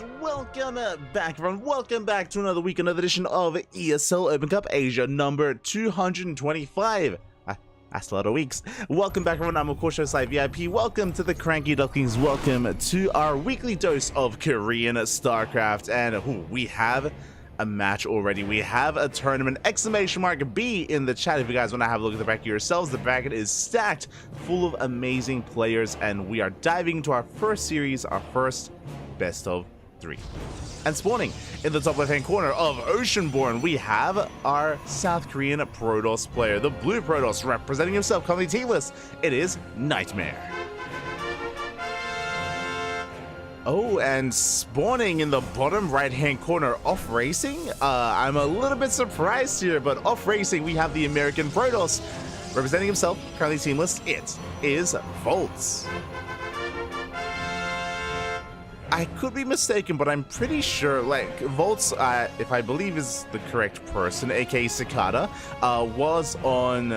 Welcome back, everyone. Welcome back to another week, another edition of ESL Open Cup Asia number 225. That's a lot of weeks. Welcome back, everyone. I'm of course Side VIP. Welcome to the CranKy Ducklings. Welcome to our weekly dose of Korean StarCraft. And we have a match already. We have a tournament. Exclamation mark B in the chat if you guys want to have a look at the bracket yourselves. The bracket is stacked full of amazing players, and we are diving into our first series, our first best of 3. And spawning in the top left-hand corner of Oceanborn, we have our South Korean Protoss player, the blue Protoss, representing himself, currently teamless. It is Nightmare. Oh, and spawning in the bottom right-hand corner, Off Racing. I'm a little bit surprised here, but Off Racing, we have the American Protoss, representing himself, currently teamless. It is Volts. I could be mistaken, but I'm pretty sure, like, Volts, if I believe is the correct person, aka Cicada, was on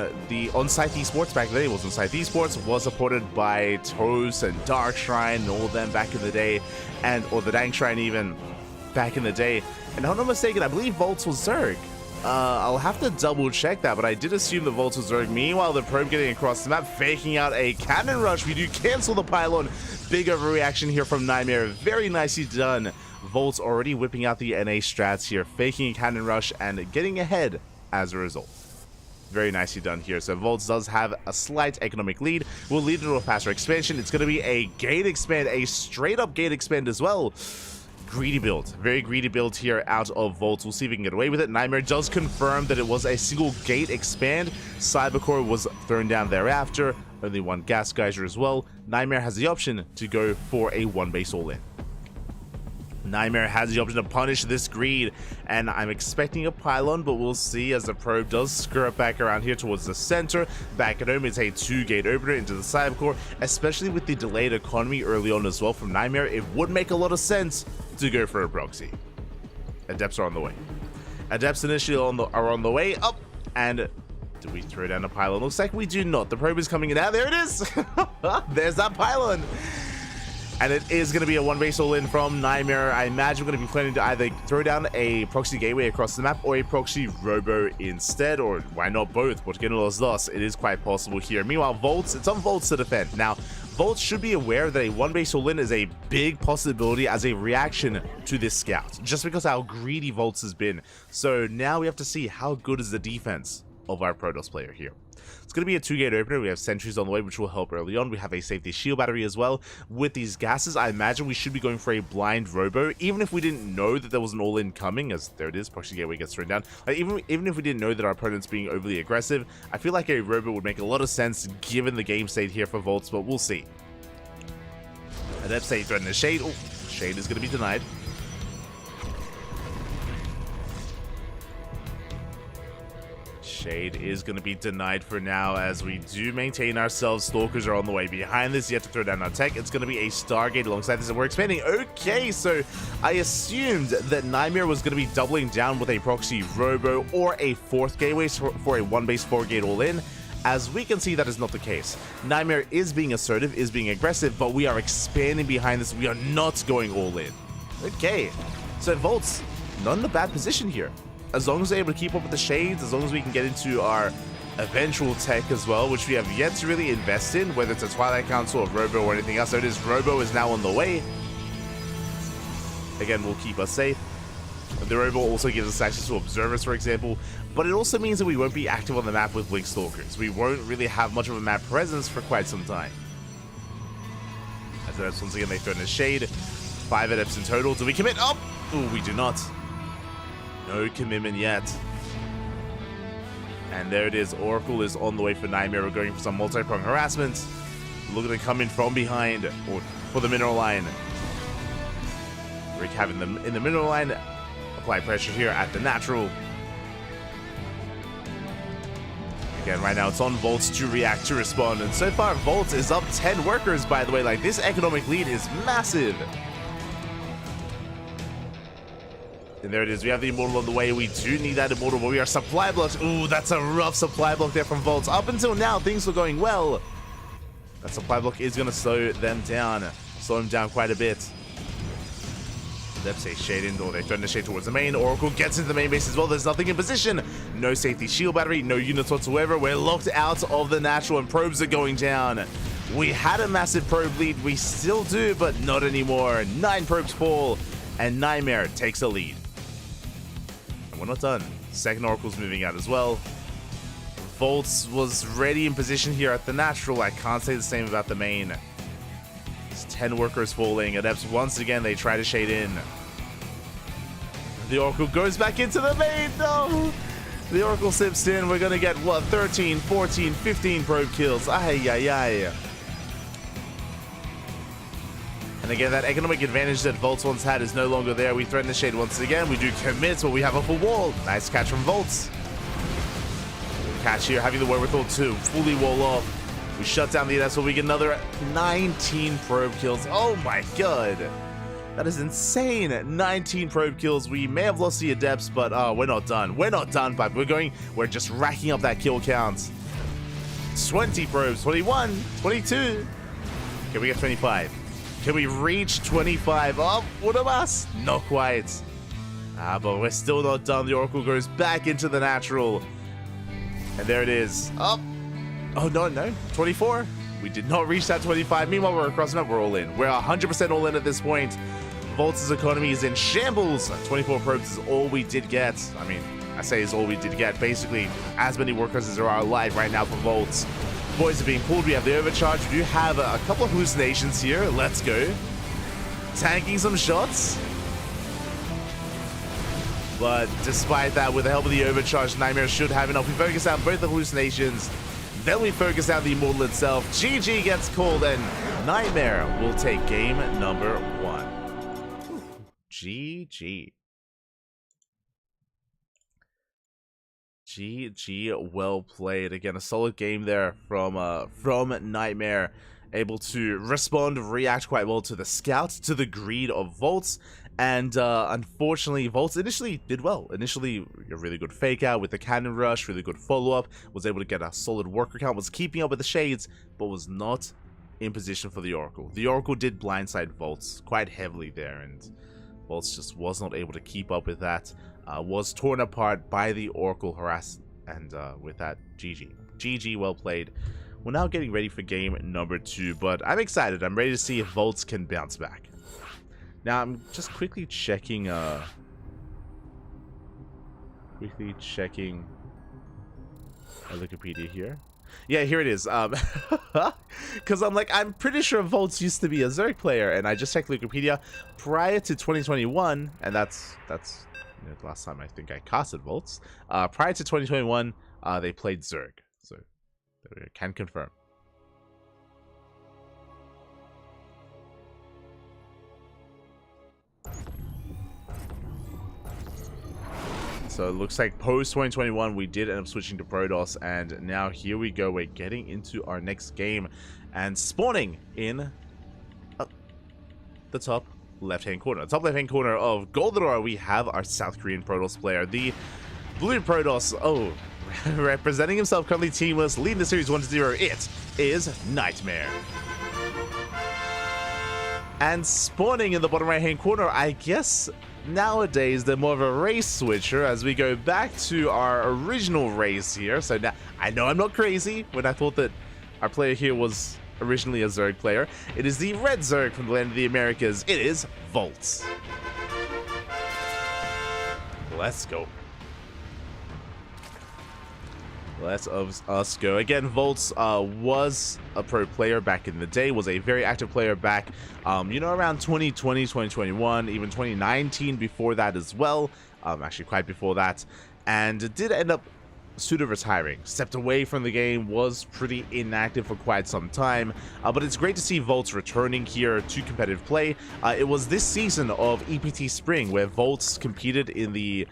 Scythe Esports back in the day. Was on Scythe Esports, was supported by Toast and Dark Shrine and all them back in the day, or the Dank Shrine even back in the day. And if I'm not mistaken, I believe Volts was Zerg. I'll have to double check that, but I did assume the Volts was Zerg. Meanwhile, the probe getting across the map, faking out a cannon rush. We do cancel the pylon. Big overreaction here from Nightmare. Very nicely done. Volts already whipping out the NA strats here, faking a cannon rush and getting ahead as a result. Very nicely done here. So Volts does have a slight economic lead. Will lead into a faster expansion. It's going to be a gate expand, a straight up gate expand as well. Greedy build. Very greedy build here out of Volts. We'll see if we can get away with it. Nightmare does confirm that it was a single gate expand. Cybercore was thrown down thereafter. Only one gas geyser as well. Nightmare has the option to go for a one base all-in. Nightmare has the option to punish this greed, and I'm expecting a pylon, but we'll see as the probe does skirt back around here towards the center. Back at home, it's a 2-gate opener into the Cybercore, especially with the delayed economy early on as well from Nightmare. It would make a lot of sense to go for a proxy. Adepts are on the way. Adepts initially are on the way up, and do we throw down a pylon? Looks like we do not. The probe is coming in. Ah, there it is. There's that pylon. And it is going to be a one base all in from Nightmare. I imagine we're going to be planning to either throw down a proxy gateway across the map or a proxy robo instead, or why not both? But getting lost, it is quite possible here. Meanwhile, Volts, it's on Volts to defend. Now, Volts should be aware that a one base all in is a big possibility as a reaction to this scout, just because how greedy Volts has been. So now we have to see how good is the defense of our Protoss player here. It's going to be a 2-gate opener. We have sentries on the way, which will help early on. We have a safety shield battery as well. With these gases, I imagine we should be going for a blind robo, even if we didn't know that there was an all-in coming, as there it is, proxy gateway gets thrown down. Like, even if we didn't know that our opponent's being overly aggressive, I feel like a robo would make a lot of sense given the game state here for Volts, but we'll see. Adept say threatening the Shade. Oh, Shade is going to be denied. Shade is going to be denied for now, as we do maintain ourselves. Stalkers are on the way behind this. You have to throw down our tech. It's going to be a Stargate alongside this, and we're expanding. Okay, so I assumed that Nightmare was going to be doubling down with a proxy robo or a 4th gateway for a 1-base 4-gate all-in. As we can see, that is not the case. Nightmare is being assertive, is being aggressive, but we are expanding behind this. We are not going all in. Okay, so Volts, not in a bad position here. As long as we're able to keep up with the Shades, as long as we can get into our eventual tech as well, which we have yet to really invest in, whether it's a Twilight Council or Robo or anything else. So it is, Robo is now on the way. Again, will keep us safe. The Robo also gives us access to Observers, for example, but it also means that we won't be active on the map with Blink Stalkers. We won't really have much of a map presence for quite some time. As Adepts, once again, they throw in a Shade. 5 Adepts in total. Do we commit? Oh! Ooh, we do not. No commitment yet. And there it is. Oracle is on the way for Nightmare. We're going for some multi-prong harassment. Looking to come in from behind or for the mineral line. Rick having them in the mineral line. Apply pressure here at the natural. Again, right now it's on Volts to react, to respond. And so far, Volts is up 10 workers, by the way. Like, this economic lead is massive. And there it is. We have the Immortal on the way. We do need that Immortal, but we are supply blocked. Ooh, that's a rough supply block there from Volts. Up until now, things were going well. That supply block is going to slow them down. Slow them down quite a bit. Let's say shade in, or they threaten to shade towards the main. Oracle gets into the main base as well. There's nothing in position. No safety shield battery, no units whatsoever. We're locked out of the natural, and probes are going down. We had a massive probe lead. We still do, but not anymore. 9 probes fall, and Nightmare takes a lead. And we're not done. Second Oracle's moving out as well. Volts was ready in position here at the natural. I can't say the same about the main. 10 workers falling. Adepts, once again, they try to shade in. The Oracle goes back into the main. No! The Oracle sips in. We're going to get, what, 13, 14, 15 probe kills. Ay, ay, ay. And again, that economic advantage that Volts once had is no longer there. We threaten the shade once again. We do commit, but we have a full wall. Nice catch from Volts. Catch here, having the wherewithal to fully wall off. We shut down the ESL. We get another 19 probe kills. Oh my god. That is insane. 19 probe kills. We may have lost the Adepts, but we're not done. We're not done, but we're just racking up that kill count. 20 probes, 21, 22. Can we get 25? Can we reach 25? Oh, what of us? Not quite. But we're still not done. The Oracle goes back into the natural. And there it is. Oh, no. 24. We did not reach that 25. Meanwhile, we're across the map. We're all in. We're 100% all in at this point. Volts' economy is in shambles. 24 probes is all we did get. I mean, I say is all we did get. Basically, as many workers as there are alive right now for Volts. Boys are being pulled. We have the overcharge. We do have a couple of hallucinations here. Let's go. Tanking some shots. But despite that, with the help of the overcharge, Nightmare should have enough. We focus out both the hallucinations. Then we focus out the Immortal itself. GG gets called, and Nightmare will take game number 1. GG. GG, well played. Again, a solid game there from Nightmare. Able to respond, react quite well to the scout, to the greed of Volts. And unfortunately, Volts initially did well. Initially, a really good fake out with the cannon rush, really good follow-up, was able to get a solid worker count, was keeping up with the shades, but was not in position for the Oracle. The Oracle did blindside Volts quite heavily there, and Volts just was not able to keep up with that. Was torn apart by the Oracle harass, and with that, GG. GG, well played. We're now getting ready for game number 2, but I'm excited. I'm ready to see if Volts can bounce back. Now, I'm just quickly checking Wikipedia here. Yeah, here it is. Because I'm pretty sure Volts used to be a Zerg player, and I just checked Wikipedia prior to 2021, and that's the last time I think I casted Volts. Prior to 2021, they played Zerg, so I can confirm. So it looks like post 2021 we did end up switching to Protoss, and now here we go. We're getting into our next game and spawning in the top left-hand corner. Top left-hand corner of Goldenor, we have our South Korean Protoss player, the Blue Protoss. Oh, representing himself currently teamless, leading the series 1-0. It is Nightmare. And spawning in the bottom right-hand corner, I guess nowadays they're more of a race switcher as we go back to our original race here. So now, I know I'm not crazy when I thought that our player here was originally a Zerg player. It is the red Zerg from the land of the Americas. It is Volts. Let's go. Let's us go. Again, Volts was a pro player back in the day, was a very active player back, around 2020, 2021, even 2019 before that as well, actually quite before that, and did end up pseudo-retiring, stepped away from the game, was pretty inactive for quite some time, but it's great to see Volts returning here to competitive play. It was this season of EPT Spring where Volts competed in the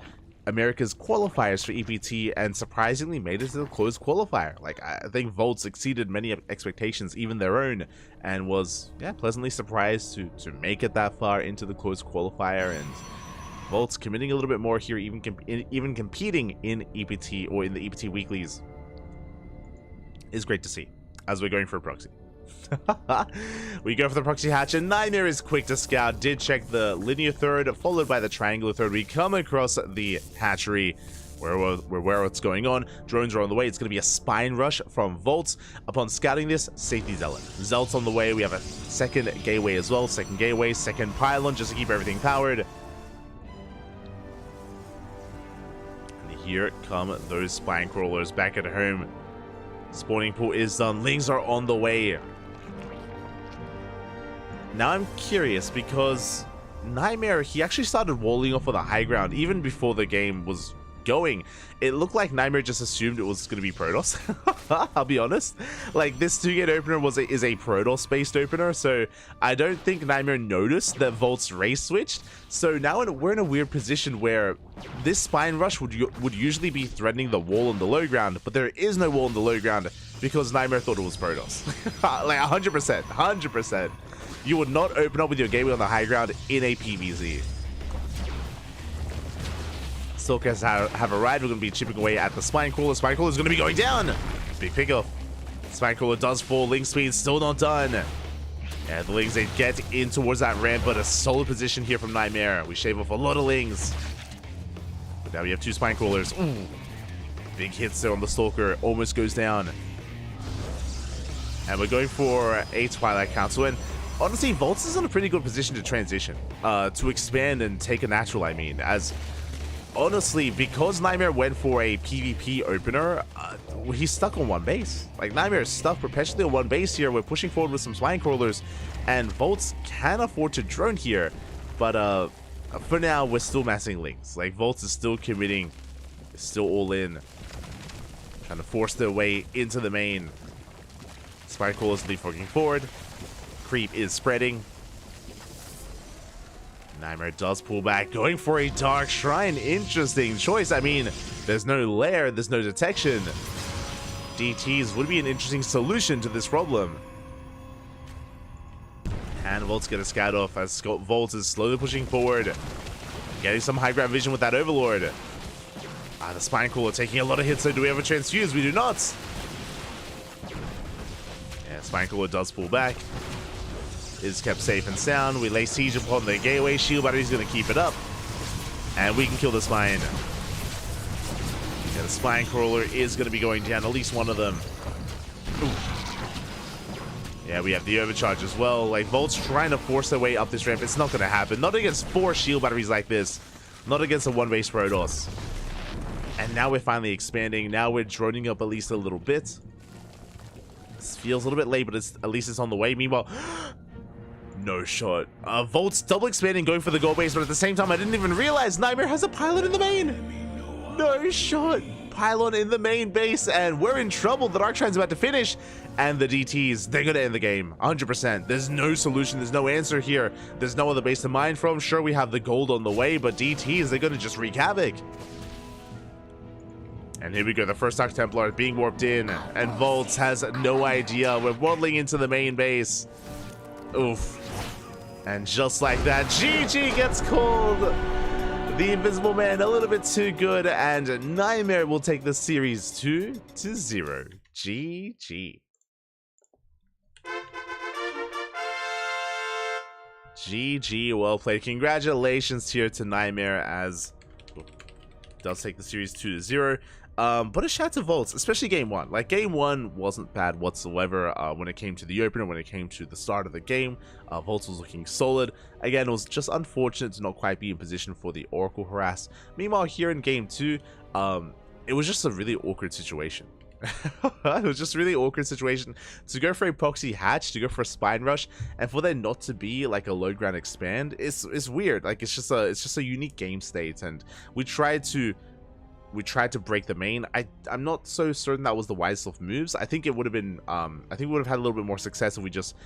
America's qualifiers for EPT and surprisingly made it to the closed qualifier. I think Volts exceeded many expectations, even their own, and was pleasantly surprised to make it that far into the closed qualifier. And Volts committing a little bit more here, even competing in EPT or in the EPT weeklies, is great to see as we're going for a proxy. We go for the proxy hatch, and Nightmare is quick to scout. Did check the linear third, followed by the triangular third. We come across the hatchery where what's going on. Drones are on the way. It's going to be a spine rush from Volts. Upon scouting this, safety Zealot. Zealot's on the way. We have a second gateway as well. Second gateway, second pylon, just to keep everything powered. And here come those spine crawlers back at home. Spawning pool is done. Lings are on the way. Now I'm curious because Nightmare, he actually started walling off on the high ground even before the game was going. It looked like Nightmare just assumed it was going to be Protoss. I'll be honest. Like, this 2-gate opener is a Protoss-based opener, so I don't think Nightmare noticed that Volt's race switched. So now we're in a weird position where this spine rush would usually be threatening the wall on the low ground, but there is no wall on the low ground because Nightmare thought it was Protoss. Like 100%, 100%. You would not open up with your gateway on the high ground in a PvZ. Stalkers have arrived. We're going to be chipping away at the Spine Crawler. Spine Crawler is going to be going down. Big pickoff. Spine Crawler does fall. Link speed still not done. And the Lings, they get in towards that ramp, but a solid position here from Nightmare. We shave off a lot of Lings. But now we have 2 Spine Crawlers. Ooh. Big hits there on the Stalker. Almost goes down. And we're going for a Twilight Council. And honestly, Volts is in a pretty good position to transition. To expand and take a natural, I mean. As honestly, because Nightmare went for a PvP opener, he's stuck on one base. Like, Nightmare is stuck perpetually on one base here. We're pushing forward with some Spine Crawlers, and Volts can afford to drone here. But for now, we're still massing Lings. Like, Volts is still committing, is still all in, trying to force their way into the main. Spine Crawlers leapfrogging forward. Creep is spreading. Nightmare does pull back, going for a Dark Shrine. Interesting choice. I mean, there's no lair, there's no detection. DTs would be an interesting solution to this problem. And Volt's gonna scout off as Volt is slowly pushing forward, getting some high ground vision with that Overlord. The Spine Crawler taking a lot of hits, so do we have a transfuse? We do not. Yeah, Spine Crawler does pull back. Is kept safe and sound. We lay siege upon the gateway. Shield Battery's going to keep it up. And we can kill the Spine. Yeah, the Spine Crawler is going to be going down. At least one of them. Ooh. Yeah, we have the Overcharge as well. Like, Volt's trying to force their way up this ramp. It's not going to happen. Not against 4 Shield Batteries like this. Not against a 1-base Protoss. And now we're finally expanding. Now we're droning up at least a little bit. This feels a little bit late, but at least it's on the way. Meanwhile... no shot. Volt's double expanding, going for the gold base, but at the same time, I didn't even realize Nightmare has a pylon in the main. No shot. Pylon in the main base, and we're in trouble. The Dark Shrine's about to finish, and the DTs, they're going to end the game. 100%. There's no solution. There's no answer here. There's no other base to mine from. Sure, we have the gold on the way, but DTs, they're going to just wreak havoc. And here we go. The first Dark Templar being warped in, and Volts has no idea. We're waddling into the main base. Oof. And just like that, GG gets called. The Invisible Man a little bit too good, and Nightmare will take the series 2-0. GG. GG, well played. Congratulations here to Nightmare as does take the series 2-0. But a shout to Volts, especially game 1. Like, game 1 wasn't bad whatsoever when it came to the opener, when it came to the start of the game. Volts was looking solid. Again, it was just unfortunate to not quite be in position for the Oracle harass. Meanwhile, here in game 2, it was just a really awkward situation. It was just a really awkward situation to go for a proxy hatch, to go for a spine rush, and for there not to be like a low ground expand. It's weird. Like, it's just a unique game state, and we tried to break the main. I'm not so certain that was the wisest of moves. I think it would have been I think we would have had a little bit more success if we just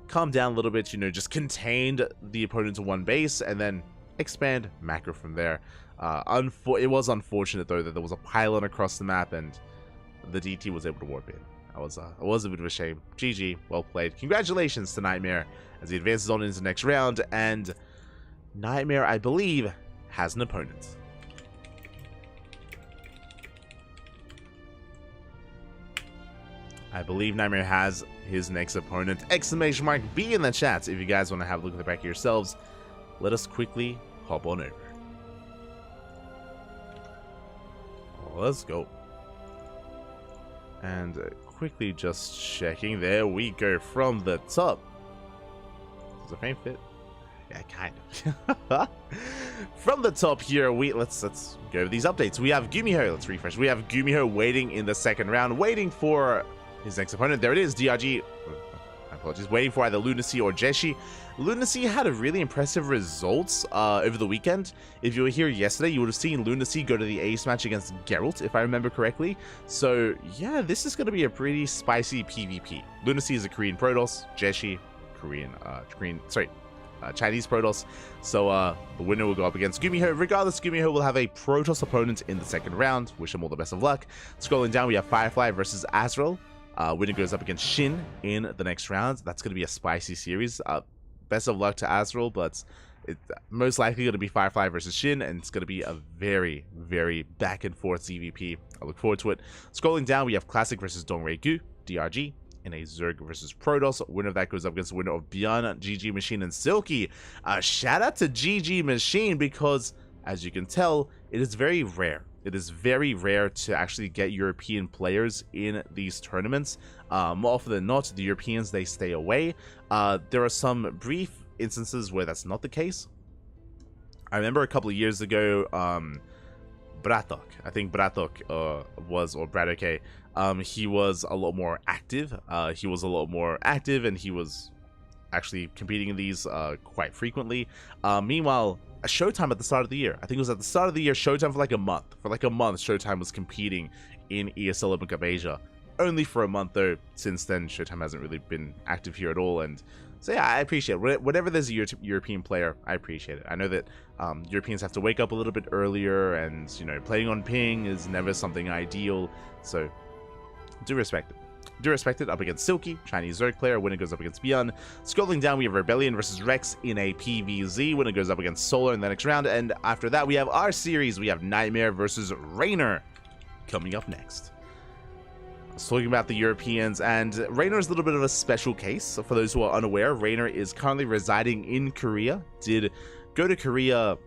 calmed down a little bit, you know, just contained the opponent to one base and then expand macro from there. It was unfortunate though that there was a pylon across the map and the DT was able to warp in. It was a bit of a shame. GG, well played. Congratulations to Nightmare as he advances on into the next round, and Nightmare, I believe, has an opponent. I believe Nightmare has his next opponent. Exclamation mark B in the chat if you guys want to have a look at the back of yourselves. Let us quickly hop on over. Let's go. And quickly just checking. There we go from the top. Does the frame fit? Yeah, kind of. From the top here, let's go over these updates. We have Gumiho. Let's refresh. We have Gumiho waiting in the second round, waiting for his next opponent. There it is, DRG. My apologies. Waiting for either Lunacy or Jeshi. Lunacy had a really impressive results over the weekend. If you were here yesterday, you would have seen Lunacy go to the ace match against Geralt, if I remember correctly. So yeah, this is going to be a pretty spicy PvP. Lunacy is a Korean Protoss, Jeshi, Chinese Protoss. So the winner will go up against Gumiho. Regardless, Gumiho will have a Protoss opponent in the second round. Wish him all the best of luck. Scrolling down, we have Firefly versus Azrael. Winner goes up against Shin in the next round. That's going to be a spicy series. Best of luck to Azrael, but it's most likely going to be Firefly versus Shin, and it's going to be a very, very back and forth CVP. I look forward to it. Scrolling down, we have Classic versus Dongregyu, DRG, in a Zerg versus Protoss. Winner of that goes up against the winner of Beyond, GG Machine, and Silky. Shout out to GG Machine, because as you can tell, it is very rare. It is very rare to actually get European players in these tournaments. More often than not, the Europeans, they stay away. There are some brief instances where that's not the case. I remember a couple of years ago, Bratok, I think Bratok Bradoke, he was a lot more active. And he was actually competing in these quite frequently. Meanwhile, Showtime at the start of the year, I think it was at the start of the year, Showtime for like a month. Showtime was competing in ESL Open Cup Asia. Only for a month though. Since then, Showtime hasn't really been active here at all. And so yeah, I appreciate it. Whenever there's a European player, I appreciate it. I know that Europeans have to wake up a little bit earlier, and you know, playing on ping is never something ideal. So do respect it. Up against Silky, Chinese Zerg player. Winner goes up against Beyond. Scrolling down, we have Rebellion versus Rex in a PvZ. Winner goes up against Solar in the next round. And after that, we have our series. We have Nightmare versus Raynor coming up next. I was talking about the Europeans, and Raynor is a little bit of a special case. So for those who are unaware, Raynor is currently residing in Korea. Did go to Korea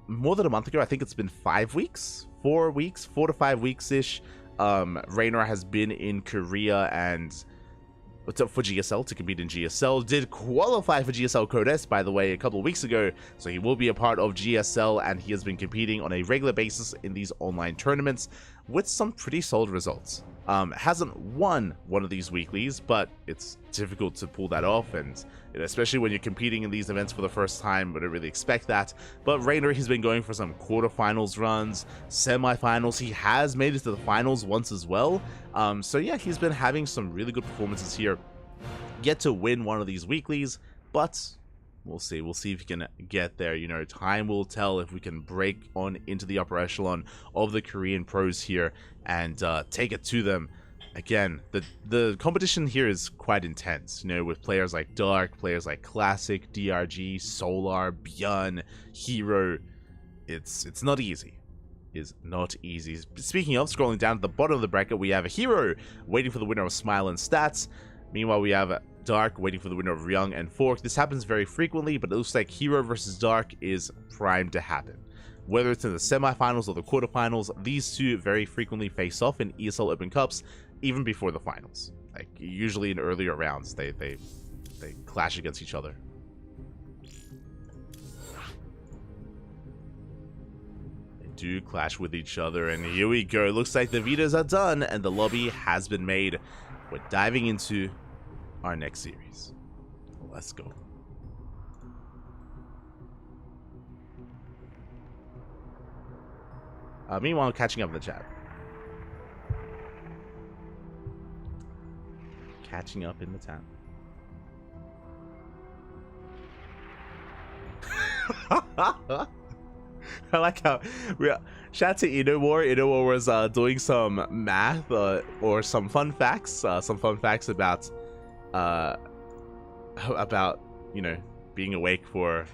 more than a month ago. I think it's been 5 weeks, 4 weeks, 4 to 5 weeks-ish. Raynor has been in Korea and for GSL to compete in GSL. Did qualify for GSL Code S, by the way, a couple of weeks ago. So he will be a part of GSL, and he has been competing on a regular basis in these online tournaments with some pretty solid results. Hasn't won one of these weeklies, but it's difficult to pull that off, and especially when you're competing in these events for the first time, we don't really expect that. But Raynor, he's been going for some quarterfinals runs, semifinals. He has made it to the finals once as well. So yeah, he's been having some really good performances here. Yet to win one of these weeklies, but we'll see. We'll see if he can get there. You know, time will tell if we can break on into the upper echelon of the Korean pros here and take it to them. Again, the competition here is quite intense, you know, with players like Dark, players like Classic, DRG, Solar, Beyond, Hero. It's not easy. Is not easy. Speaking of, scrolling down to the bottom of the bracket, we have a Hero waiting for the winner of Smile and Stats. Meanwhile, we have Dark waiting for the winner of Young and Fork. This happens very frequently, but it looks like Hero versus Dark is primed to happen. Whether it's in the semifinals or the quarterfinals, these two very frequently face off in ESL Open Cups, even before the finals. Like, usually in earlier rounds, they clash against each other. They do clash with each other, and here we go. Looks like the Vitas are done, and the lobby has been made. We're diving into our next series. Let's go. Meanwhile, catching up in the chat. Catching up in the chat. I like how shout out to Inomore. Inomore was doing some math or some fun facts about you know, being awake for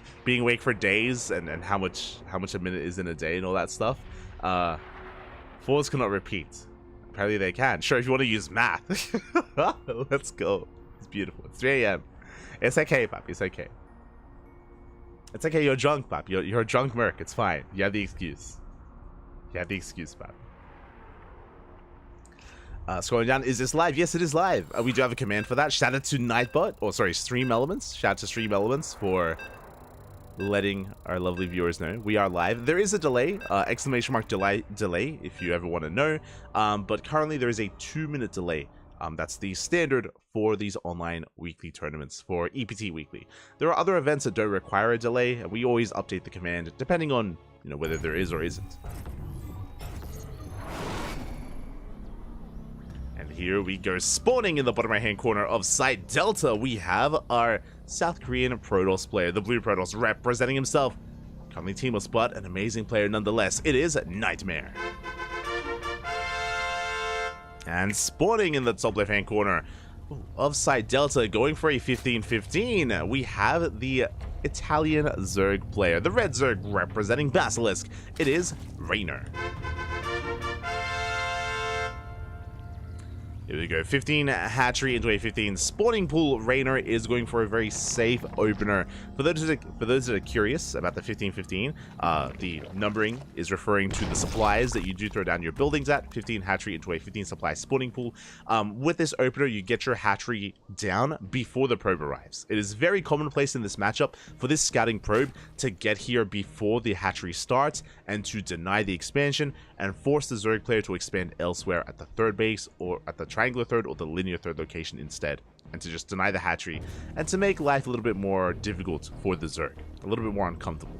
days and how much a minute is in a day and all that stuff. Fours cannot repeat. Apparently they can. Sure, if you want to use math. Let's go. It's beautiful. It's 3 a.m. It's okay, Pap. It's okay. It's okay. You're drunk, Pap. You're a drunk merc. It's fine. You have the excuse. You have the excuse, Pap. Scrolling down, is this live? Yes, it is live. We do have a command for that. Shout out to Nightbot, or sorry, Stream Elements. Shout out to Stream Elements for letting our lovely viewers know we are live. There is a delay, exclamation mark delay, if you ever want to know. But currently there is a 2-minute delay. That's the standard for these online weekly tournaments for EPT Weekly. There are other events that don't require a delay, and we always update the command depending on whether there is or isn't. And here we go, spawning in the bottom right hand corner of site Delta, we have our South Korean Protoss player, the blue Protoss representing himself. Currently teamless, but an amazing player nonetheless. It is Nightmare. And spawning in the top left hand corner of site Delta, going for a 15-15, we have the Italian Zerg player, the red Zerg representing Basilisk. It is Rainer. Here we go, 15 hatchery into a 15 spawning pool. Rainer is going for a very safe opener. For those that are curious about the 15-15, the numbering is referring to the supplies that you do throw down your buildings at. 15 hatchery into a 15 supply spawning pool. With this opener, you get your hatchery down before the probe arrives. It is very commonplace in this matchup for this scouting probe to get here before the hatchery starts and to deny the expansion and force the Zerg player to expand elsewhere at the third base or at the triangular third or the linear third location instead, and to just deny the hatchery and to make life a little bit more difficult for the Zerg, a little bit more uncomfortable.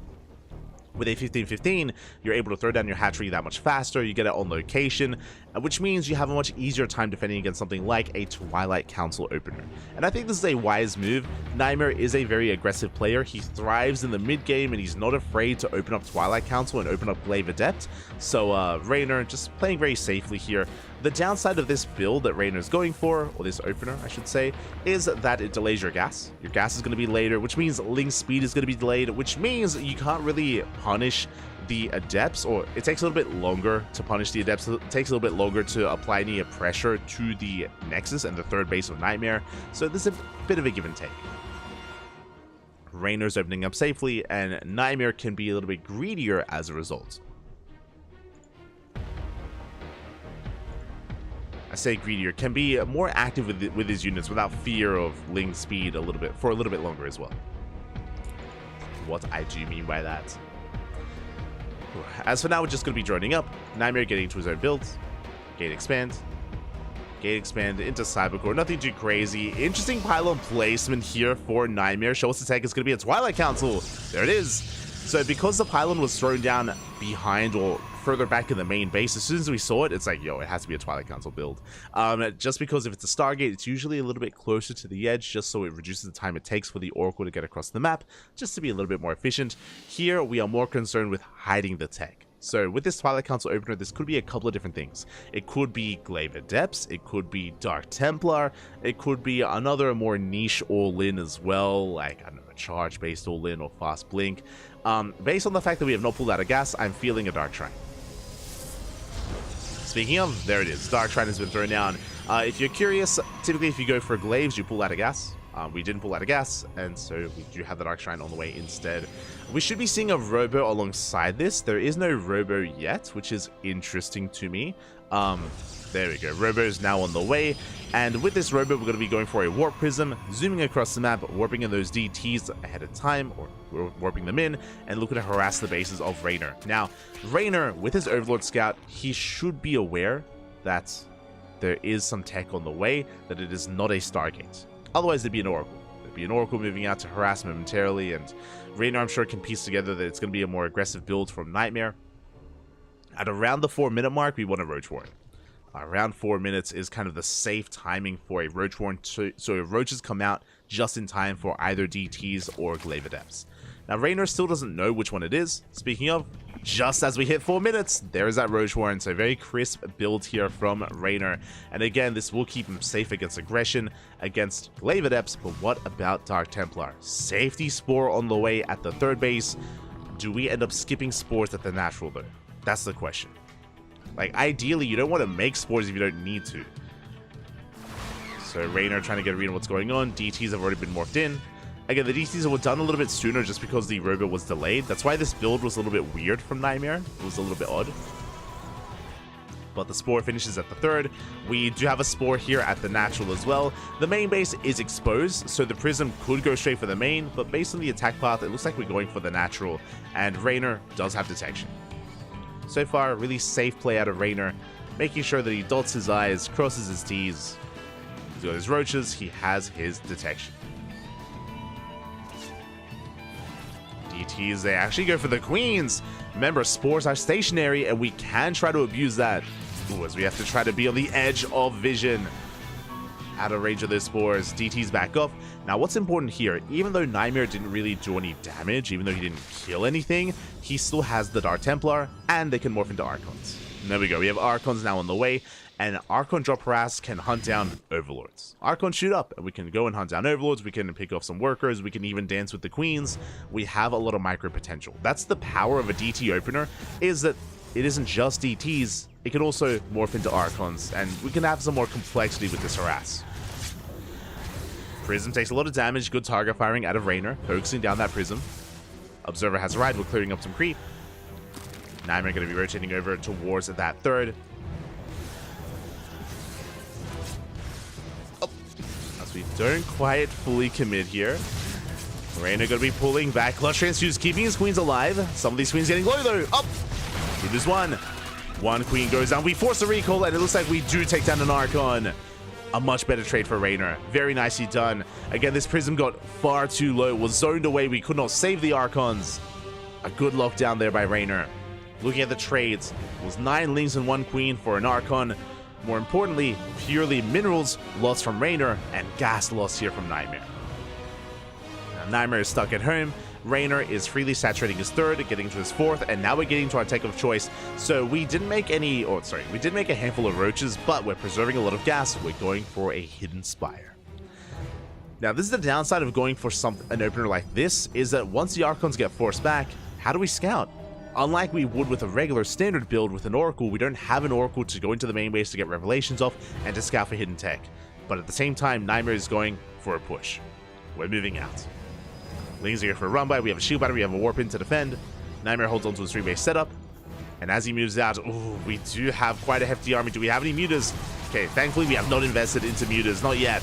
With a 15-15, you're able to throw down your hatchery that much faster, you get it on location, which means you have a much easier time defending against something like a Twilight Council opener. And I think this is a wise move. Nightmare is a very aggressive player. He thrives in the mid game and he's not afraid to open up Twilight Council and open up Glaive Adept. So Rainer just playing very safely here. The downside of this build that Rainer is going for, or this opener I should say, is that it delays your gas. Your gas is going to be later, which means link speed is going to be delayed, which means you can't really punish the adepts, or it takes a little bit longer to punish the adepts. It takes a little bit longer to apply any pressure to the Nexus and the third base of Nightmare. So there's a bit of a give and take. Rainer's opening up safely, and Nightmare can be a little bit greedier as a result. I say greedier, can be more active with his units without fear of link speed for a little bit longer as well. What I do mean by that. As for now, we're just going to be droning up. Nightmare getting into his own builds. Gate expand into Cybercore. Nothing too crazy. Interesting pylon placement here for Nightmare. Show us the tech is going to be a Twilight Council. There it is. So because the pylon was thrown down behind or further back in the main base, as soon as we saw it, it's like, yo, it has to be a Twilight Council build. Just because if it's a Stargate, it's usually a little bit closer to the edge, just so it reduces the time it takes for the Oracle to get across the map, just to be a little bit more efficient. Here, we are more concerned with hiding the tech. So with this Twilight Council opener, this could be a couple of different things. It could be Glaive Adepts, it could be Dark Templar, it could be another more niche all-in as well, like, I don't know, a charge-based all-in or fast blink. Based on the fact that we have not pulled out a gas, I'm feeling a Dark Shrine. Speaking of, there it is. Dark Shrine has been thrown down. If you're curious, typically if you go for Glaives, you pull out a gas. We didn't pull out a gas, and so we do have the Dark Shrine on the way instead. We should be seeing a Robo alongside this. There is no Robo yet, which is interesting to me. There we go. Robo is now on the way, and with this Robo, we're going to be going for a Warp Prism, zooming across the map, warping in those DTs ahead of time, or we're warping them in, and looking to harass the bases of Rainer. Now, Rainer, with his Overlord Scout, he should be aware that there is some tech on the way, that it is not a Stargate. Otherwise, there'd be an Oracle. There'd be an Oracle moving out to harass momentarily, and Rainer, I'm sure, can piece together that it's going to be a more aggressive build from Nightmare. At around the 4-minute mark, we want a Roach Warren. Around 4 minutes is kind of the safe timing for a Roach Warren, so Roaches come out just in time for either DTs or Glaive Adepts. Now, Rainer still doesn't know which one it is. Speaking of, just as we hit 4 minutes, there is that Roach Warren. So very crisp build here from Rainer. And again, this will keep him safe against aggression, against Glaive Adepts. But what about Dark Templar? Safety Spore on the way at the third base. Do we end up skipping Spores at the natural though? That's the question. Like, ideally, you don't want to make spores if you don't need to. So Raynor trying to get a read on what's going on. DTs have already been morphed in. Again, the DTs were done a little bit sooner just because the robot was delayed. That's why this build was a little bit weird from Nightmare. It was a little bit odd. But the spore finishes at the third. We do have a spore here at the natural as well. The main base is exposed, so the prism could go straight for the main, but based on the attack path, it looks like we're going for the natural, and Raynor does have detection. So far, a really safe play out of Raynor, making sure that he dots his I's, crosses his T's. He's got his roaches, he has his detection. DTs, they actually go for the queens. Remember, spores are stationary, and we can try to abuse that. Ooh, as we have to try to be on the edge of vision. Out of range of those spores, DTs back off. Now, what's important here, even though Nightmare didn't really do any damage, even though he didn't kill anything, he still has the Dark Templar, and they can morph into Archons. There we go, we have Archons now on the way, and Archon Drop Harass can hunt down Overlords. Archons shoot up, and we can go and hunt down Overlords, we can pick off some workers, we can even dance with the Queens. We have a lot of micro potential. That's the power of a DT opener, is that it isn't just DTs, it can also morph into Archons, and we can have some more complexity with this Harass. Prism takes a lot of damage, good target firing out of Raynor, focusing down that Prism. Observer has a ride, we're clearing up some creep. Nightmare going to be rotating over towards that third. Oh, as we don't quite fully commit here. Raynor going to be pulling back. Clutch Transfuse keeping his queens alive. Some of these queens getting low though. Up! We lose one. One queen goes down. We force a recall, and it looks like we do take down an Archon. A much better trade for Raynor. Very nicely done. Again, this Prism got far too low. Was zoned away. We could not save the Archons. A good lockdown there by Raynor. Looking at the trades, it was 9 Lings and 1 Queen for an Archon. More importantly, purely minerals lost from Raynor and gas lost here from Nightmare. Now, Nightmare is stuck at home. Raynor is freely saturating his third, getting to his fourth, and now we're getting to our tech of choice. So we didn't make any, we did make a handful of roaches, but we're preserving a lot of gas. We're going for a hidden spire. Now, this is the downside of going for an opener like this, is that once the Archons get forced back, how do we scout? Unlike we would with a regular standard build with an Oracle, we don't have an Oracle to go into the main base to get revelations off and to scout for hidden tech. But at the same time, Nightmare is going for a push. We're moving out. Lings are here for a run by, we have a shield battery, we have a warp in to defend. Nightmare holds onto his 3-base setup. And as he moves out, ooh, we do have quite a hefty army. Do we have any mutas? Okay, thankfully we have not invested into mutas, not yet.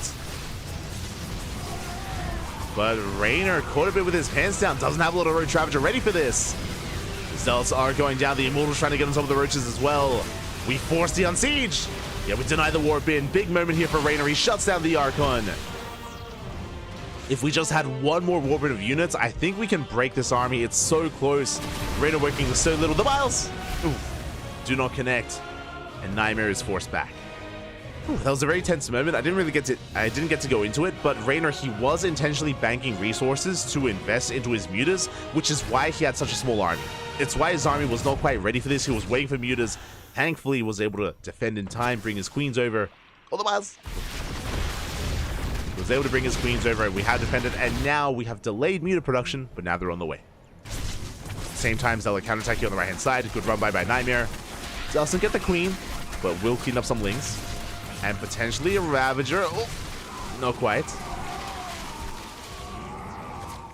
But Raynor caught a bit with his pants down, doesn't have a lot of Roach Ravager ready for this. The Zealots are going down, the Immortals trying to get on top of the Roaches as well. We force the Unsiege. Yeah, we deny the warp in. Big moment here for Raynor, he shuts down the Archon. If we just had one more warbird of units, I think we can break this army. It's so close. Raynor working with so little. The Miles! Ooh, do not connect. And Nightmare is forced back. Ooh, that was a very tense moment. I didn't get to go into it, but Raynor, he was intentionally banking resources to invest into his mutas, which is why he had such a small army. It's why his army was not quite ready for this. He was waiting for mutas. Thankfully, he was able to defend in time, bring his queens over. Oh, the Miles! Was able to bring his queens over, we have defended, and now we have delayed muta production, but now they're on the way. Same time, Zealot counterattack you on the right hand side. Good run by Nightmare. Doesn't get the queen, but will clean up some Lings. And potentially a Ravager. Oh, not quite.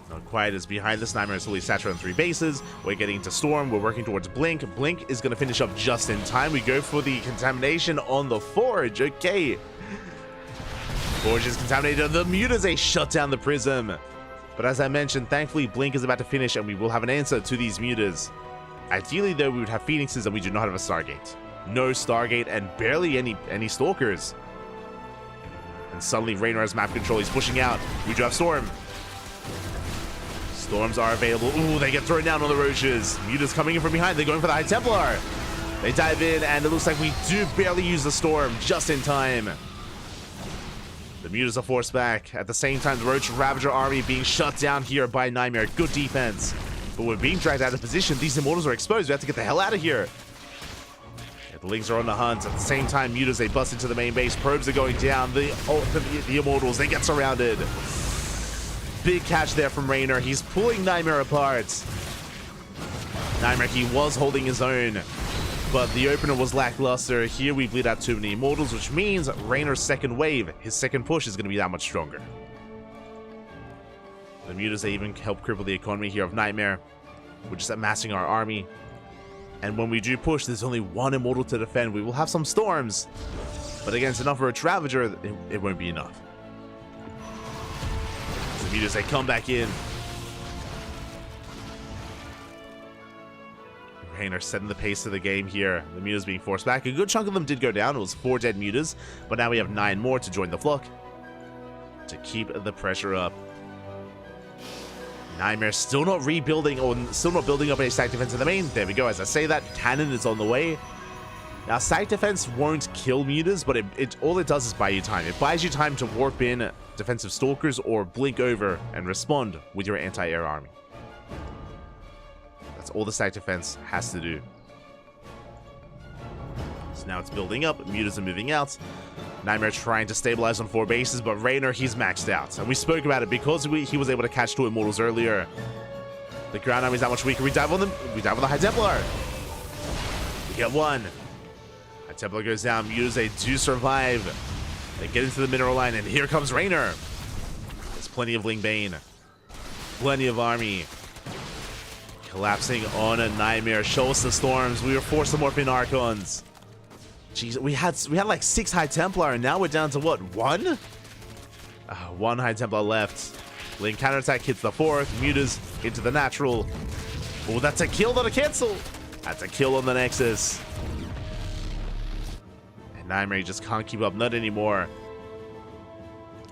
Not quite, as behind this Nightmare is fully saturated on 3 bases. We're getting into Storm, we're working towards Blink. Blink is going to finish up just in time. We go for the contamination on the Forge, okay. Forge is contaminated, the mutas, shut down the Prism. But as I mentioned, thankfully Blink is about to finish and we will have an answer to these mutas. Ideally though, we would have Phoenixes and we do not have a Stargate. No Stargate and barely any Stalkers. And suddenly Raynor has map control, he's pushing out. We do have Storm. Storms are available. Ooh, they get thrown down on the Roaches. Mutas coming in from behind, they're going for the High Templar. They dive in and it looks like we do barely use the Storm just in time. The mutas are forced back. At the same time, the Roach Ravager army being shut down here by Nightmare. Good defense. But we're being dragged out of position. These Immortals are exposed. We have to get the hell out of here. Yeah, the Lings are on the hunt. At the same time, mutas, they bust into the main base. Probes are going down. The Immortals, they get surrounded. Big catch there from Raynor. He's pulling Nightmare apart. Nightmare, he was holding his own. but the opener was lackluster. Here we bleed out too many immortals, which means Raynor's second wave, his second push, is going to be that much stronger. The mutas, they even help cripple the economy here of Nightmare. We're just amassing our army. And when we do push, there's only one immortal to defend. We will have some storms, but against enough for a Ravager, it won't be enough. The mutas, they come back in. Raynor setting the pace of the game here. The mutas being forced back. A good chunk of them did go down. It was 4 dead mutas, but now we have 9 more to join the flock to keep the pressure up. Nightmare still not rebuilding, or still not building up a stack defense in the main. There we go. As I say that, cannon is on the way. Now, stack defense won't kill mutas, but all it does is buy you time. It buys you time to warp in defensive stalkers or blink over and respond with your anti-air army. That's all the stack defense has to do. So now it's building up. Mutas are moving out. Nightmare trying to stabilize on 4 bases, but Raynor, he's maxed out. And we spoke about it because he was able to catch 2 immortals earlier. The ground army is that much weaker. We dive on them. We dive on the High Templar. We get 1. High Templar goes down. Mutas, they do survive. They get into the mineral line, and here comes Raynor. There's plenty of Ling Bane. Plenty of army. Collapsing on a Nightmare. Show us the storms. We were forced to morph in Archons. Jeez, we had like 6 High Templar, and now we're down to what, 1? 1 High Templar left. Ling counterattack hits the 4th. Mutas into the natural. Oh, that's a kill, not a cancel. That's a kill on the Nexus. And Nightmare just can't keep up, not anymore.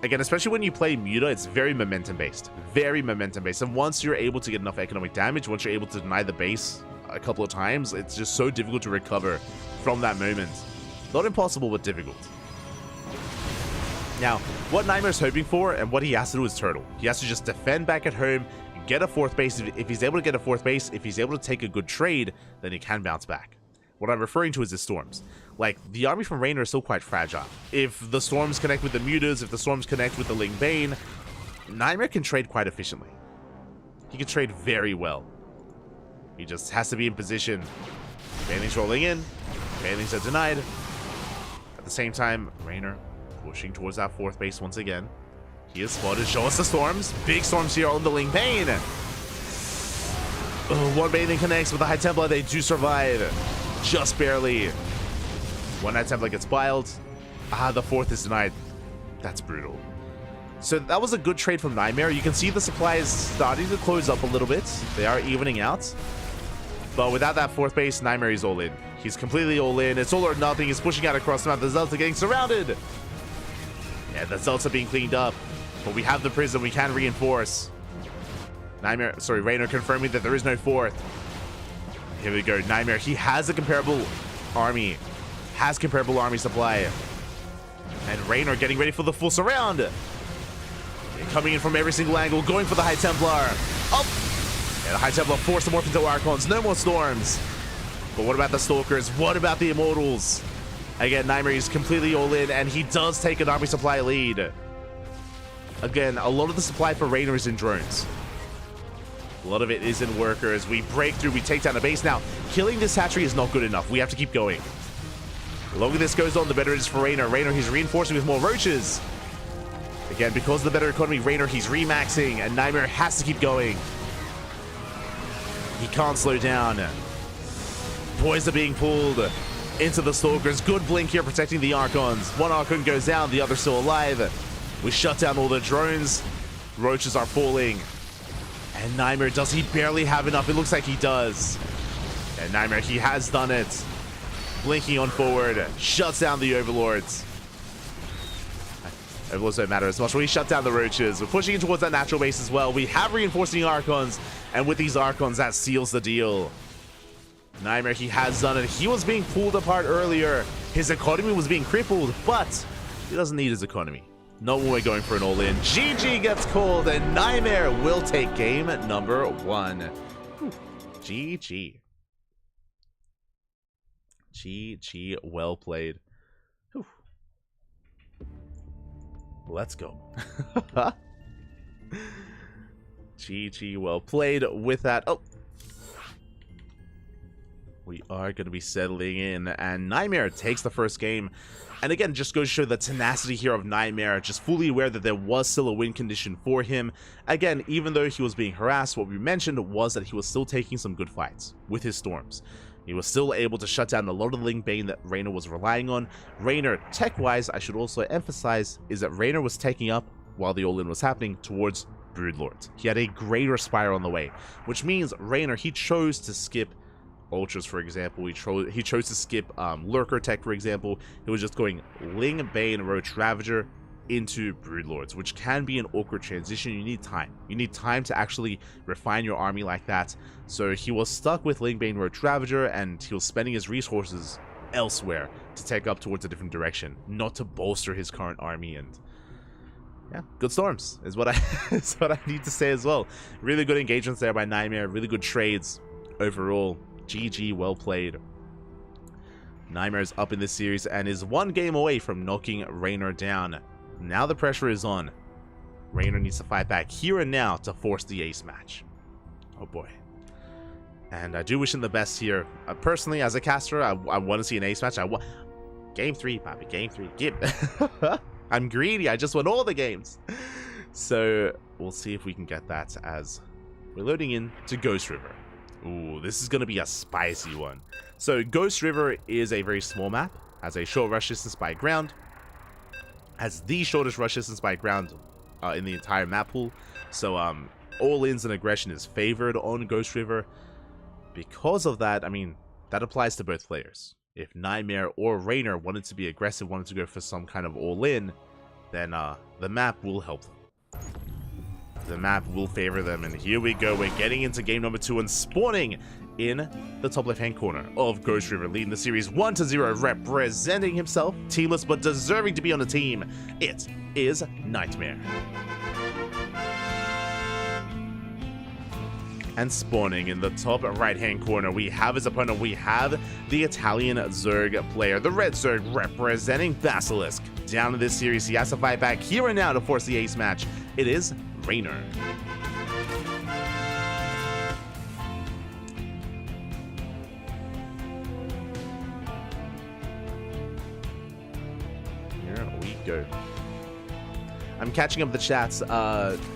Again, especially when you play Muta, it's very momentum based. Very momentum based. And once you're able to get enough economic damage, once you're able to deny the base a couple of times, it's just so difficult to recover from that moment. Not impossible, but difficult. Now, what Nightmare's hoping for and what he has to do is turtle. He has to just defend back at home, get a 4th base. If he's able to get a 4th base, if he's able to take a good trade, then he can bounce back. What I'm referring to is the storms. Like, the army from Raynor is still quite fragile. If the storms connect with the mutas, if the storms connect with the Ling Bane, Nightmare can trade quite efficiently. He can trade very well. He just has to be in position. Banelings rolling in. Banelings are denied. At the same time, Raynor pushing towards that 4th base once again. He is spotted. Show us the storms. Big storms here on the Ling Bane. Oh, 1 Baneling connects with the High Templar. They do survive. Just barely. 1 High Templar gets biled. The 4th is denied. That's brutal. So that was a good trade from Nightmare. You can see the supply is starting to close up a little bit. They are evening out. But without that 4th base, Nightmare is all in. He's completely all in. It's all or nothing. He's pushing out across the map. The Zelts are getting surrounded. Yeah, the Zelts are being cleaned up. But we have the Prism. We can reinforce. Raynor confirming that there is no 4th. Here we go. Nightmare. He has a comparable army. Has comparable army supply. And Raynor getting ready for the full surround. They're coming in from every single angle. Going for the High Templar. Up. And the High Templar forced to morph into Archons. No more storms. But what about the Stalkers? What about the Immortals? Again, Nightmare is completely all in, and he does take an army supply lead. Again, a lot of the supply for Raynor is in drones. A lot of it is in workers. We break through, we take down the base. Now, killing this hatchery is not good enough. We have to keep going. The longer this goes on, the better it is for Raynor. Raynor, he's reinforcing with more roaches. Again, because of the better economy, Raynor, he's remaxing, and Nightmare has to keep going. He can't slow down. Boys are being pulled into the Stalkers. Good blink here protecting the Archons. 1 Archon goes down, the other still alive. We shut down all the drones. Roaches are falling. And Nightmare, does he barely have enough? It looks like he does. And Nightmare, he has done it. Blinking on forward. Shuts down the Overlords. Overlords don't matter as much. We shut down the Roaches. We're pushing in towards that natural base as well. We have reinforcing Archons. And with these Archons, that seals the deal. Nightmare, he has done it. He was being pulled apart earlier. His economy was being crippled, but he doesn't need his economy. Not when we're going for an all-in. GG gets called, and Nightmare will take game number 1. Whew. GG. GG, well played. Whew. Let's go. GG, well played with that. Oh. we are going to be settling in, and Nightmare takes the first game. And again, just goes to show the tenacity here of Nightmare, just fully aware that there was still a win condition for him. Again, even though he was being harassed, what we mentioned was that he was still taking some good fights with his Storms. He was still able to shut down a lot of the Ling Bane that Raynor was relying on. Raynor, tech-wise, I should also emphasize, is that Raynor was taking up, while the all-in was happening, towards Broodlords. He had a greater Spire on the way, which means Raynor, he chose to skip Ultras, for example. He chose to skip Lurker Tech, for example. He was just going Ling Bane, Roach Ravager into Broodlords, which can be an awkward transition. You need time. You need time to actually refine your army like that. So he was stuck with Ling Bane, Roach Ravager, and he was spending his resources elsewhere to take up towards a different direction, not to bolster his current army. And yeah, good Storms is what I need to say as well. Really good engagements there by Nightmare. Really good trades overall. GG, well played. Nightmare is up in this series and is one game away from knocking Raynor down. Now the pressure is on. Raynor needs to fight back here and now to force the ace match. Oh boy. And I do wish him the best here. Personally, as a caster, I want to see an ace match. Game 3, Bobby. Game 3. Give. I'm greedy. I just want all the games. So we'll see if we can get that as we're loading in to Ghost River. Ooh, this is going to be a spicy one. So Ghost River is a very small map, has a short rush distance by ground, has the shortest rush distance by ground in the entire map pool. So all-ins and aggression is favored on Ghost River. Because of that, I mean, that applies to both players. If Nightmare or Raynor wanted to be aggressive, wanted to go for some kind of all-in, then the map will help them. The map will favor them, and here we go. We're getting into game number 2 and spawning in the top left-hand corner of Ghost River, leading the series 1-0, representing himself, teamless but deserving to be on the team. It is Nightmare. And spawning in the top right-hand corner, we have his opponent. We have the Italian Zerg player, the Red Zerg, representing Basilisk. Down in this series, he has to fight back here and now to force the ace match. It is Raynor. Here we go. I'm catching up the chats.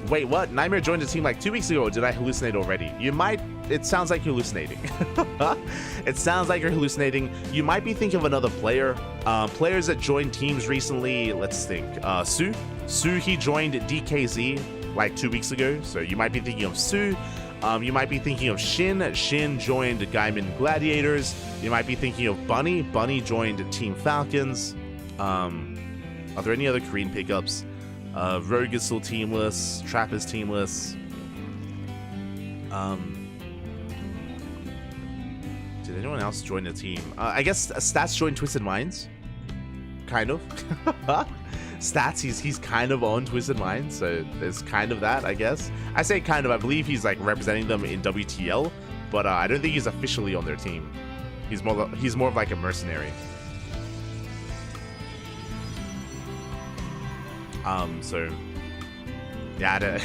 Wait, what? Nightmare joined the team like 2 weeks ago. Or did I hallucinate already? You might. It sounds like you're hallucinating. It sounds like you're hallucinating. You might be thinking of another player. Players that joined teams recently. Let's think. Su, he joined DKZ like 2 weeks ago. So you might be thinking of Su. You might be thinking of Shin. Shin joined Gaiman Gladiators. You might be thinking of Bunny. Bunny joined Team Falcons. Are there any other Korean pickups? Rogue is still teamless. Trap is teamless. Did anyone else join the team? I guess Stats joined Twisted Minds. Kind of. Stats, he's kind of on Twisted Minds, so there's kind of that, I guess. I say kind of. I believe he's like representing them in WTL, but I don't think he's officially on their team. He's more of like a mercenary. So yeah,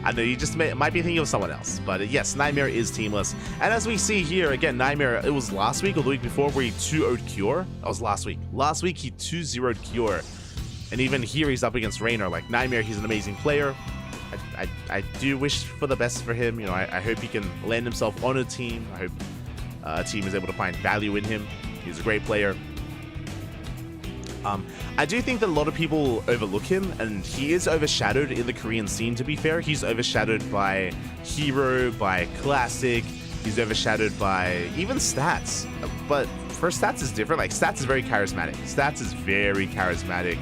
I know you just might be thinking of someone else, but yes, Nightmare is teamless. And as we see here, again, Nightmare, it was last week or the week before where he 2-0'd Cure. That was last week. Last week he 2-0'd Cure. And even here he's up against Raynor. Like, Nightmare, he's an amazing player. I do wish for the best for him. You know, I hope he can land himself on a team. I hope a team is able to find value in him. He's a great player. I do think that a lot of people overlook him, and he is overshadowed in the Korean scene, to be fair. He's overshadowed by Hero, by Classic, he's overshadowed by even Stats. But for Stats is different. Like, Stats is very charismatic. Stats is very charismatic.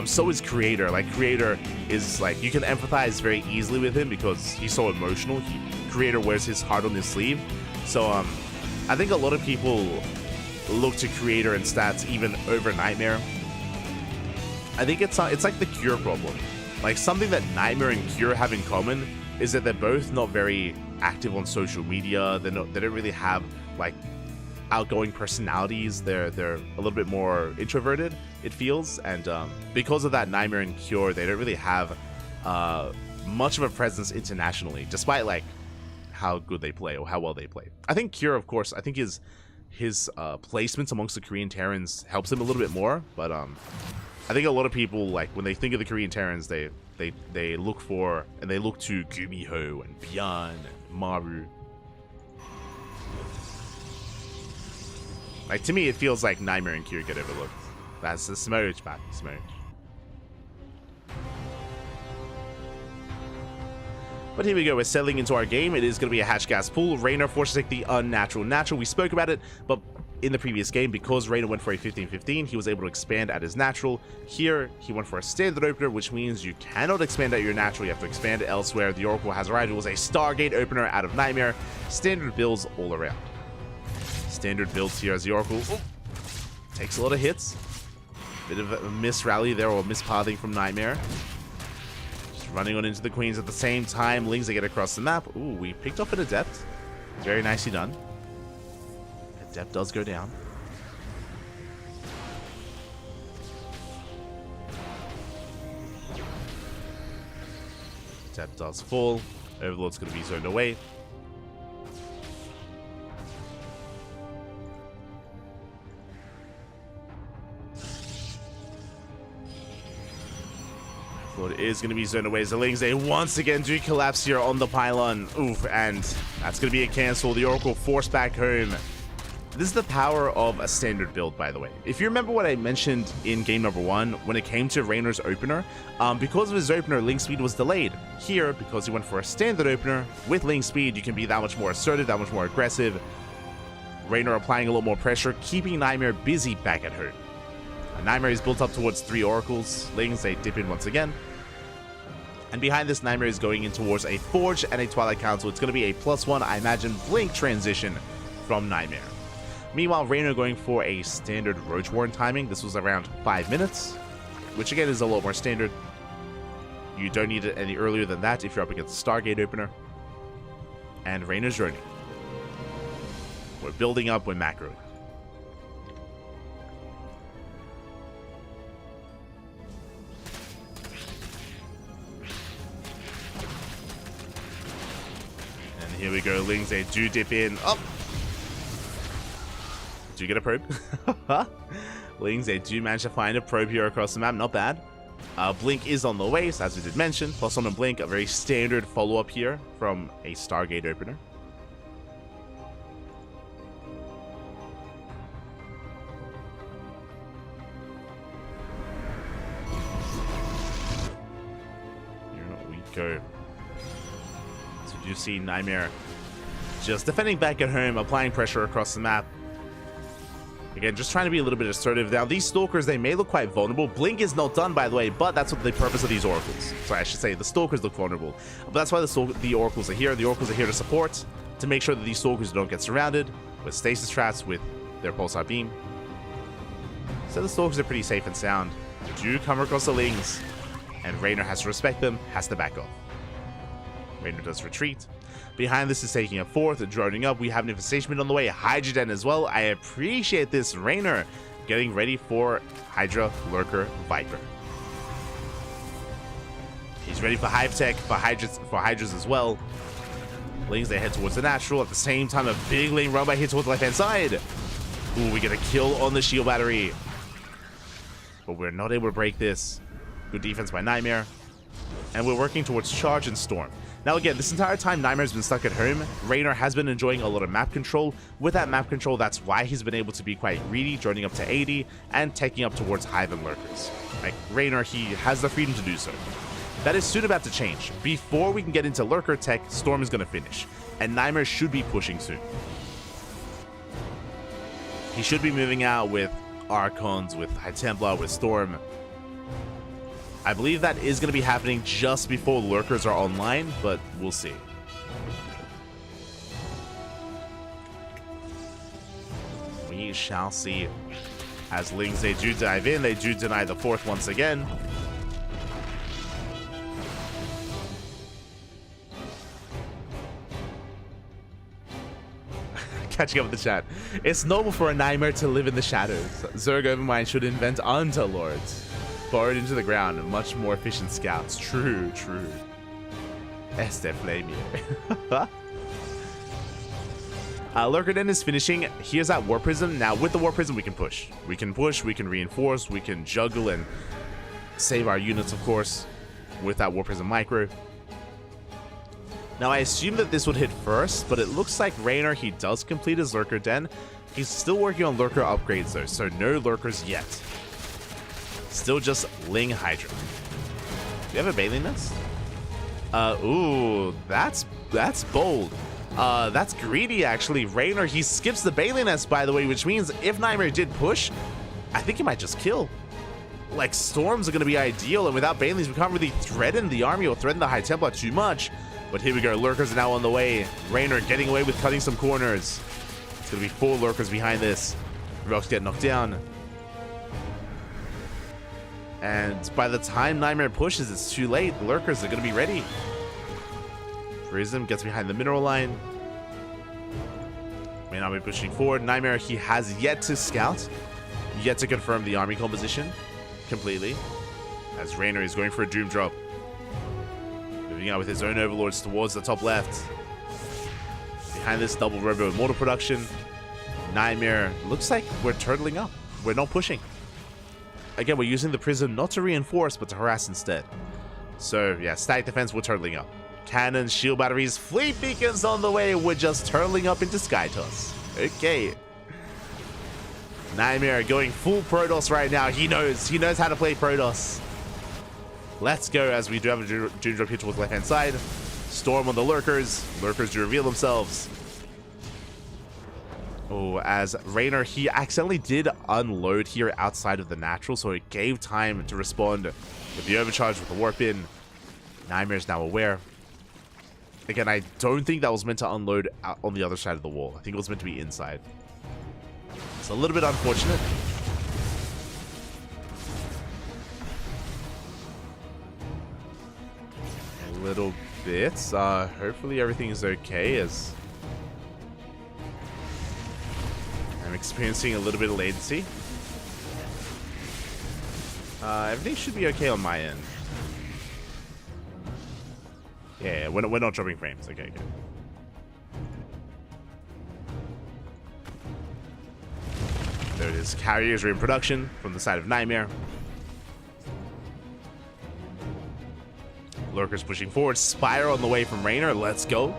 So is Creator. Like, Creator is like, you can empathize very easily with him because he's so emotional. Creator wears his heart on his sleeve. So I think a lot of people look to Creator and Stats even over Nightmare. I think it's like the Cure problem. Like, something that Nightmare and Cure have in common is that they're both not very active on social media. They don't really have like outgoing personalities. They're a little bit more introverted, it feels, and because of that, Nightmare and Cure, they don't really have much of a presence internationally, despite like how good they play or how well they play. I think Kira, of course, I think his placements amongst the Korean Terrans helps him a little bit more, but I think a lot of people, like, when they think of the Korean Terrans, they look for and they look to Gumiho and Byan and Maru. Like, to me, it feels like Nightmare and Kira get overlooked. That's the smudge, man. Smudge. But here we go, we're settling into our game. It is going to be a hatch gas pool. Reynor forced to take the unnatural natural. We spoke about it, but in the previous game, because Reynor went for a 15-15, he was able to expand at his natural. Here, he went for a standard opener, which means you cannot expand at your natural. You have to expand elsewhere. The Oracle has arrived. It was a Stargate opener out of Nightmare. Standard builds all around. Standard builds here as the Oracle. Oh, takes a lot of hits. Bit of a miss rally there, or mispathing from Nightmare. Running on into the Queens at the same time. Lings, they get across the map. Ooh, we picked off an Adept. Very nicely done. Adept does go down. Adept does fall. Overlord's going to be zoned away. It is going to be zoned away as the Lings, they once again do collapse here on the pylon. Oof, and that's going to be a cancel. The Oracle forced back home. This is the power of a standard build, by the way. If you remember what I mentioned in game number 1, when it came to Reynor's opener, because of his opener, Link speed was delayed. Here, because he went for a standard opener, with Link speed, you can be that much more assertive, that much more aggressive. Reynor applying a lot more pressure, keeping Nightmare busy back at home. Nightmare is built up towards 3 Oracles. Lings, they dip in once again. And behind this, Nightmare is going in towards a Forge and a Twilight Council. It's going to be a +1, I imagine, Blink transition from Nightmare. Meanwhile, Reynor going for a standard Roach Warren timing. This was around 5 minutes, which again is a lot more standard. You don't need it any earlier than that if you're up against the Stargate opener. And Reynor's journey. We're building up, we're macro. Here we go, Lings, they do dip in. Oh! Do you get a probe? Lings, they do manage to find a probe here across the map, not bad. Blink is on the way, so as we did mention, +1 and Blink, a very standard follow-up here from a Stargate opener. Here we go. You see Nightmare just defending back at home, applying pressure across the map. Again, just trying to be a little bit assertive. Now, these Stalkers, they may look quite vulnerable. Blink is not done, by the way, but that's what the purpose of these Oracles. Sorry, I should say the Stalkers look vulnerable. But that's why the Oracles are here. The Oracles are here to support, to make sure that these Stalkers don't get surrounded with stasis traps, with their Pulsar Beam. So the Stalkers are pretty safe and sound. Do come across the Lings, and Reynor has to respect them, has to back off. Reynor does retreat. Behind this is taking a 4th, droning up. We have an Infestation on the way. Hydra as well. I appreciate this. Reynor getting ready for Hydra, Lurker, Viper. He's ready for Hive Tech, for Hydras as well. Lings, they head towards the natural. At the same time, a big lane run by here towards the left-hand side. Ooh, we get a kill on the shield battery. But we're not able to break this. Good defense by Nightmare. And we're working towards Charge and Storm. Now again, this entire time Nightmare's been stuck at home. Reynor has been enjoying a lot of map control. With that map control, that's why he's been able to be quite greedy, joining up to 80 and taking up towards Hive and Lurkers. Like, Reynor, he has the freedom to do so. That is soon about to change. Before we can get into Lurker tech, Storm is going to finish. And Nightmare should be pushing soon. He should be moving out with Archons, with High Templar, with Storm. I believe that is going to be happening just before Lurkers are online, but we'll see. We shall see. As Lings, they do dive in, they do deny the 4th once again. Catching up with the chat. It's noble for a Nightmare to live in the shadows. Zerg Overmind should invent Underlords. Forward into the ground, much more efficient scouts. True, true. Este Flamio. Lurker Den is finishing. Here's that War Prism. Now, with the War Prism, we can push. We can push, we can reinforce, we can juggle and save our units, of course, with that War Prism Micro. Now, I assume that this would hit first, but it looks like Raynor, he does complete his Lurker Den. He's still working on Lurker upgrades, though, so no Lurkers yet. Still just Ling Hydra. Do you have a Baleen Nest? Ooh, that's bold. That's greedy, actually. Raynor, he skips the Baleen Nest, by the way, which means if Nightmare did push, I think he might just kill. Like, Storms are going to be ideal, and without Baleens, we can't really threaten the army or threaten the High Templar too much. But here we go. Lurkers are now on the way. Raynor getting away with cutting some corners. It's going to be 4 Lurkers behind this. Rocks get knocked down. And by the time Nightmare pushes, it's too late. The Lurkers are going to be ready. Prism gets behind the mineral line. May not be pushing forward. Nightmare, he has yet to scout. Yet to confirm the army composition completely. As Raynor is going for a Doom Drop. Moving out with his own Overlords towards the top left. Behind this double Robo Immortal production. Nightmare, looks like we're turtling up. We're not pushing. Again, we're using the Prism not to reinforce, but to harass instead. So, yeah, static defense, we're turtling up. Cannons, shield batteries, fleet beacons on the way. We're just turtling up into Sky Toss. Okay. Nightmare going full Protoss right now. He knows how to play Protoss. Let's go, as we do have a Doom Drop here towards the left-hand side. Storm on the Lurkers. Lurkers do reveal themselves. Oh, as Raynor, he accidentally did unload here outside of the natural, so it gave time to respond with the overcharge with the Warp in. Nightmare's now aware. Again, I don't think that was meant to unload out on the other side of the wall. I think it was meant to be inside. It's a little bit unfortunate. A little bit. Hopefully everything is okay, as I'm experiencing a little bit of latency. Everything should be okay on my end. Yeah, we're not dropping frames. Okay, good. There it is. Carriers are in production from the side of Nightmare. Lurkers pushing forward. Spire on the way from Raynor. Let's go.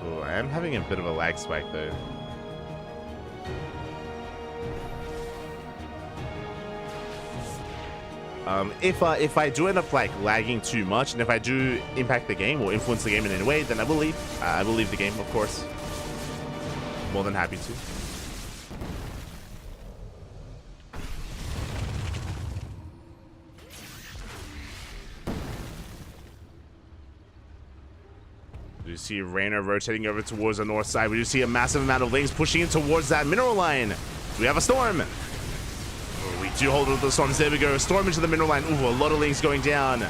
Oh, I am having a bit of a lag spike though. If I do end up like lagging too much, and if I do impact the game or influence the game in any way, then I will leave. I will leave the game, of course. More than happy to. You see Raynor rotating over towards the north side. We do see a massive amount of Lings pushing in towards that mineral line. Do we have a storm? We do hold on to the storms. There we go. Storm into the mineral line. Ooh, a lot of Lings going down.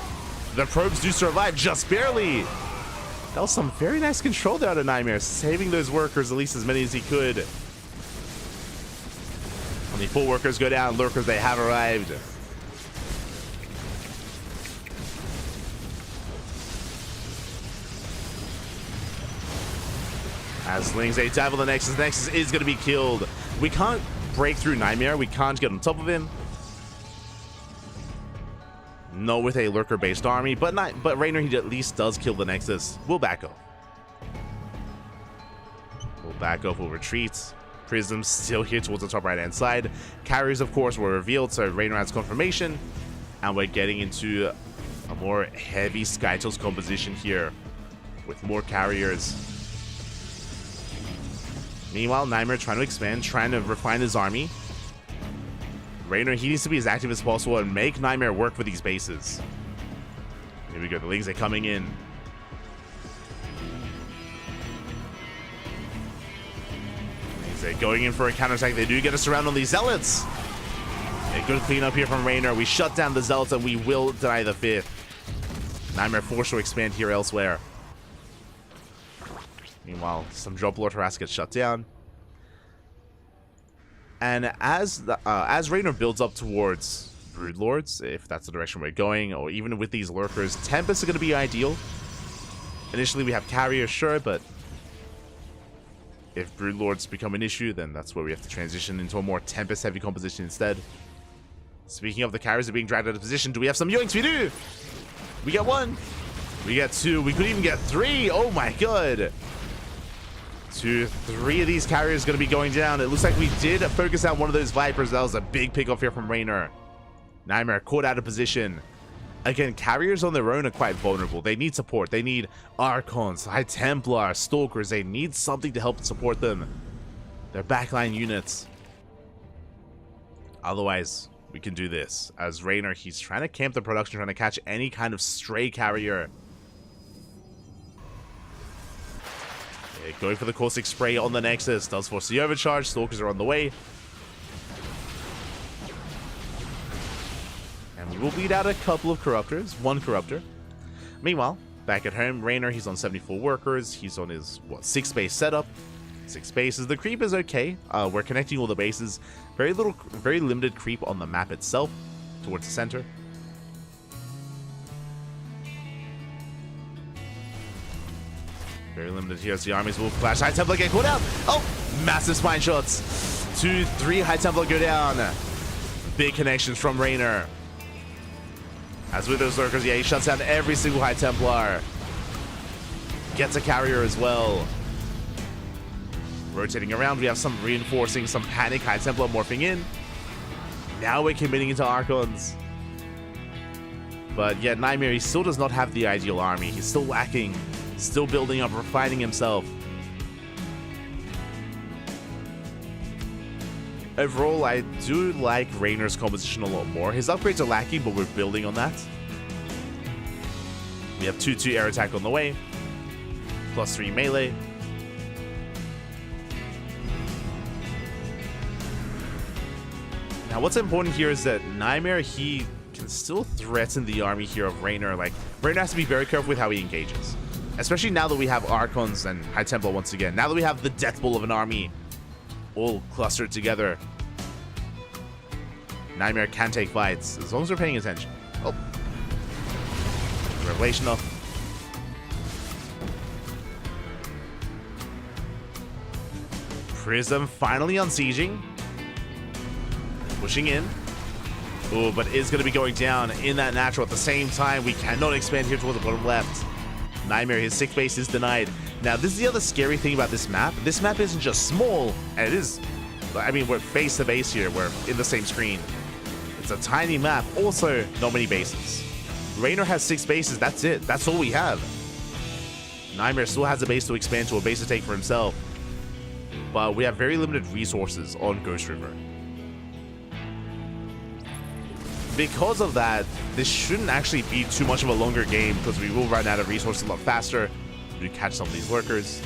The probes do survive just barely. That was some very nice control there out of Nightmare, saving those workers, at least as many as he could. Only 4 workers go down. Lurkers, they have arrived. As Lings, they dive on the Nexus. The Nexus is going to be killed. We can't break through Nightmare. We can't get on top of him. No, with a Lurker-based army, but Raynor, he at least does kill the Nexus. We'll back off. We'll retreat. Prism still here towards the top right-hand side. Carriers, of course, were revealed, so Raynor has confirmation. And we're getting into a more heavy Skytils composition here with more carriers. Meanwhile, Nightmare trying to expand, trying to refine his army. Raynor, he needs to be as active as possible and make Nightmare work for these bases. Here we go. The Lings are coming in. Lings are going in for a counterattack. They do get a surround on these Zealots. A good cleanup here from Raynor. We shut down the Zealots and we will deny the 5th. Nightmare forced to expand here elsewhere. Meanwhile, some Drop Lord Harass gets shut down. And as Raynor builds up towards Broodlords, if that's the direction we're going, or even with these Lurkers, Tempests are going to be ideal. Initially, we have Carrier, sure, but if Broodlords become an issue, then that's where we have to transition into a more Tempest-heavy composition instead. Speaking of the carriers are being dragged out of position, do we have some yoinks? We do! We get 1. We get 2. We could even get 3. Oh my god. 2, 3 of these carriers going to be going down. It looks like we did focus out one of those Vipers. That was a big pickoff here from Raynor. Nightmare caught out of position. Again, carriers on their own are quite vulnerable. They need support. They need Archons, High Templar, Stalkers. They need something to help support them. They're backline units. Otherwise, we can do this. As Raynor, he's trying to camp the production, trying to catch any kind of stray carrier. Yeah, going for the Caustic Spray on the Nexus. Does force the overcharge. Stalkers are on the way. And we will beat out a couple of Corruptors. 1 Corruptor. Meanwhile, back at home, Raynor, he's on 74 workers. He's on his, 6 base setup. 6 bases. The creep is okay. We're connecting all the bases. Very limited creep on the map itself towards the center. Very limited here as the armies will clash. High Templar get caught out. Oh, massive spine shots. 2, 3 High Templar go down. Big connections from Raynor. As with those Lurkers, yeah, he shuts down every single High Templar. Gets a carrier as well. Rotating around, we have some reinforcing, some panic, High Templar morphing in. Now we're committing into Archons. But yet Nightmare, he still does not have the ideal army. He's still lacking, still building up, refining himself. Overall, I do like Raynor's composition a lot more. His upgrades are lacking, but we're building on that. We have 2/2 air attack on the way. +3 melee. Now, what's important here is that Nightmare, he can still threaten the army here of Raynor. Like, Raynor has to be very careful with how he engages. Especially now that we have Archons and High Templar once again. Now that we have the Death Bull of an army all clustered together. Nightmare can take fights, as long as we're paying attention. Oh. Revelation off. Prism finally unsieging. Pushing in. Oh, but is going to be going down in that natural. At the same time, we cannot expand here towards the bottom left. Nightmare, his 6th base is denied. Now, this is the other scary thing about this map. This map isn't just small, and it is, I mean, we're base to base here. We're in the same screen. It's a tiny map. Also, not many bases. Raynor has 6 bases. That's it. That's all we have. Nightmare still has a base to expand to, a base to take for himself. But we have very limited resources on Ghost River. Because of that, this shouldn't actually be too much of a longer game, because we will run out of resources a lot faster. We catch some of these Lurkers.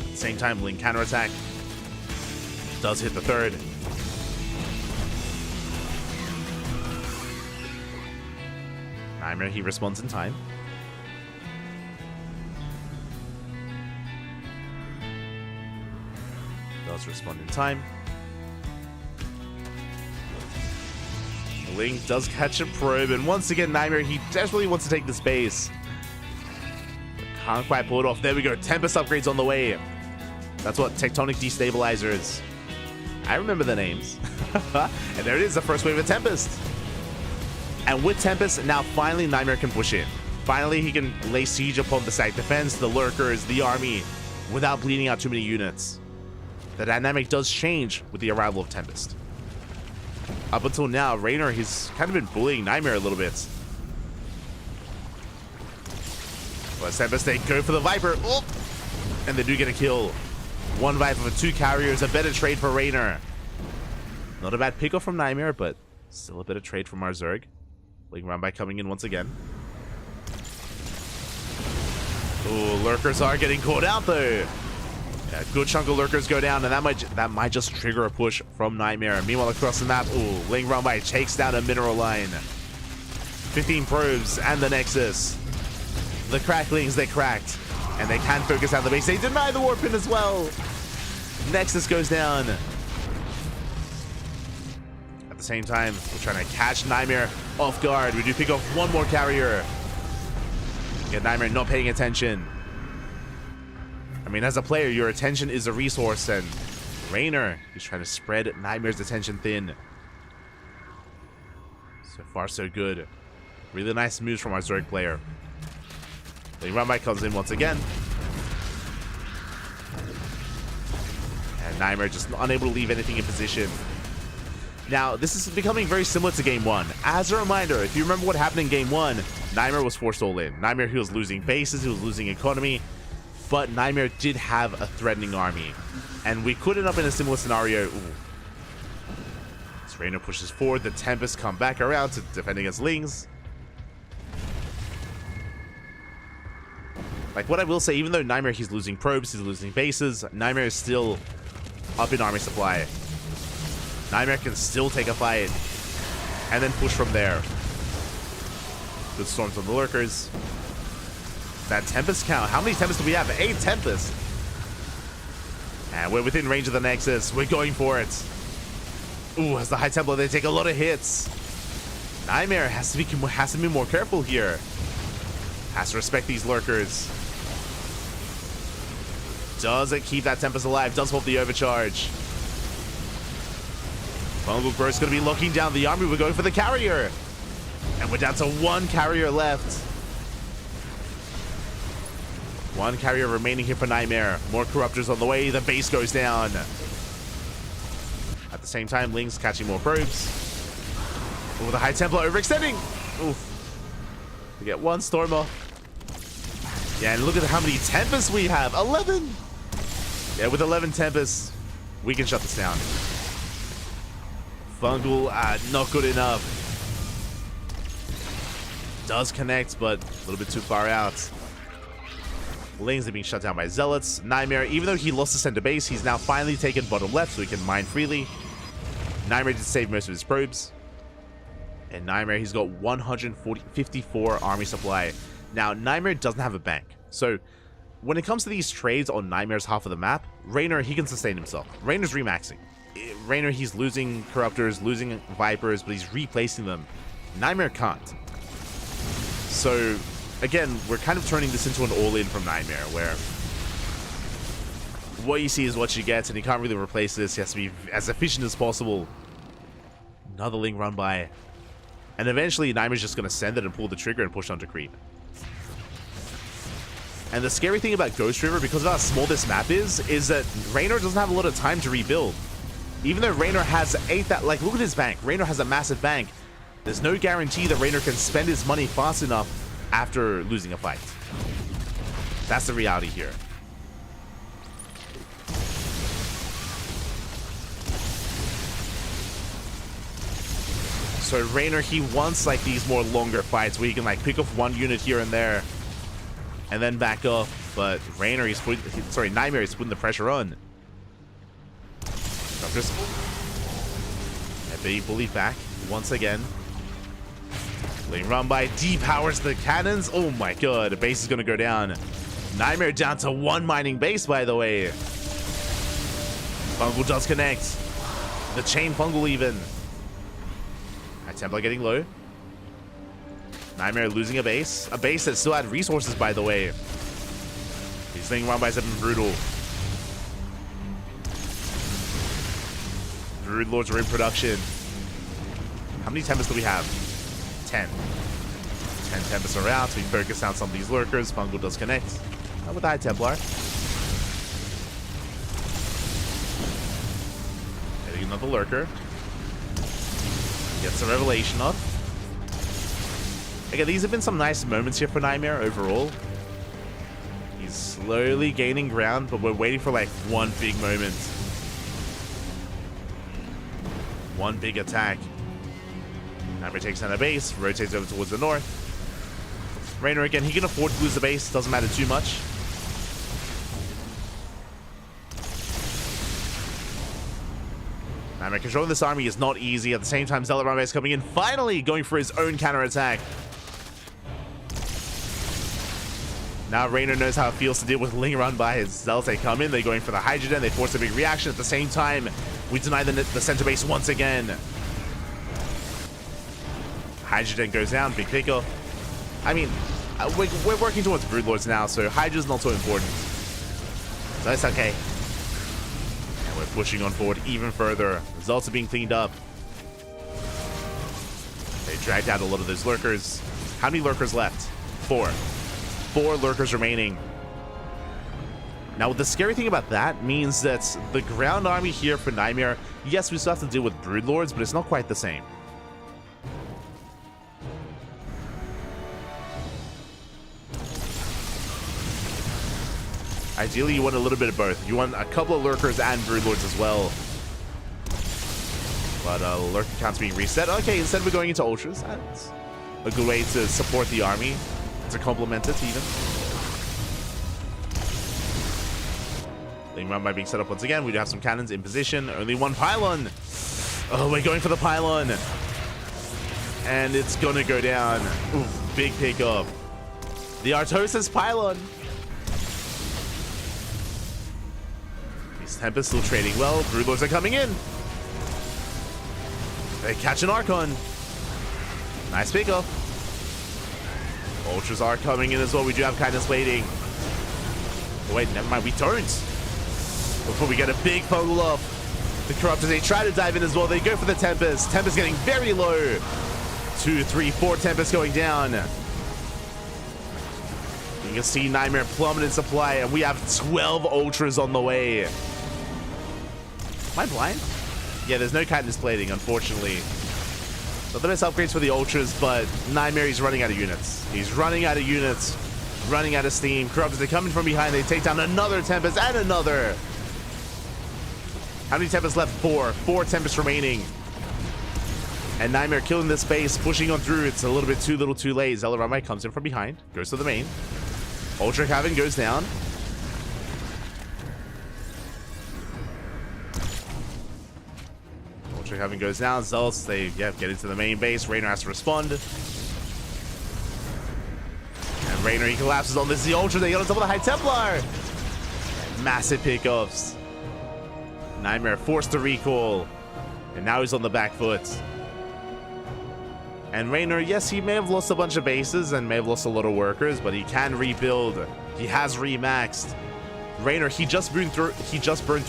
At the same time, Link counterattack does hit the 3rd. Nightmare, he responds in time. Does respond in time. Link does catch a probe, and once again, Nightmare, he desperately wants to take this base. But can't quite pull it off. There we go. Tempest upgrades on the way. That's what Tectonic Destabilizers. I remember the names. And there it is, the first wave of Tempest. And with Tempest, now finally Nightmare can push in. Finally, he can lay siege upon the site defense, the Lurkers, the army, without bleeding out too many units. The dynamic does change with the arrival of Tempest. Up until now, Raynor, he's kind of been bullying Nightmare a little bit. But Tempest, they go for the Viper. Oh! And they do get a kill. 1 Viper for 2 carriers, a better trade for Raynor. Not a bad pickup from Nightmare, but still a better trade from our Zerg. Playing around by coming in once again. Ooh, Lurkers are getting caught out though. Yeah, a good chunk of Lurkers go down, and that might just trigger a push from Nightmare. Meanwhile, across the map, ooh, Ling run by takes down a mineral line. 15 probes and the Nexus. The Cracklings, they cracked, and they can focus out the base. They deny the warp pin as well. Nexus goes down. At the the same time, we're trying to catch Nightmare off guard. We do pick off one more carrier. Yeah, Nightmare not paying attention. I mean, as a player, your attention is a resource, and Raynor is trying to spread Nightmare's attention thin. So far, so good. Really nice moves from our Zerg player. The run-by comes in once again. And Nightmare just unable to leave anything in position. Now, this is becoming very similar to Game 1. As a reminder, if you remember what happened in Game 1, Nightmare was forced all in. Nightmare, he was losing bases, he was losing economy, but Nightmare did have a threatening army. And we could end up in a similar scenario. As Raynor pushes forward, the Tempest come back around to defend against Lings. Like, what I will say, even though Nightmare, he's losing probes, he's losing bases, Nightmare is still up in army supply. Nightmare can still take a fight and then push from there. Good storms on the lurkers. That Tempest count. How many Tempests do we have? 8 Tempests. And we're within range of the Nexus. We're going for it. Ooh, as the High Templar, they take a lot of hits. Nightmare has to be more careful here. Has to respect these lurkers. Does it keep that Tempest alive? Does hold the overcharge. Fungal Growth's going to be locking down the army. We're going for the carrier. And we're down to 1 carrier left. 1 carrier remaining here for Nightmare. More Corruptors on the way. The base goes down. At the same time, Ling's catching more probes. Oh, the High Templar overextending. Oof. We get 1 Stormer. Yeah, and look at how many Tempests we have. 11. Yeah, with 11 Tempests, we can shut this down. Fungal, not good enough. Does connect, but a little bit too far out. Lings are being shut down by Zealots. Nightmare, even though he lost the center base, he's now finally taken bottom left so he can mine freely. Nightmare did save most of his probes. And Nightmare, he's got 154 army supply. Now, Nightmare doesn't have a bank. So, when it comes to these trades on Nightmare's half of the map, Raynor, he can sustain himself. Raynor's remaxing. Raynor, he's losing Corruptors, losing Vipers, but he's replacing them. Nightmare can't. So, again, we're kind of turning this into an all-in from Nightmare, where what you see is what you get, and he can't really replace this. He has to be as efficient as possible. Another Ling run by. And eventually, Nightmare's just going to send it and pull the trigger and push onto creep. And the scary thing about Ghost River, because of how small this map is that Raynor doesn't have a lot of time to rebuild. Even though Raynor has 8 that, like, look at his bank. Raynor has a massive bank. There's no guarantee that Raynor can spend his money fast enough after losing a fight. That's the reality here. So Raynor, he wants like these more longer fights where he can like pick off 1 unit here and there and then back up. But Raynor, Nightmare is putting the pressure on. Just be bullied back once again. Ling run by, depowers the cannons. Oh my god, the base is gonna go down. Nightmare down to 1 mining base, by the way. Fungal does connect. The chain Fungal even. High Templar getting low. Nightmare losing a base that still had resources, by the way. These Ling run bys have been brutal. Brood Lords are in production. How many Tempests do we have? 10. 10 Tempests are out. We focus on some of these lurkers. Fungal does connect. Not with the High Templar. Getting another lurker. Gets a revelation up. Again, these have been some nice moments here for Nightmare overall. He's slowly gaining ground, but we're waiting for like 1 big moment. 1 big attack. Nightmare takes down a base, rotates over towards the north. Raynor again, he can afford to lose the base, doesn't matter too much. Nightmare controlling this army is not easy. At the same time, Zealot is coming in, finally going for his own counterattack. Now Raynor knows how it feels to deal with Ling run by. His Zealots, they come in, they're going for the hydrogen, they force a big reaction. At the same time, we deny the center base once again. Hydrogen goes down. Big picker. I mean, we're working towards Broodlords now, so Hydra's not so important. So it's okay. And we're pushing on forward even further. Results are being cleaned up. They dragged out a lot of those lurkers. How many lurkers left? 4. 4 lurkers remaining. Now, the scary thing about that means that the ground army here for Nightmare, yes, we still have to deal with Broodlords, but it's not quite the same. Ideally, you want a little bit of both. You want a couple of lurkers and Broodlords as well. But lurker count's being reset. Okay, instead we're going into ultras. That's a good way to support the army, to complement it even. Lane run by being set up once again. We do have some cannons in position. Only one pylon. Oh, we're going for the pylon. And it's gonna go down. Oof, big pickup. The Artosis pylon. These Tempests still trading well. Broodlords are coming in. They catch an Archon. Nice pickup. Ultras are coming in as well. We do have kindness waiting. Oh, wait, never mind. We don't. Before we get a big fungal off. The Corruptors, they try to dive in as well. They go for the Tempest. Tempest getting very low. 2, 3, 4 Tempests going down. You can see Nightmare plummet in supply, and we have 12 Ultras on the way. Am I blind? Yeah, there's no kindness plating, unfortunately. Not the best upgrades for the Ultras, but Nightmare, he's running out of units. He's running out of units. Running out of steam. Corruptors, they come in from behind. They take down another Tempest and another. How many Tempests left? 4. 4 Tempests remaining. And Nightmare killing this base, pushing on through. It's a little bit too little too late. Zellarami comes in from behind. Goes to the main. Ultra Cavern goes down. Ultra Cavern goes down. Zealots, they get into the main base. Raynor has to respond. And Raynor, he collapses on this. The Ultra, they get on top of the High Templar. Massive pickups. Nightmare forced to recall, and now he's on the back foot. And Raynor, yes, he may have lost a bunch of bases and may have lost a lot of workers, but he can rebuild. He has remaxed. Raynor, he just burned through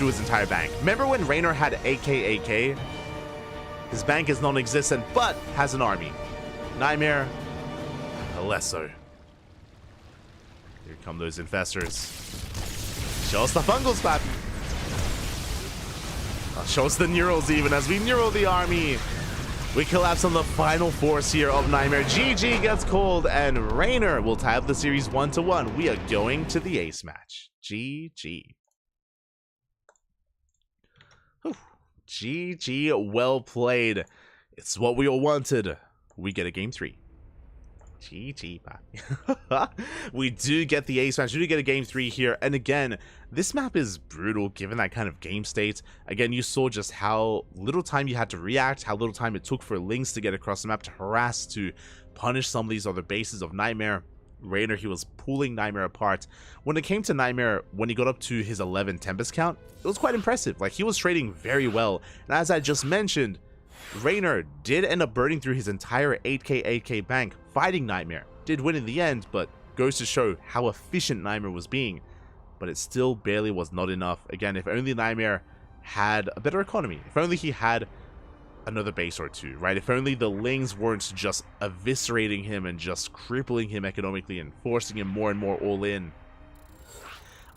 his entire bank. Remember when Raynor had AK? His bank is non-existent, but has an army. Nightmare, less so. Here come those infestors. Show us the fungals, papi. Show us the Neurals even as we Neural the army. We collapse on the final force here of Nightmare. GG gets called, and Raynor will tie up the series 1-1. We are going to the ace match. GG. Whew. GG, well played. It's what we all wanted. We get a game 3. GG, man. We do get the ace match. We do get a game 3 here. And again, this map is brutal given that kind of game state. Again, you saw just how little time you had to react, how little time it took for Lings to get across the map to harass, to punish some of these other bases of Nightmare. Raynor, he was pulling Nightmare apart. When it came to Nightmare, when he got up to his 11 Tempest count, it was quite impressive. Like, he was trading very well. And as I just mentioned, Raynor did end up burning through his entire 8k bank fighting Nightmare. Did win in the end, but goes to show how efficient Nightmare was being. But it still barely was not enough. Again, if only Nightmare had a better economy. If only he had another base or two, right? If only the Lings weren't just eviscerating him and just crippling him economically and forcing him more and more all in.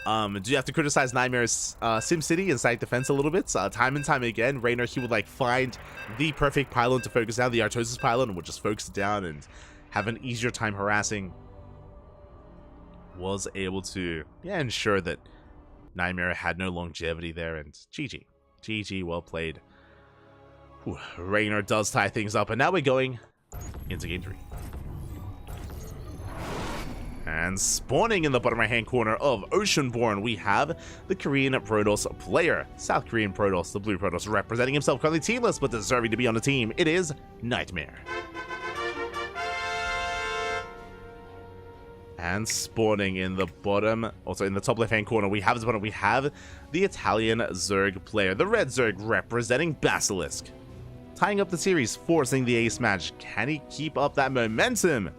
Do you have to criticize Nightmare's SimCity and site defense a little bit? Time and time again, Raynor, he would like find the perfect pylon to focus down, the Artosis pylon, and would just focus it down and have an easier time harassing. Was able to ensure that Nightmare had no longevity there, and GG. GG, well played. Whew, Raynor does tie things up, and now we're going into game 3. And spawning in the bottom right hand corner of Oceanborn, we have the Korean Protoss player. South Korean Protoss, the blue Protoss, representing himself, currently teamless, but deserving to be on the team. It is Nightmare. And spawning in the bottom, also in the top left hand corner, we have the Italian Zerg player, the red Zerg representing Basilisk. tying up the series, forcing the ace match. Can he keep up that momentum?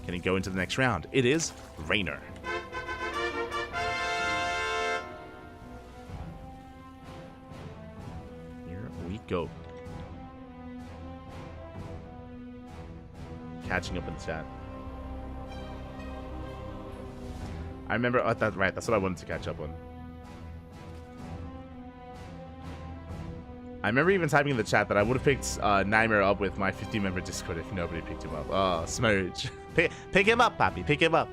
Can he go into the next round? It is Rainer. Here we go. Catching up in the chat. I remember, right, that's what I wanted to catch up on. I remember even typing in the chat that I would have picked Nightmare up with my 50-member Discord if nobody picked him up. Oh, Smooch. Pick him up, Pappy. Pick him up.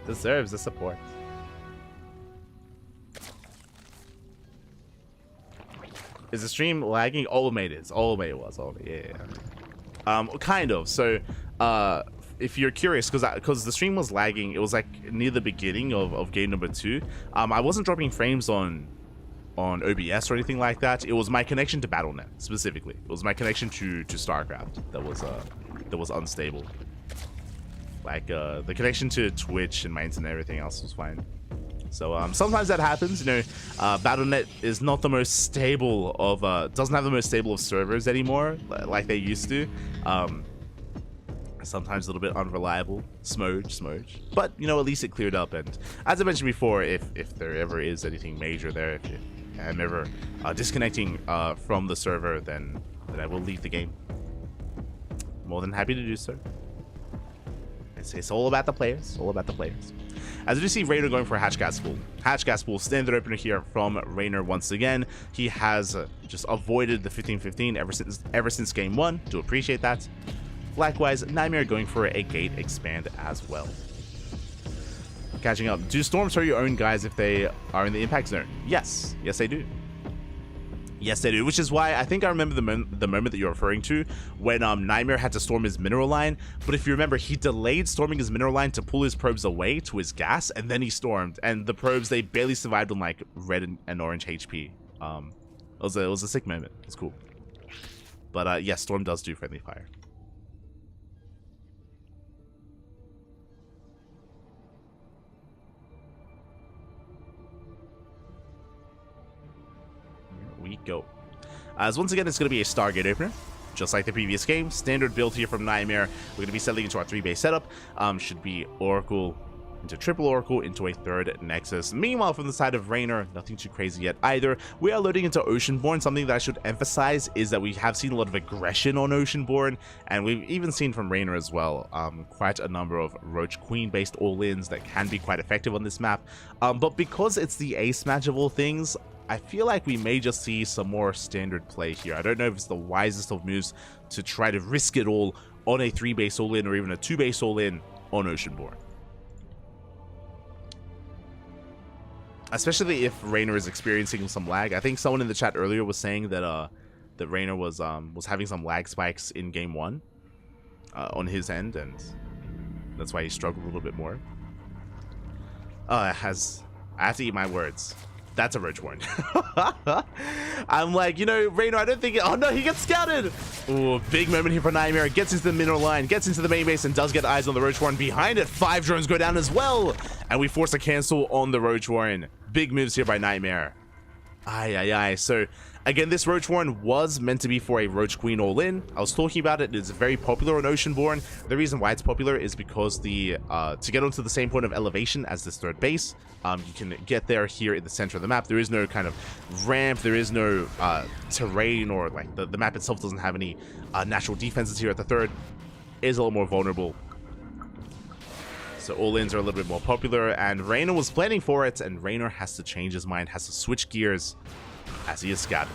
Deserves the support. Is the stream lagging? Olamate is. Olamate was. Olamate, yeah. Kind of. So, if you're curious, because the stream was lagging, it was like near the beginning of game number 2. I wasn't dropping frames on OBS or anything like that. It was my connection to Battle.net specifically. It was my connection to StarCraft that was unstable. Like the connection to Twitch and my internet, everything else was fine. So sometimes that happens. You know, Battle.net is not the most stable of doesn't have the most stable of servers anymore like they used to. Sometimes a little bit unreliable. Smooch. But, you know, at least it cleared up. And as I mentioned before, if there ever is anything major there, if I'm ever disconnecting from the server, then I will leave the game. More than happy to do so. It's all about the players. All about the players. As you see, Rainer going for Hatch Gas Pool. Hatch Gas Pool, standard opener here from Rainer once again. He has just avoided the 15-15 ever since game 1. Do appreciate that. Likewise, Nightmare going for a gate expand as well. Catching up. Do storms hurt your own guys if they are in the impact zone? Yes. Yes, they do. Yes, they do. Which is why I think I remember the moment that you're referring to when Nightmare had to storm his mineral line. But if you remember, he delayed storming his mineral line to pull his probes away to his gas, and then he stormed. And the probes, they barely survived on like red and orange HP. It was a sick moment. It's cool. But yes, storm does do friendly fire. We go. As once again, it's going to be a Stargate opener, just like the previous game. Standard build here from Nightmare. We're going to be settling into our 3-base setup. Should be Oracle into triple Oracle into a third Nexus. Meanwhile, from the side of Rainer, nothing too crazy yet either. We are loading into Oceanborn. Something that I should emphasize is that we have seen a lot of aggression on Oceanborn, and we've even seen from Rainer as well quite a number of Roach Queen based all-ins that can be quite effective on this map. But because it's the ace match of all things, I feel like we may just see some more standard play here. I don't know if it's the wisest of moves to try to risk it all on a 3-base all-in or even a 2-base all-in on Oceanborn. Especially if Rainer is experiencing some lag. I think someone in the chat earlier was saying that that Rainer was having some lag spikes in game 1 on his end, and that's why he struggled a little bit more. I have to eat my words. That's a Roach Warren. I'm like, you know, Rainer, I don't think... Oh, no, he gets scouted. Ooh, big moment here for Nightmare. Gets into the mineral line, gets into the main base, and does get eyes on the Roach Warren. Behind it, 5 drones go down as well. And we force a cancel on the Roach Warren. Big moves here by Nightmare. Aye. So, again, this Roach Warren was meant to be for a Roach Queen all-in. I was talking about it. It's very popular on Oceanborn. The reason why it's popular is because the to get onto the same point of elevation as this third base, you can get there here in the center of the map. There is no kind of ramp. There is no terrain, or like the map itself doesn't have any natural defenses here at the third. It is a little more vulnerable. So all-ins are a little bit more popular, and Rainer was planning for it, and Rainer has to change his mind, has to switch gears as he is scattered.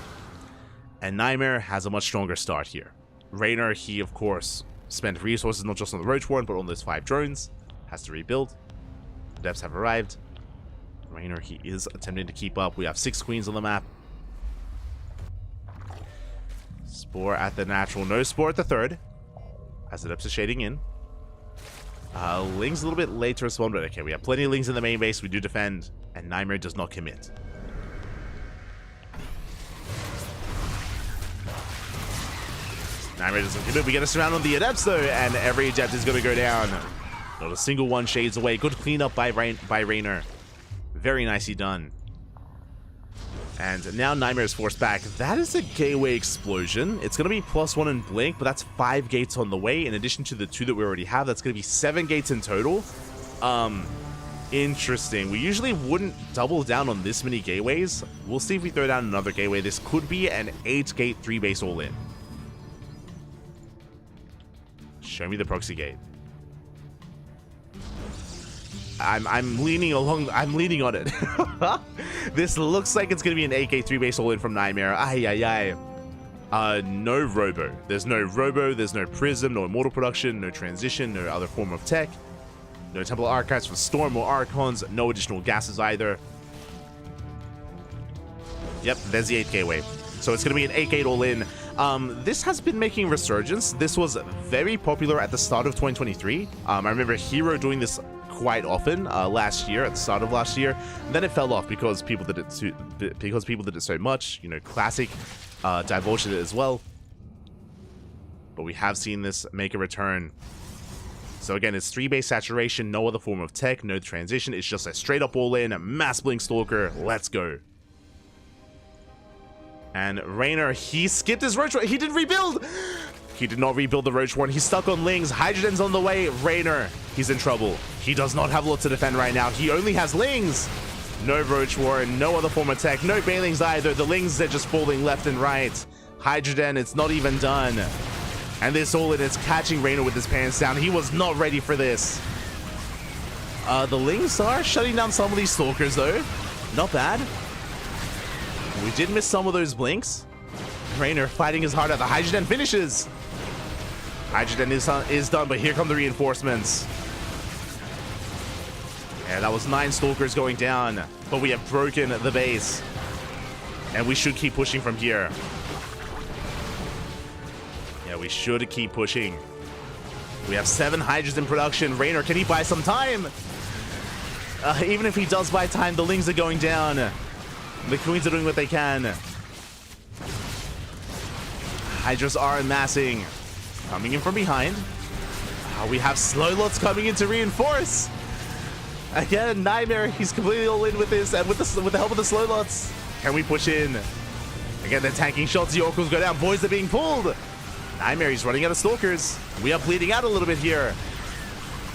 And Nightmare has a much stronger start here. Rainer, he of course spent resources not just on the Roach Warren, but on those 5 drones. Has to rebuild. The depths have arrived. Rainer, he is attempting to keep up. We have 6 queens on the map. Spore at the natural. No Spore at the third, as the depths are shading in. Ling's a little bit late to respond, but okay, we have plenty of Lings in the main base. We do defend, and Nightmare does not commit. Nightmare doesn't commit. We get a surround on the Adepts though, and every Adept is going to go down. Not a single one shades away. Good cleanup by Rainer. Very nicely done. And now Nightmare is forced back. That is a gateway explosion. It's going to be +1 in Blink, but that's 5 gates on the way. In addition to the 2 that we already have, that's going to be 7 gates in total. Interesting. We usually wouldn't double down on this many gateways. We'll see if we throw down another gateway. This could be an 8-gate 3-base all-in. Show me the proxy gate. I'm leaning on it. This looks like it's gonna be an 8-gate 3-base all-in from Nightmare. No Robo. There's no Robo, there's no Prism, no Immortal Production, no Transition, no other form of tech. No Temple Archives for Storm or Archons, no additional gases either. Yep, there's the 8 gateway. So it's going to be an 8-gate all-in. This has been making resurgence. This was very popular at the start of 2023. I remember Hero doing this quite often last year, at the start of last year. And then it fell off because people did it so much. You know, Classic divulged it as well. But we have seen this make a return. So again, it's 3-base saturation, no other form of tech, no transition. It's just a straight up all-in, Mass Blink Stalker. Let's go. And Raynor, he skipped his Roach one. He didn't rebuild. He did not rebuild the Roach one. He's stuck on Lings. Hydrogen's on the way. Raynor, he's in trouble. He does not have a lot to defend right now. He only has Lings. No Roach Warren, no other form of tech, no Bailings either. The Lings are just falling left and right. Hydrogen, it's not even done. And this all-in is catching Raynor with his pants down. He was not ready for this. The Lings are shutting down some of these Stalkers, though. Not bad. We did miss some of those Blinks. Raynor fighting his heart out. The Hydrogen finishes. Hydrogen is done, but here come the reinforcements. Yeah, that was 9 Stalkers going down. But we have broken the base. And we should keep pushing from here. Yeah, we should keep pushing. We have 7 Hydras in production. Raynor, can he buy some time? Even if he does buy time, the Lings are going down. The Queens are doing what they can. Hydras are amassing. Coming in from behind. We have Slow Lots coming in to reinforce. Again, Nightmare, he's completely all in with this, and with the help of the Slow Lots. Can we push in? Again, they're tanking shots. The Oracles go down. Boys are being pulled. Nightmare, he's running out of Stalkers. We are bleeding out a little bit here.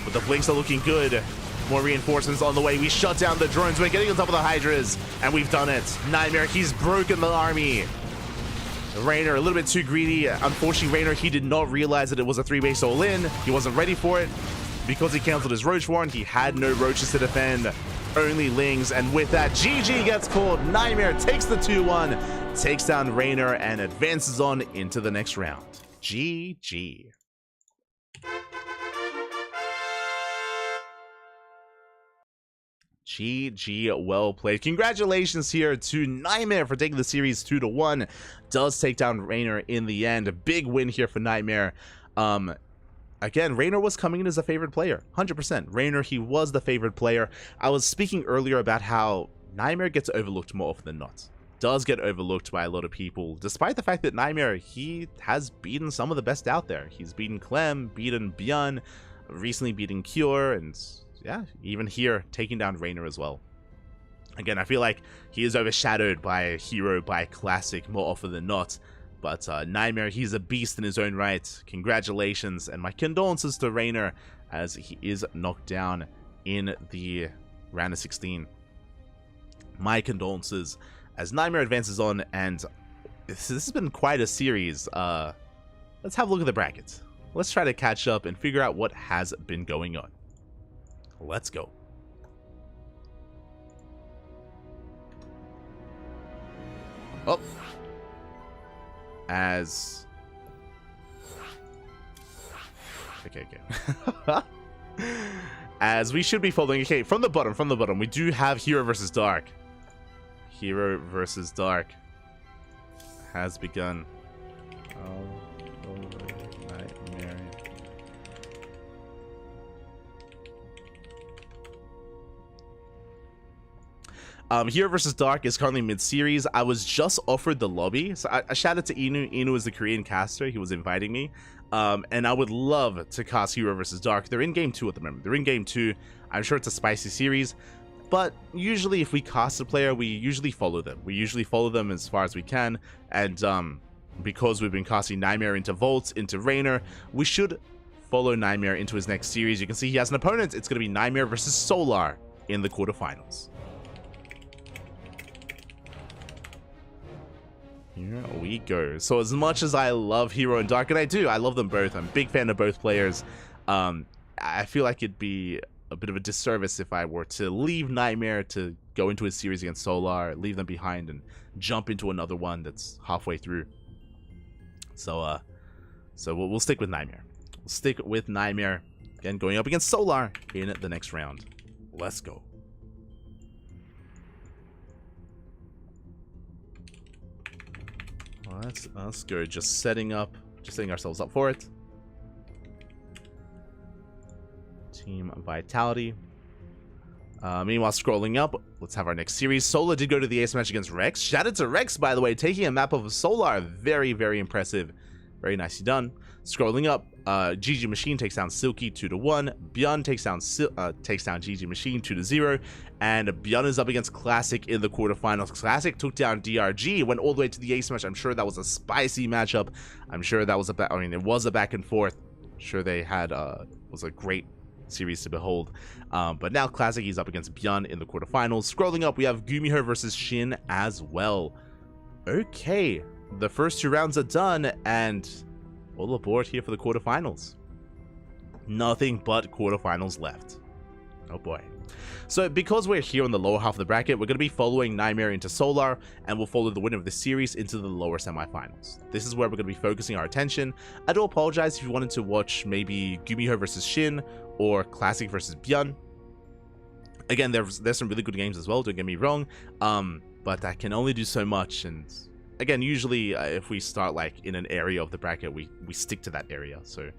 But the Blinks are looking good. More reinforcements on the way. We shut down the drones. We're getting on top of the Hydras. And we've done it. Nightmare, he's broken the army. Raynor, a little bit too greedy. Unfortunately, Raynor, he did not realize that it was a 3-base all-in. He wasn't ready for it. Because he canceled his Roach Warren, he had no Roaches to defend. Only Lings. And with that, GG gets called. Nightmare takes the 2-1. Takes down Raynor and advances on into the next round. GG. GG, well played. Congratulations here to Nightmare for taking the series 2-1. Does take down Raynor in the end. A big win here for Nightmare. Again, Raynor was coming in as a favorite player. 100%. Raynor, he was the favorite player. I was speaking earlier about how Nightmare gets overlooked more often than not. Does get overlooked by a lot of people, despite the fact that Nightmare, he has beaten some of the best out there. He's beaten Clem, beaten Bjorn, recently beaten Cure, and yeah, even here, taking down Raynor as well. Again, I feel like he is overshadowed by a Hero, by a Classic more often than not. But Nightmare, he's a beast in his own right. Congratulations, and my condolences to Raynor as he is knocked down in the round of 16. My condolences as Nightmare advances on, and this has been quite a series. Let's have a look at the brackets. Let's try to catch up and figure out what has been going on. Let's go. Oh. As... Okay. As we should be following... Okay, from the bottom, we do have Hero versus Dark. Hero versus Dark has begun. Nightmare. Hero versus Dark is currently mid-series. I was just offered the lobby, so I shout out to Inu. Inu is the Korean caster. He was inviting me, and I would love to cast Hero versus Dark. They're in game 2 at the moment. They're in game 2. I'm sure it's a spicy series. But usually if we cast a player, we usually follow them. We usually follow them as far as we can. And because we've been casting Nightmare into Volts, into Raynor, we should follow Nightmare into his next series. You can see he has an opponent. It's going to be Nightmare versus Solar in the quarterfinals. Here we go. So as much as I love Hero and Dark, and I do, I love them both. I'm a big fan of both players. I feel like it'd be a bit of a disservice if I were to leave Nightmare to go into a series against Solar, leave them behind, and jump into another one that's halfway through. So we'll stick with Nightmare. We'll stick with Nightmare, again, going up against Solar in the next round. Let's go. Let's go. Just setting ourselves up for it. Team Vitality. Meanwhile, scrolling up, let's have our next series. Solar did go to the ace match against Rex. Shout out to Rex, by the way, taking a map of Solar. Very, very impressive. Very nicely done. Scrolling up, GG Machine takes down Silky 2-1. Bjorn takes down GG Machine 2-0. And Bjorn is up against Classic in the quarterfinals. Classic took down DRG, went all the way to the ace match. I'm sure that was a spicy matchup. I'm sure that was it was a back and forth. I'm sure they had was a great series to behold. But now Classic, he's up against Bjorn in the quarterfinals. Scrolling up, we have Gumiho versus Shin as well. Okay, the first 2 rounds are done, and all aboard here for the quarterfinals. Nothing but quarterfinals left. Oh boy. So because we're here on the lower half of the bracket, we're going to be following Nightmare into Solar, and we'll follow the winner of the series into the lower semifinals. This is where we're going to be focusing our attention. I do apologize if you wanted to watch maybe Gumiho versus Shin or Classic versus Bjorn. Again, there's some really good games as well, don't get me wrong, but I can only do so much. And again, usually if we start like in an area of the bracket, we stick to that area. So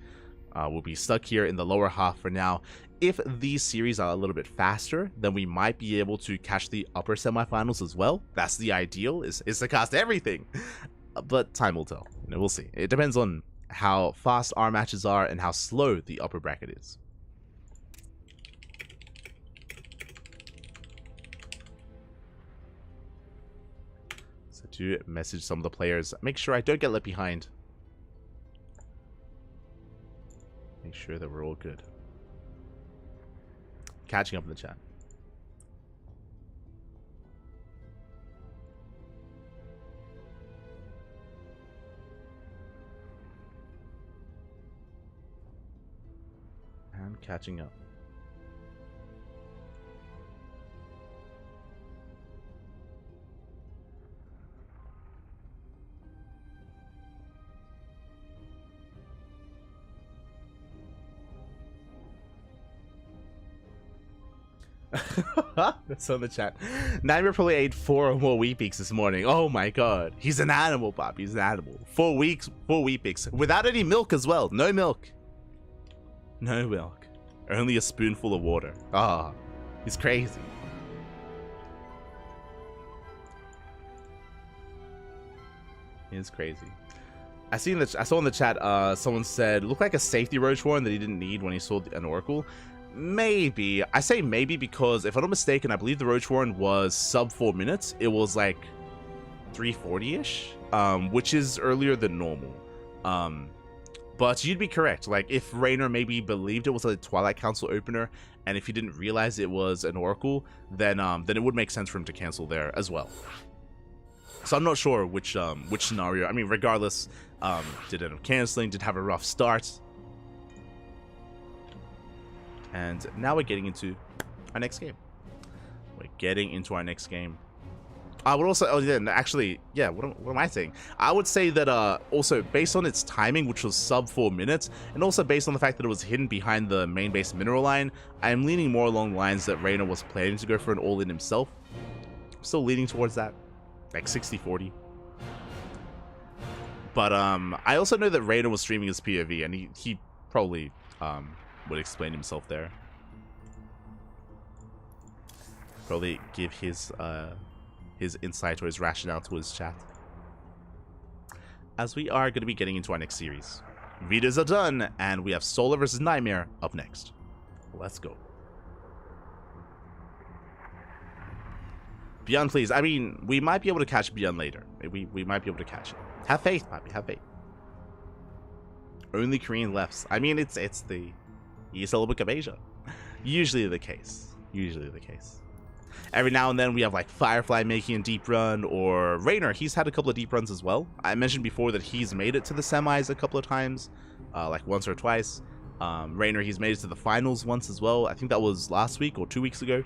we'll be stuck here in the lower half for now. If these series are a little bit faster, then we might be able to catch the upper semifinals as well. That's the ideal, is to cast everything. But time will tell. We'll see. It depends on how fast our matches are and how slow the upper bracket is. So to message some of the players, make sure I don't get left behind. Make sure that we're all good. Catching up in the chat. And catching up. That's on the chat. Nightmare probably ate 4 or more Wheat Peaks this morning. Oh my god. He's an animal, Pop. He's an animal. 4 Wheat Peaks. Without any milk as well. No milk. No milk. Only a spoonful of water. Ah, he's crazy. He's crazy. I saw in the chat someone said looked like a safety Roach Warren that he didn't need when he saw an Oracle. Maybe. I say maybe because if I'm not mistaken, I believe the Roach Warren was sub 4 minutes. It was like 340-ish, which is earlier than normal. But you'd be correct. Like if Raynor maybe believed it was a Twilight Council opener, and if he didn't realize it was an Oracle, then it would make sense for him to cancel there as well. So I'm not sure which scenario. I mean, regardless, did end up canceling, did have a rough start. And now we're getting into our next game. I would also, what am I saying? I would say that also based on its timing, which was sub 4 minutes, and also based on the fact that it was hidden behind the main base mineral line, I am leaning more along the lines that Raynor was planning to go for an all-in himself. I'm still leaning towards that, like 60-40. But I also know that Raynor was streaming his POV, and he probably would explain himself there. Probably give his insight or his rationale to his chat. As we are going to be getting into our next series. Videos are done, and we have Solar versus Nightmare up next. Let's go. Beyond, please. I mean, we might be able to catch Beyond later. We might be able to catch it. Have faith, Poppy. Have faith. Only Korean lefts. I mean, it's the ESL Open Cup Asia. Usually the case. Usually the case. Every now and then we have like Firefly making a deep run, or Raynor. He's had a couple of deep runs as well. I mentioned before that he's made it to the semis a couple of times, like once or twice. Raynor, he's made it to the finals once as well. I think that was last week or 2 weeks ago.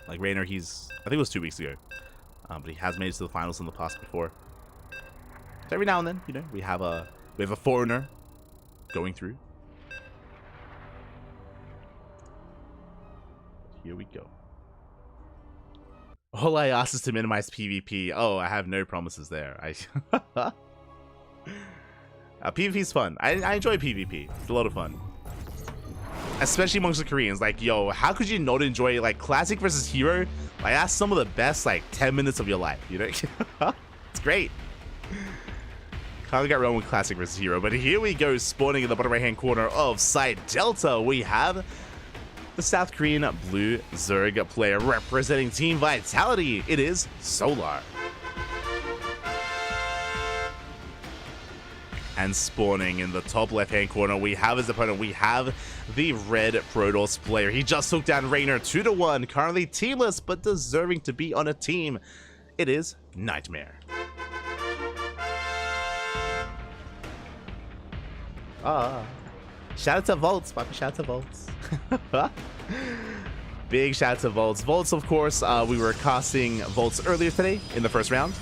Like Raynor, I think it was 2 weeks ago. But he has made it to the finals in the past before. So every now and then, you know, we have a foreigner going through. Here we go. All I ask is to minimize PvP. Oh, I have no promises there. PvP's fun. I enjoy PvP. It's a lot of fun. Especially amongst the Koreans. Like, yo, how could you not enjoy, like, Classic versus Hero? Like, that's some of the best, like, 10 minutes of your life, you know? It's great. Can't get wrong with Classic versus Hero. But here we go, spawning in the bottom right-hand corner of Side Delta. We have the South Korean Blue Zerg player representing Team Vitality. It is Solar. And spawning in the top left-hand corner, we have his opponent. We have the Red Protoss player. He just took down Raynor 2-1. Currently teamless, but deserving to be on a team. It is Nightmare. Shout out to Volts, Poppy. Shout out to Volts. Big shout out to Volts. Volts, of course, we were casting Volts earlier today in the first round.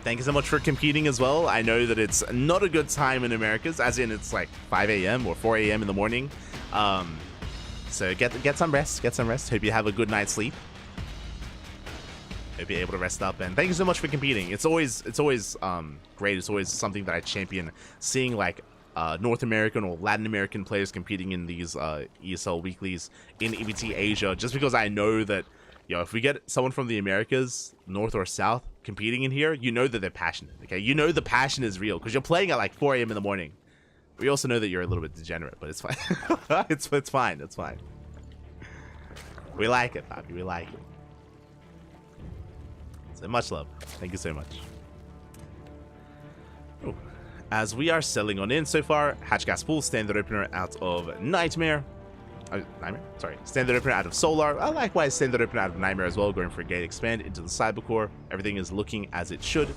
Thank you so much for competing as well. I know that it's not a good time in Americas, as in it's like 5 a.m. or 4 a.m. in the morning. So get some rest. Get some rest. Hope you have a good night's sleep. Hope you're able to rest up. And thank you so much for competing. It's always great. It's always something that I champion. Seeing like North American or Latin American players competing in these ESL weeklies in EBT Asia, just because I know that, you know, if we get someone from the Americas, North or South, competing in here, you know that they're passionate, okay? You know the passion is real, because you're playing at like 4 a.m. in the morning. We also know that you're a little bit degenerate, but it's fine. it's fine, it's fine. We like it, Poppy, we like it. So much love. Thank you so much. Oh. As we are selling on in so far, Hatch Gas Pool, standard opener out of Nightmare. Standard opener out of Solar. Likewise, standard opener out of Nightmare as well, going for a gate expand into the Cybercore. Everything is looking as it should.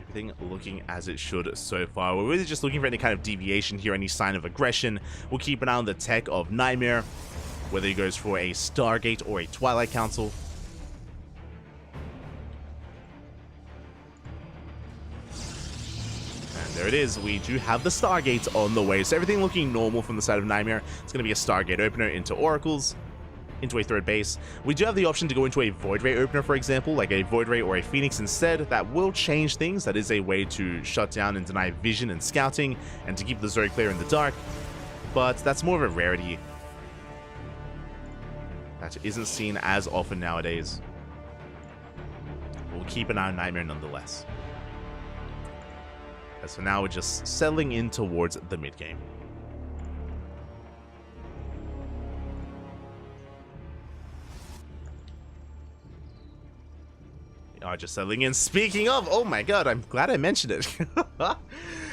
Everything looking as it should so far. We're really just looking for any kind of deviation here, any sign of aggression. We'll keep an eye on the tech of Nightmare, whether he goes for a Stargate or a Twilight Council. There it is. We do have the Stargates on the way. So everything looking normal from the side of Nightmare. It's going to be a Stargate opener into Oracles, into a third base. We do have the option to go into a Void Ray opener, for example, like a Void Ray or a Phoenix instead. That will change things. That is a way to shut down and deny vision and scouting and to keep the Zerg player in the dark. But that's more of a rarity. That isn't seen as often nowadays. We'll keep an eye on Nightmare nonetheless. So now we're just settling in towards the mid game. We are just settling in. Speaking of, oh my god, I'm glad I mentioned it.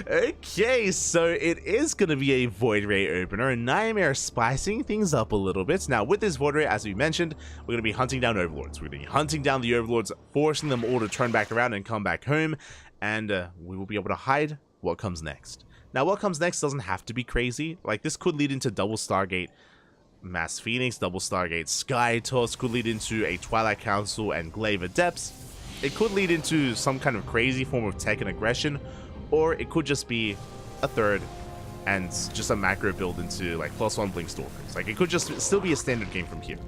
Okay, so it is going to be a Void Ray opener. Nightmare spicing things up a little bit. Now, with this Void Ray, as we mentioned, we're going to be hunting down Overlords. We're going to be hunting down the Overlords, forcing them all to turn back around and come back home. And we will be able to hide what comes next. Now, what comes next doesn't have to be crazy. Like, this could lead into double Stargate Mass Phoenix, double Stargate Sky Toss, could lead into a Twilight Council and Glaive Adepts. It could lead into some kind of crazy form of tech and aggression, or it could just be a third and just a macro build into like +1 Blink Stalkers. Like, it could just still be a standard game from here.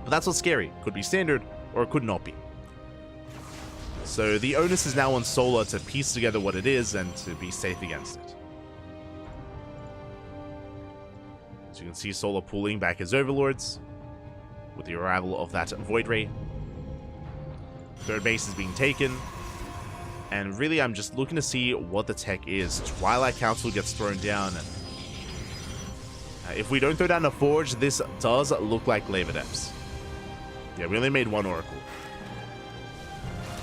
But that's what's scary. It could be standard, or it could not be. So the onus is now on Solar to piece together what it is and to be safe against it. So you can see Solar pulling back his Overlords with the arrival of that Void Ray. Third base is being taken. And really, I'm just looking to see what the tech is. Twilight Council gets thrown down. If we don't throw down a Forge, this does look like Glaive Adepts. Yeah, we only made one Oracle.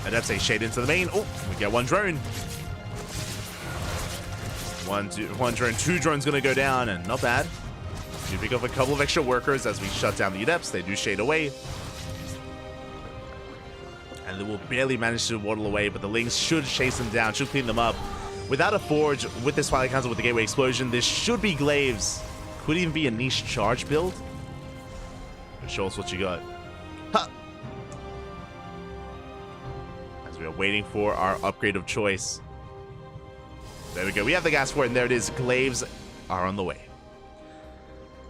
Adepts a shade into the main. Oh, we get one drone. One drone, two drones gonna go down, and not bad. You pick up a couple of extra workers as we shut down the Adepts. They do shade away. And they will barely manage to waddle away, but the Lings should chase them down, should clean them up. Without a Forge, with this Twilight Council, with the Gateway Explosion, this should be Glaives. Could even be a niche charge build. But show us what you got. Huh. As we are waiting for our upgrade of choice. There we go. We have the gas for it, and there it is. Glaives are on the way.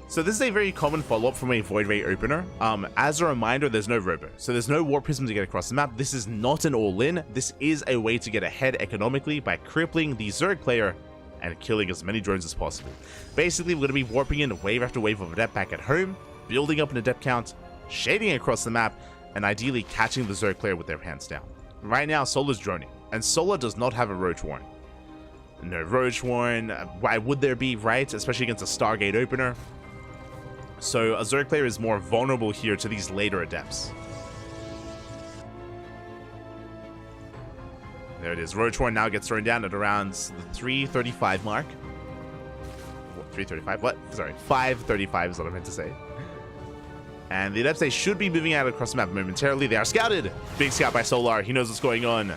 So this is a very common follow-up from a Void Ray opener. As a reminder, there's no Robo. So there's no Warp Prism to get across the map. This is not an all-in. This is a way to get ahead economically by crippling the Zerg player and killing as many drones as possible. Basically, we're going to be warping in wave after wave of Adept back at home, building up an Adept count, shading across the map, and ideally catching the Zerg player with their hands down. Right now, Solar's droning, and Solar does not have a Roach Warren. No Roach Warren. Why would there be, right? Especially against a Stargate opener. So a Zerg player is more vulnerable here to these later Adepts. There it is. Roach Warren now gets thrown down at around the 335 mark. What, 335? What? Sorry, 535 is what I meant to say. And the Adepts, they should be moving out across the map momentarily. They are scouted. Big scout by Solar. He knows what's going on.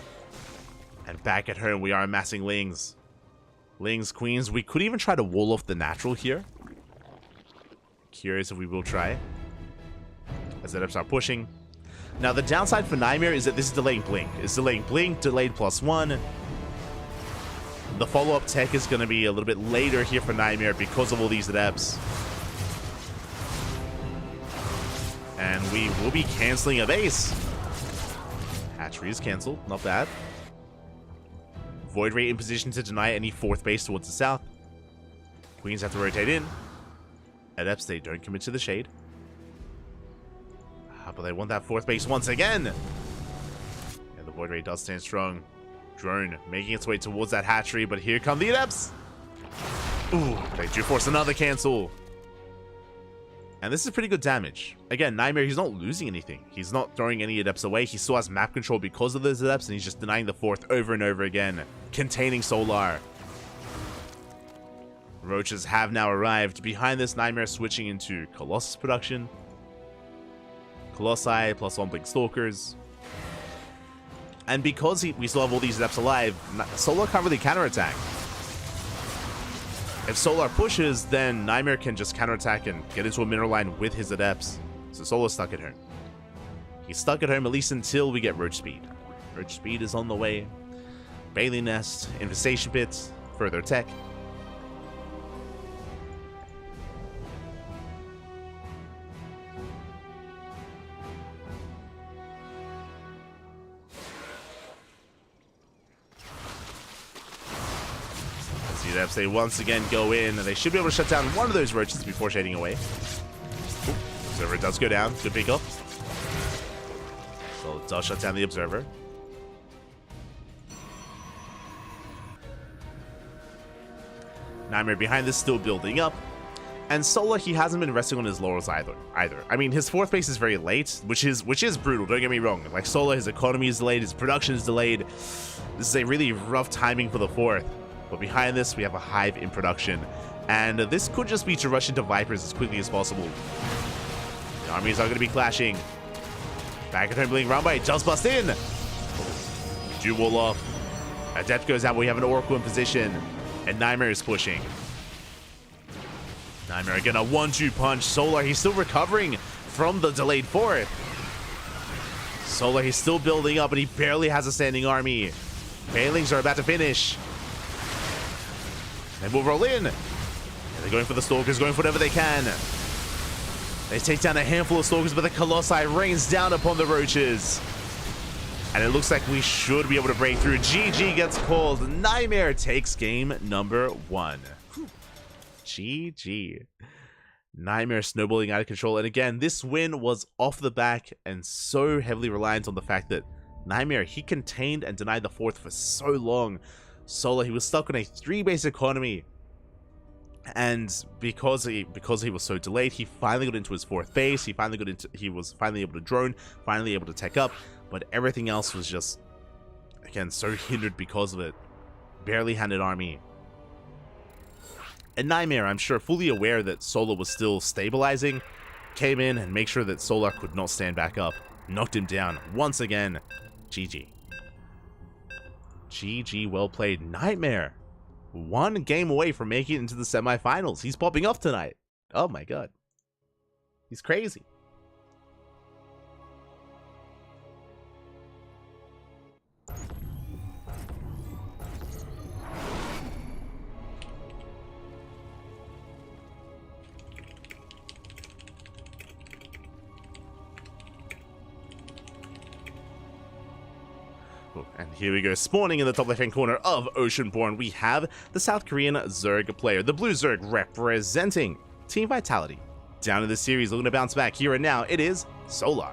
And back at home, we are amassing Lings. Lings, Queens. We could even try to wall off the natural here. Curious if we will try. As the Adepts are pushing. Now, the downside for Nightmare is that this is delaying Blink. It's delaying Blink, delayed +1. The follow-up tech is going to be a little bit later here for Nightmare because of all these Adepts. And we will be canceling a base. Hatchery is cancelled. Not bad. Void Ray in position to deny any fourth base towards the south. Queens have to rotate in. Adepts, they don't commit to the shade. But they want that fourth base once again. And the Void Ray does stand strong. Drone making its way towards that hatchery, but here come the Adepts. Ooh, they do force another cancel. And this is pretty good damage. Again, Nightmare, he's not losing anything. He's not throwing any Adepts away. He still has map control because of those Adepts, and he's just denying the fourth over and over again, containing Solar. Roaches have now arrived. Behind this, Nightmare switching into Colossus production. Colossi plus 1 Blink Stalkers. And because we still have all these Adepts alive, Solar can't really counterattack. If Solar pushes, then Nightmare can just counterattack and get into a mineral line with his Adepts. So Solar's stuck at home. He's stuck at home at least until we get Roach Speed. Roach Speed is on the way. Bailey Nest, Infestation Pits, further tech. The Adepts, they once again go in, and they should be able to shut down one of those roaches before shading away. Ooh, Observer does go down. Good pick up. So it does shut down the Observer. Nightmare behind this, still building up. And Solar, he hasn't been resting on his laurels either. I mean, his fourth base is very late, which is brutal, don't get me wrong. Like, Solar, his economy is delayed, his production is delayed. This is a really rough timing for the fourth. But behind this, we have a Hive in production. And this could just be to rush into Vipers as quickly as possible. The armies are going to be clashing. Back at home, being round by, just bust in. Oh, do wall off. Adept goes out, we have an Oracle in position. And Nightmare is pushing. Nightmare again, a 1-2 punch. Solar, he's still recovering from the delayed fourth. Solar, he's still building up, and he barely has a standing army. Bailings are about to finish. And we'll roll in. And they're going for the Stalkers, going for whatever they can. They take down a handful of Stalkers, but the Colossi rains down upon the Roaches. And it looks like we should be able to break through. GG gets called. Nightmare takes game number 1. GG. Nightmare snowballing out of control. And again, this win was off the back and so heavily reliant on the fact that Nightmare, he contained and denied the fourth for so long. Solar, he was stuck on a 3-base economy. And because he was so delayed, he finally got into his 4th base. He was finally able to drone, finally able to tech up, but everything else was just, again, so hindered because of it. Barely handed army. And Nightmare, I'm sure, fully aware that Solar was still stabilizing, came in and made sure that Solar could not stand back up. Knocked him down once again. GG. GG, well played. Nightmare, 1 game away from making it into the semifinals. He's popping off tonight. Oh my god. He's crazy. And here we go, spawning in the top left-hand corner of Oceanborn, we have the South Korean Zerg player, the Blue Zerg representing Team Vitality. Down in the series, looking to bounce back here and now, it is Solar.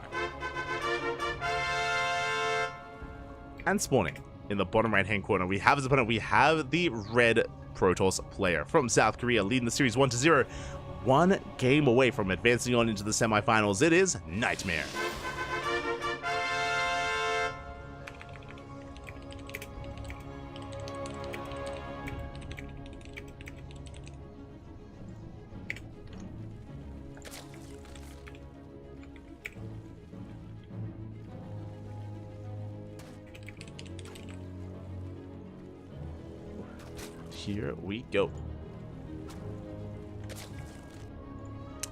And spawning in the bottom right-hand corner, we have his opponent, we have the Red Protoss player from South Korea, leading the series 1-0. 1 game away from advancing on into the semifinals, it is Nightmare. Here we go.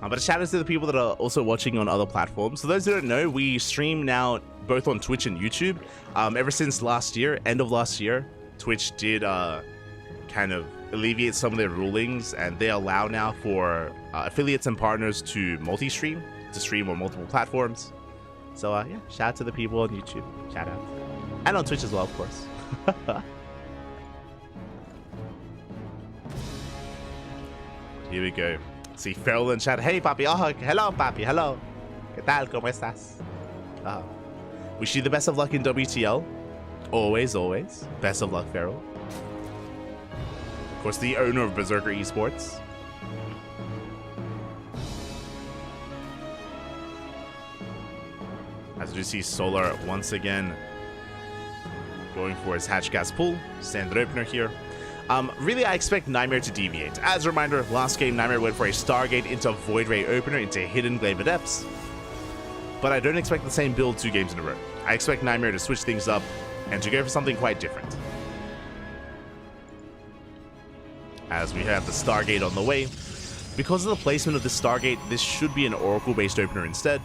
But a shout out to the people that are also watching on other platforms. So those who don't know, we stream now both on Twitch and YouTube. Ever since last year, end of last year, Twitch did kind of alleviate some of their rulings, and they allow now for affiliates and partners to multi-stream, to stream on multiple platforms. So yeah, shout out to the people on YouTube. Shout out. And on Twitch as well, of course. Here we go. See Feral in chat. Hey, papi. Oh, hello, papi. Hello. ¿Qué tal? ¿Cómo estás? Wish you the best of luck in WTL. Always, always. Best of luck, Feral. Of course, the owner of Berserker Esports. As you see, Solar once again going for his hatch gas pull. Standard opener here. Really, I expect Nightmare to deviate. As a reminder, last game, Nightmare went for a Stargate into Void Ray opener into Hidden Glaive Adepts. But I don't expect the same build 2 games in a row. I expect Nightmare to switch things up and to go for something quite different. As we have the Stargate on the way. Because of the placement of the Stargate, this should be an Oracle-based opener instead.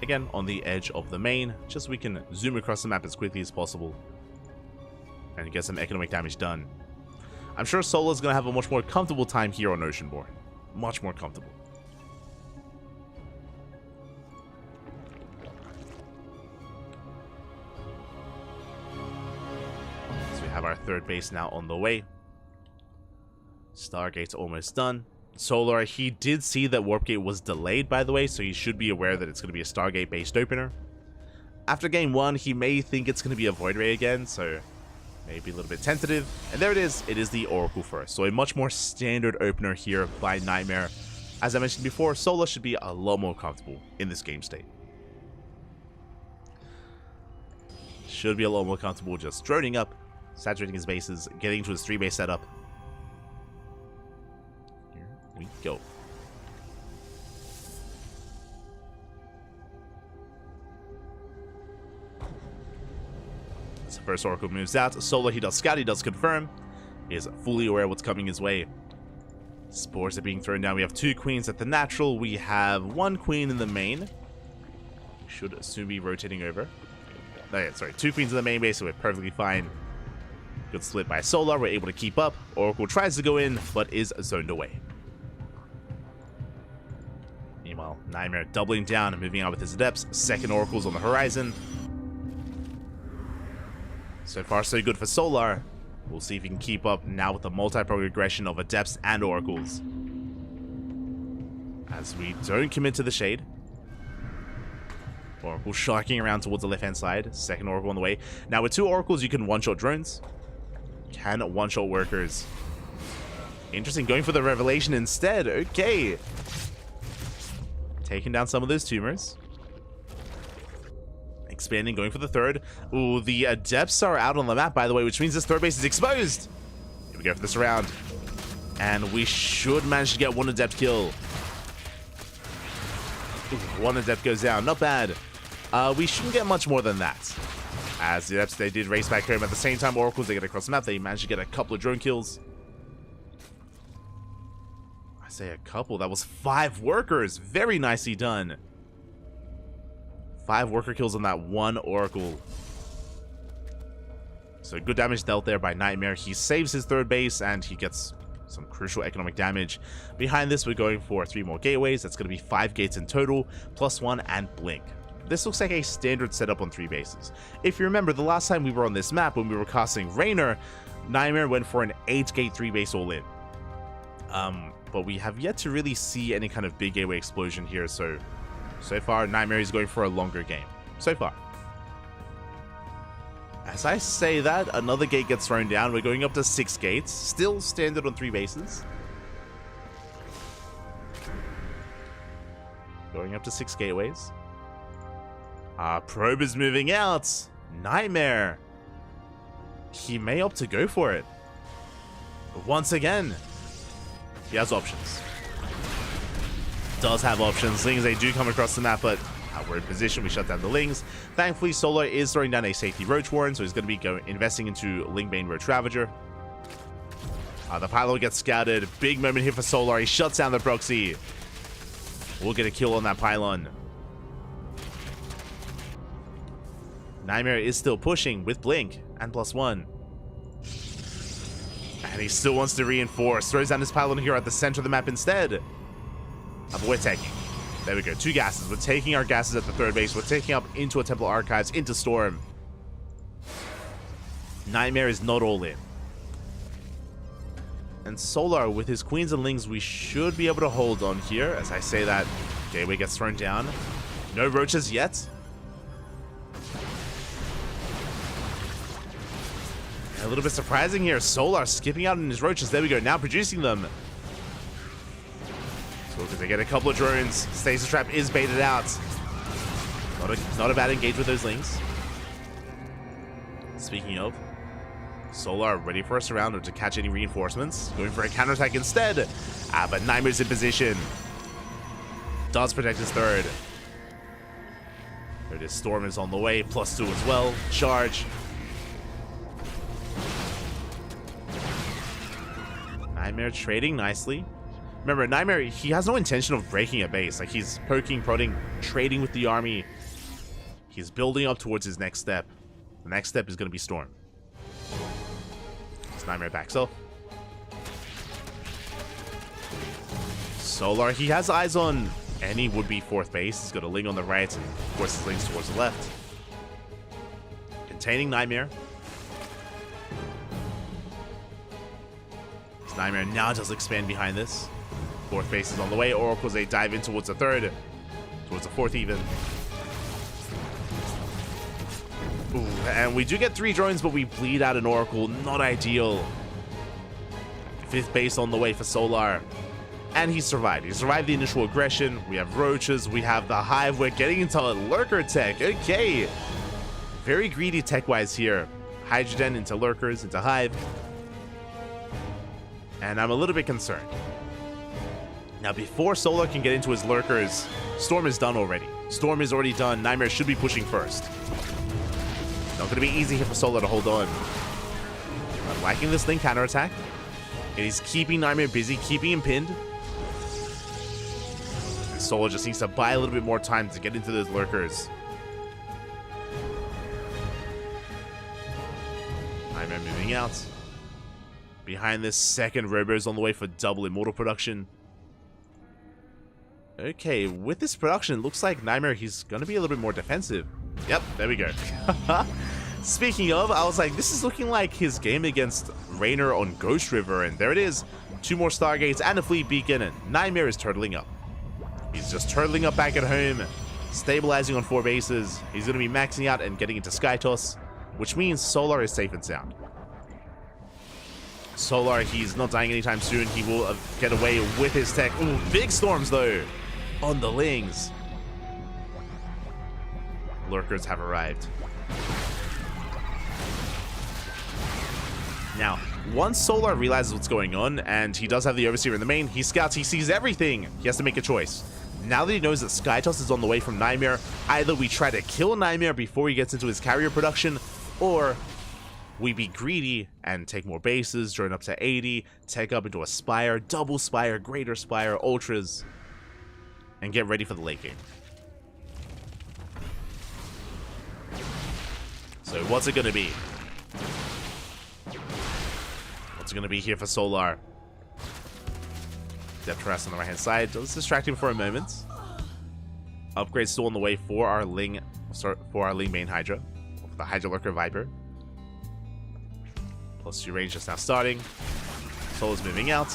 Again, on the edge of the main, just so we can zoom across the map as quickly as possible and get some economic damage done. I'm sure Solar's going to have a much more comfortable time here on Oceanborn. Much more comfortable. So we have our 3rd base now on the way. Stargate's almost done. Solar, he did see that Warpgate was delayed, by the way, so he should be aware that it's going to be a Stargate-based opener. After game 1, he may think it's going to be a Void Ray again, so maybe a little bit tentative. And there it is. It is the Oracle first. So a much more standard opener here by Nightmare. As I mentioned before, Solar should be a lot more comfortable in this game state. Should be a lot more comfortable just droning up, saturating his bases, getting into his 3-base setup. Here we go. As the first Oracle moves out, Solar, he does scout, he does confirm. He is fully aware of what's coming his way. Spores are being thrown down. We have 2 queens at the natural. We have 1 queen in the main. Should soon be rotating over. Oh, yeah, sorry, 2 queens in the main base, so we're perfectly fine. Good split by Solar. We're able to keep up. Oracle tries to go in, but is zoned away. Meanwhile, Nightmare doubling down and moving out with his Adepts. 2nd Oracle's on the horizon. So far, so good for Solar. We'll see if he can keep up now with the multi-progression of Adepts and Oracles. As we don't commit to the Shade. Oracle sharking around towards the left-hand side. Second Oracle on the way. Now, with 2 Oracles, you can one-shot drones. Can one-shot workers. Interesting. Going for the Revelation instead. Okay. Taking down some of those tumors. Expanding, going for the third. Ooh, the Adepts are out on the map, by the way, which means this third base is exposed. Here we go for this round. And we should manage to get 1 Adept kill. Ooh, 1 Adept goes down. Not bad. We shouldn't get much more than that. As the Adepts, they did race back home. At the same time, Oracles, they get across the map. They managed to get a couple of drone kills. I say a couple. That was 5 workers. Very nicely done. 5 worker kills on that 1 Oracle. So good damage dealt there by Nightmare. He saves his third base and he gets some crucial economic damage. Behind this, we're going for 3 more gateways. That's going to be 5 gates in total, +1 and Blink. This looks like a standard setup on 3 bases. If you remember, the last time we were on this map, when we were casting Rainer, Nightmare went for an 8-gate 3-base all-in. But we have yet to really see any kind of big gateway explosion here, so far, Nightmare is going for a longer game. So far. As I say that, another gate gets thrown down. We're going up to 6 gates. Still standard on 3 bases. Going up to 6 gateways. Our probe is moving out. Nightmare. He may opt to go for it. Once again, he has options. Does have options. Lings, they do come across the map, but we're in position. We shut down the Lings. Thankfully, Solar is throwing down a safety Roach Warren, so he's going to be investing into Lingbane Roach Ravager. The pylon gets scouted. Big moment here for Solar. He shuts down the proxy. We'll get a kill on that pylon. Nightmare is still pushing with Blink and +1. And he still wants to reinforce. Throws down his pylon here at the center of the map instead. But we're taking. There we go. 2 gases. We're taking our gases at the third base. We're taking up into a Temple Archives, into Storm. Nightmare is not all in. And Solar, with his Queens and Lings, we should be able to hold on here. As I say that, Gateway gets thrown down. No roaches yet. A little bit surprising here. Solar skipping out on his roaches. There we go. Now producing them. Because they get a couple of drones. Stasis Trap is baited out. Not a bad engage with those Lings. Speaking of, Solar ready for a surround or to catch any reinforcements. Going for a counterattack instead. But Nightmare's in position. Does protect his third. There it is. Storm is on the way. +2 as well. Charge. Nightmare trading nicely. Remember, Nightmare, he has no intention of breaking a base. Like, he's poking, prodding, trading with the army. He's building up towards his next step. The next step is going to be Storm. As Nightmare backs off. Solar, he has eyes on any would-be 4th base. He's got a Ling on the right, and of course his Ling's towards the left. Containing Nightmare. As Nightmare now does expand behind this. 4th base is on the way. Oracles, they dive in towards the 3rd. Towards the 4th even. Ooh, and we do get 3 drones, but we bleed out an Oracle. Not ideal. 5th base on the way for Solar. And he survived. He survived the initial aggression. We have roaches. We have the Hive. We're getting into Lurker tech. Okay. Very greedy tech-wise here. Hydrogen into Lurkers, into Hive. And I'm a little bit concerned. Now, before Solar can get into his Lurkers, Storm is done already. Storm is already done. Nightmare should be pushing first. Not going to be easy here for Solar to hold on. But lacking this Link counterattack. It is keeping Nightmare busy, keeping him pinned. And Solar just needs to buy a little bit more time to get into those Lurkers. Nightmare moving out. Behind this, second Robo's on the way for double Immortal production. Okay, with this production, it looks like Nightmare, he's going to be a little bit more defensive. Yep, there we go. Speaking of, I was like, this is looking like his game against Rainer on Ghost River, and there it is. 2 more Stargates and a Fleet Beacon, and Nightmare is turtling up. He's just turtling up back at home. stabilizing on 4 bases. He's going to be maxing out and getting into Sky Toss, which means Solar is safe and sound. Solar, he's not dying anytime soon. He will get away with his tech. Ooh, big storms though on the Lings. Lurkers have arrived. Now, once Solar realizes what's going on, and he does have the Overseer in the main, he scouts, he sees everything. He has to make a choice. Now that he knows that Skytoss is on the way from Nightmare, either we try to kill Nightmare before he gets into his carrier production, or we be greedy and take more bases, drone up to 80, take up into a Spire, double Spire, greater Spire, Ultras, and get ready for the late game. So what's it going to be? What's it going to be here for Solar? Depth Harass on the right hand side. Let's distract him for a moment. Upgrade still on the way for our Ling, main Hydra. The Hydra Lurker Viper. +2 range just now starting. Solar's moving out.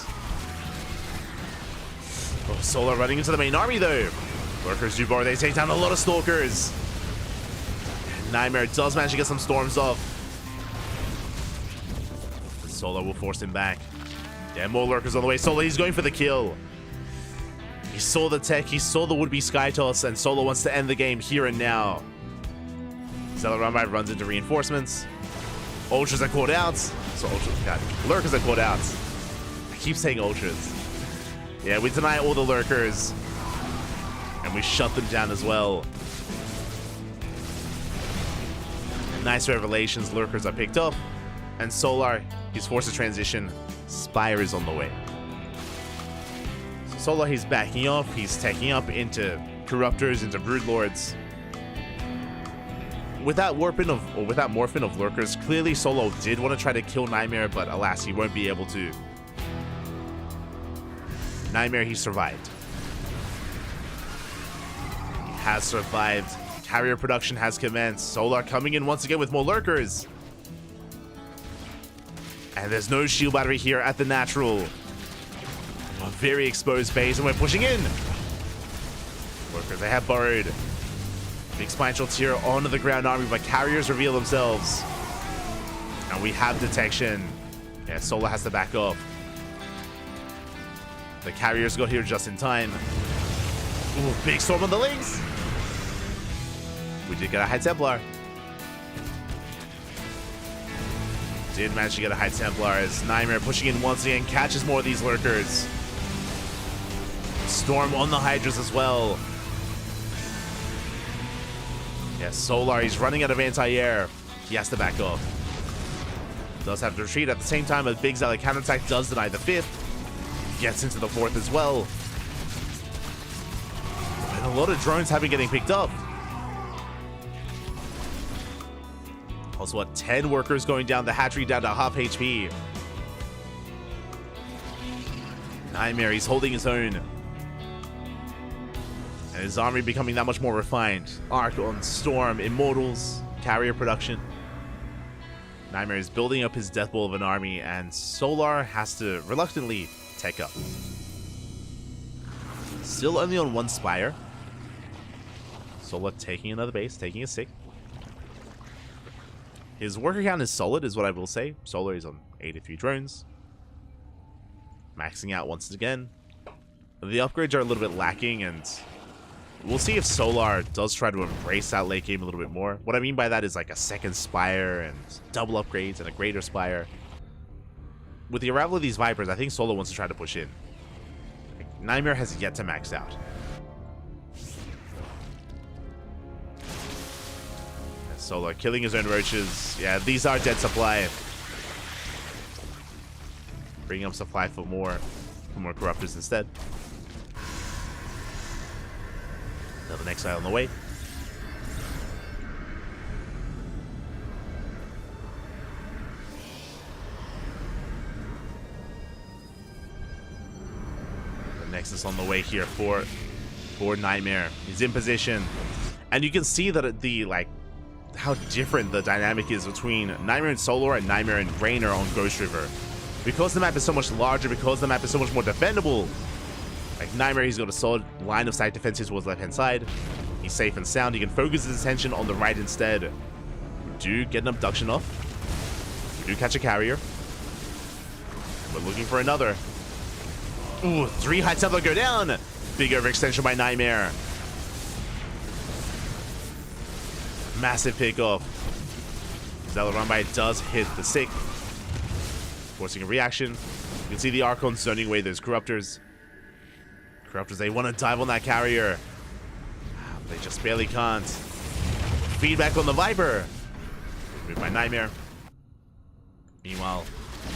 Oh, Solar running into the main army though. Lurkers do bar, they take down a lot of Stalkers. Nightmare does manage to get some storms off. Solar will force him back. Yeah, more Lurkers on the way. Solar, he's going for the kill. He saw the tech, he saw the would-be Sky Toss, and Solar wants to end the game here and now. Zealot runs into reinforcements. Ultras are caught out. So Lurkers are caught out. I keep saying Ultras. Yeah, we deny all the Lurkers. And we shut them down as well. Nice revelations, Lurkers are picked up. And Solar, he's forced to transition. Spire is on the way. So Solar, he's backing off. He's taking up into Corruptors, into Broodlords. With that Morphin of Lurkers, clearly Solo did want to try to kill Nightmare, but alas, he won't be able to. Nightmare, he survived. He has survived. Carrier production has commenced. Solar coming in once again with more Lurkers. And there's no shield battery here at the natural. A very exposed base, and we're pushing in. Lurkers, they have burrowed. Big Spinal Tier onto the ground army, but carriers reveal themselves. And we have detection. Yeah, Solar has to back off. The carriers got here just in time. Ooh, big storm on the Lings. We did get a High Templar. Did manage to get a High Templar as Nightmare pushing in once again, catches more of these Lurkers. Storm on the Hydras as well. Yeah, Solar, he's running out of anti-air. He has to back off. Does have to retreat at the same time. A big Zealot counterattack does deny the 5th. Gets into the 4th as well. And a lot of drones have been getting picked up. Also, 10 workers going down. The hatchery down to half HP. Nightmare, he's holding his own. And his army becoming that much more refined. Arc on Storm, Immortals, carrier production. Nightmare is building up his death ball of an army, and Solar has to reluctantly tech up. Still only on 1 Spire. Solar taking another base, taking a 6. His worker count is solid, is what I will say. Solar is on 83 drones. Maxing out once again. The upgrades are a little bit lacking, and we'll see if Solar does try to embrace that late game a little bit more. What I mean by that is like a 2nd Spire and double upgrades and a greater Spire. With the arrival of these Vipers, I think Solar wants to try to push in. Nightmare has yet to max out. Solar killing his own roaches. Yeah, these are dead supply. Bringing up supply for more Corruptors instead. Another Exile on the way. The Nexus on the way here for Nightmare. He's in position. And you can see that how different the dynamic is between Nightmare and Solar and Nightmare and Rainer on Ghost River. Because the map is so much larger, because the map is so much more defendable, like Nightmare, he's got a solid line of sight defenses towards left hand side. He's safe and sound. He can focus his attention on the right instead. We do get an abduction off. We do catch a carrier. We're looking for another. Ooh, 3 high Templar go down. Big overextension by Nightmare. Massive pickoff. Zealot run by does hit the sick. Forcing a reaction. You can see the Archons zoning away those Corruptors. Corruptors, they want to dive on that carrier. They just barely can't. Feedback on the Viper. Moved by Nightmare. Meanwhile,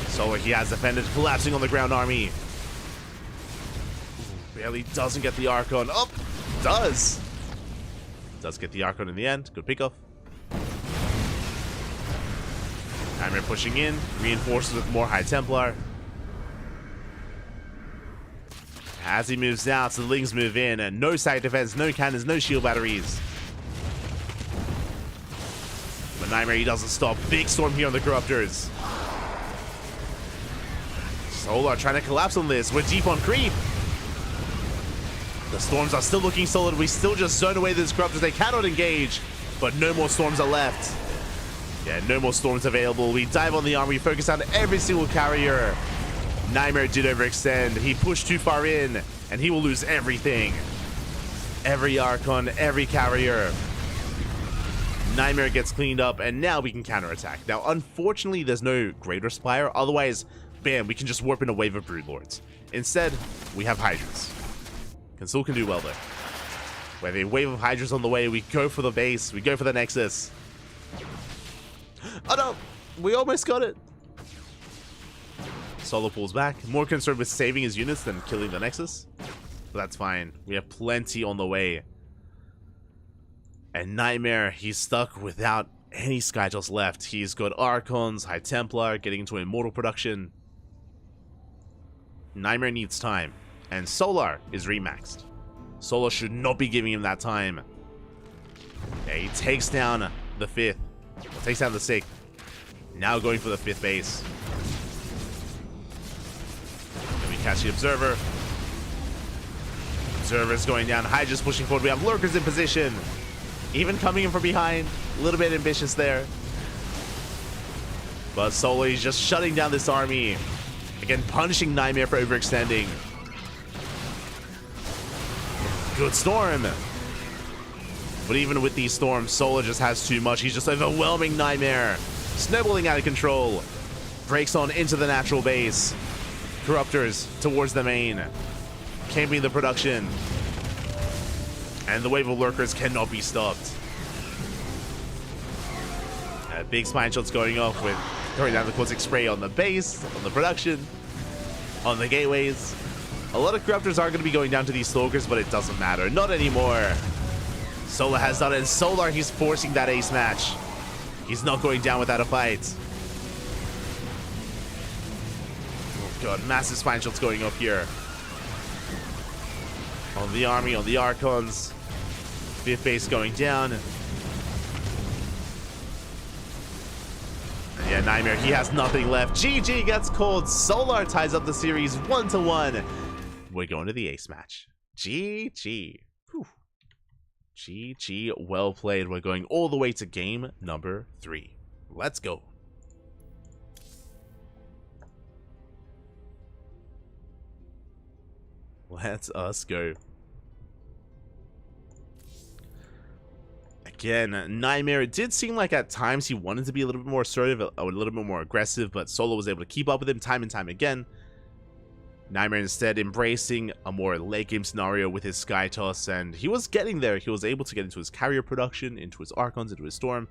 Solar, he has defended, collapsing on the ground army. Ooh, barely doesn't get the Archon. Oh, does. Does get the Archon in the end. Good pickoff. Nightmare pushing in. Reinforces with more High Templar. As he moves out, so the Lings move in, and no side defense, no cannons, no shield batteries. But Nightmare, he doesn't stop. Big storm here on the Corruptors. Solar trying to collapse on this. We're deep on creep. The storms are still looking solid. We still just zone away these Corruptors. They cannot engage, but no more storms are left. Yeah, no more storms available. We dive on the arm. We focus on every single carrier. Nightmare did overextend. He pushed too far in, and he will lose everything. Every Archon, every carrier. Nightmare gets cleaned up, and now we can counterattack. Now, unfortunately, there's no Greater Spire. Otherwise, bam, we can just warp in a wave of Broodlords. Instead, we have Hydras. Consul can do well, though. With a wave of Hydras on the way, we go for the base. We go for the Nexus. Oh, no. We almost got it. Solo pulls back, more concerned with saving his units than killing the Nexus. But that's fine. We have plenty on the way. And Nightmare, he's stuck without any Skyjals left. He's got Archons, High Templar, getting into Immortal production. Nightmare needs time. And Solar is remaxed. Solar should not be giving him that time. Yeah, he takes down the 5th. Well, takes down the 6th. Now going for the 5th base. Catch the Observer. Observer's going down. Hydra's pushing forward. We have Lurkers in position. Even coming in from behind. A little bit ambitious there. But Solar, he's just shutting down this army. Again, punishing Nightmare for overextending. Good storm. But even with these storms, Solar just has too much. He's just overwhelming Nightmare. Snowballing out of control. Breaks on into the natural base. Corruptors towards the main, camping the production, and the wave of Lurkers cannot be stopped. Big spine shots going off with throwing down the caustic spray on the base, on the production, on the gateways. A lot of Corruptors are going to be going down to these Stalkers, but it doesn't matter. Not anymore. Solar has done it, and Solar, he's forcing that ace match. He's not going down without a fight. God, massive spine shots going up here. On the army, on the Archons. 5th base going down. And yeah, Nightmare, he has nothing left. GG gets called. Solar ties up the series 1-1. We're going to the ace match. GG. Whew. GG, well played. We're going all the way to game number 3. Let's go. Let us go. Again, Nightmare, it did seem like at times he wanted to be a little bit more assertive, a little bit more aggressive, but Solo was able to keep up with him time and time again. Nightmare instead embracing a more late game scenario with his Sky Toss, and he was getting there. He was able to get into his carrier production, into his Archons, into his Storm.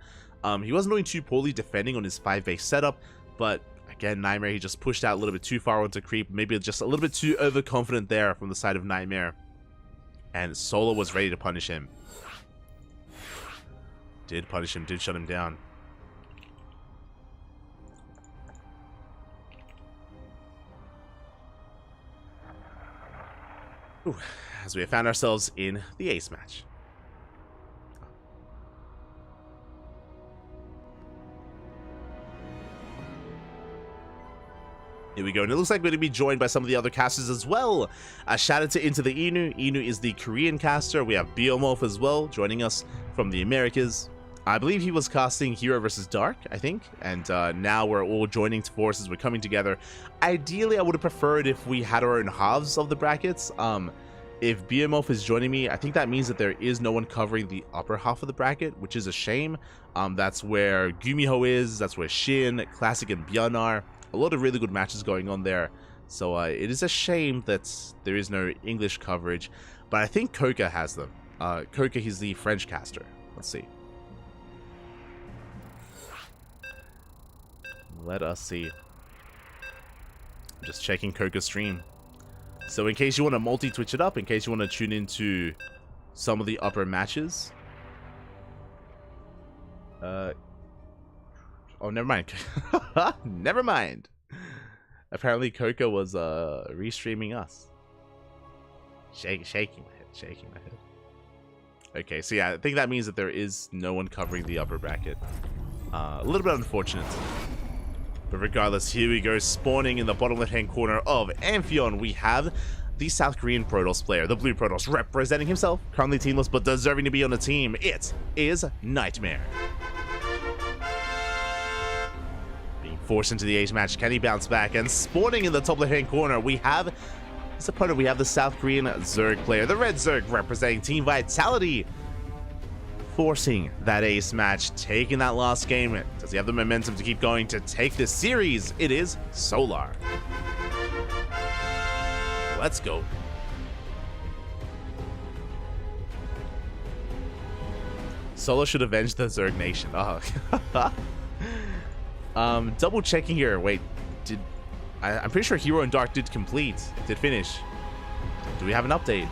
He wasn't doing too poorly defending on his 5-base setup, but again, Nightmare, he just pushed out a little bit too far onto creep. Maybe just a little bit too overconfident there from the side of Nightmare. And Solo was ready to punish him. Did punish him, did shut him down. Ooh, as we have found ourselves in the ace match. Here we go, and it looks like we're going to be joined by some of the other casters as well. A shout out to Into the Inu. Inu is the Korean caster. We have Biomorph as well, joining us from the Americas. I believe he was casting Hero versus Dark, I think, and now we're all joining forces. We're coming together. Ideally, I would have preferred if we had our own halves of the brackets. If Biomorph is joining me, I think that means that there is no one covering the upper half of the bracket, which is a shame. That's where Gumiho is, that's where Shin, Classic, and Björn are. A lot of really good matches going on there. So it is a shame that there is no English coverage, but I think Koka has them. Koka, he's the French caster. Let's see. Let us see. I'm just checking Koka's stream. So in case you want to multi-twitch it up, in case you want to tune into some of the upper matches. Oh, never mind. Never mind. Apparently Koka was restreaming us. Shaking my head. Okay, so yeah, I think that means that there is no one covering the upper bracket. A little bit unfortunate. But regardless, here we go, spawning in the bottom left-hand corner of Amphion. We have the South Korean Protoss player, the Blue Protoss, representing himself, currently teamless, but deserving to be on the team. It is Nightmare. Being forced into the Ace match, can he bounce back? And spawning in the top left-hand corner, we have his opponent. We have the South Korean Zerg player, the Red Zerg, representing Team Vitality. Forcing that ace match, taking that last game. Does he have the momentum to keep going to take this series? It is Solar. Let's go. Solar should avenge the Zerg Nation. Oh. Double checking here. Wait, I'm pretty sure Hero and Dark did finish. Do we have an update?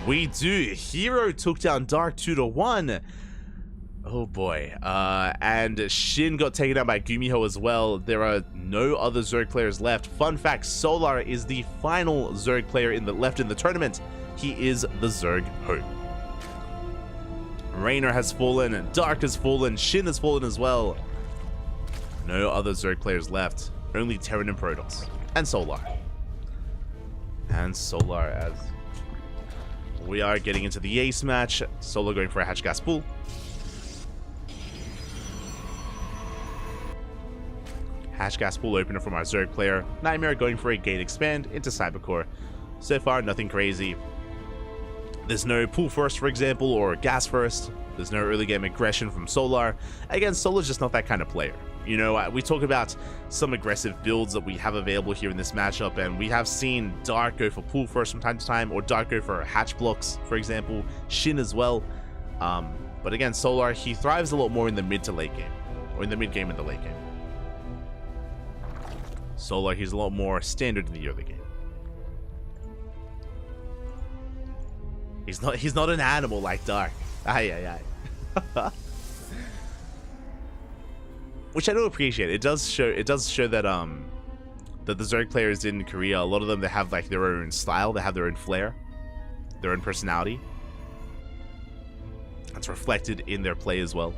We do. Hero took down Dark 2-1. Oh boy. And Shin got taken down by Gumiho as well. There are no other Zerg players left. Fun fact, Solar is the final Zerg player left in the tournament. He is the Zerg Hope. Raynor has fallen, Dark has fallen, Shin has fallen as well. No other Zerg players left. Only Terran and Protoss. And Solar. And Solar as we are getting into the ace match. Solar going for a hatch gas pool. Hatch gas pool opener from our Zerg player. Nightmare going for a gate expand into Cybercore. So far, nothing crazy. There's no pool first, for example, or gas first. There's no early game aggression from Solar. Again, Solar's just not that kind of player. You know, we talk about some aggressive builds that we have available here in this matchup, and we have seen Dark go for pool first from time to time, or Dark go for hatch blocks, for example, Shin as well. But again, Solar, he thrives a lot more in the mid to late game, or in the mid game and the late game. Solar, he's a lot more standard in the early game. He's not an animal like Dark. Aye. Which I do appreciate. It does show that that the Zerg players in Korea, a lot of them, they have like their own style, they have their own flair, their own personality. That's reflected in their play as well.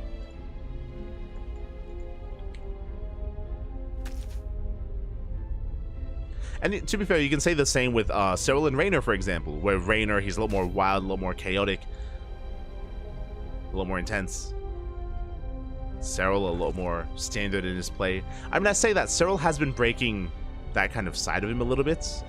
And to be fair, you can say the same with Cyril and Raynor, for example, where Raynor, he's a lot more wild, a lot more chaotic, a lot more intense. Cyril a lot more standard in his play. I mean, I say that Cyril has been breaking that kind of side of him a little bit.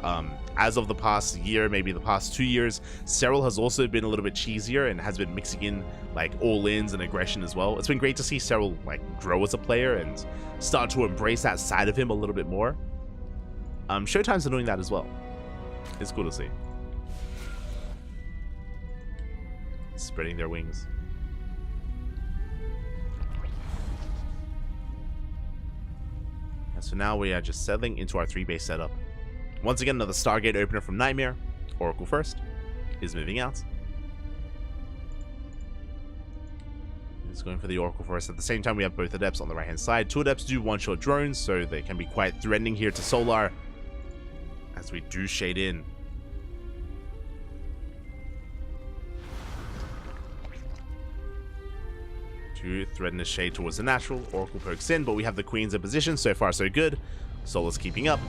As of the past year, maybe the past 2 years, Cyril has also been a little bit cheesier and has been mixing in like all-ins and aggression as well. It's been great to see Cyril like grow as a player and start to embrace that side of him a little bit more. Showtimes are doing that as well. It's cool to see. Spreading their wings. And so now we are just settling into our 3-base setup. Once again, another Stargate opener from Nightmare. Oracle first is moving out. He's going for the Oracle first. At the same time, we have both Adepts on the right-hand side. 2 Adepts do one-shot drones, so they can be quite threatening here to Solar. As we do shade in. To threaten a shade towards the natural. Oracle pokes in, but we have the Queens in position. So far, so good. Solar's keeping up.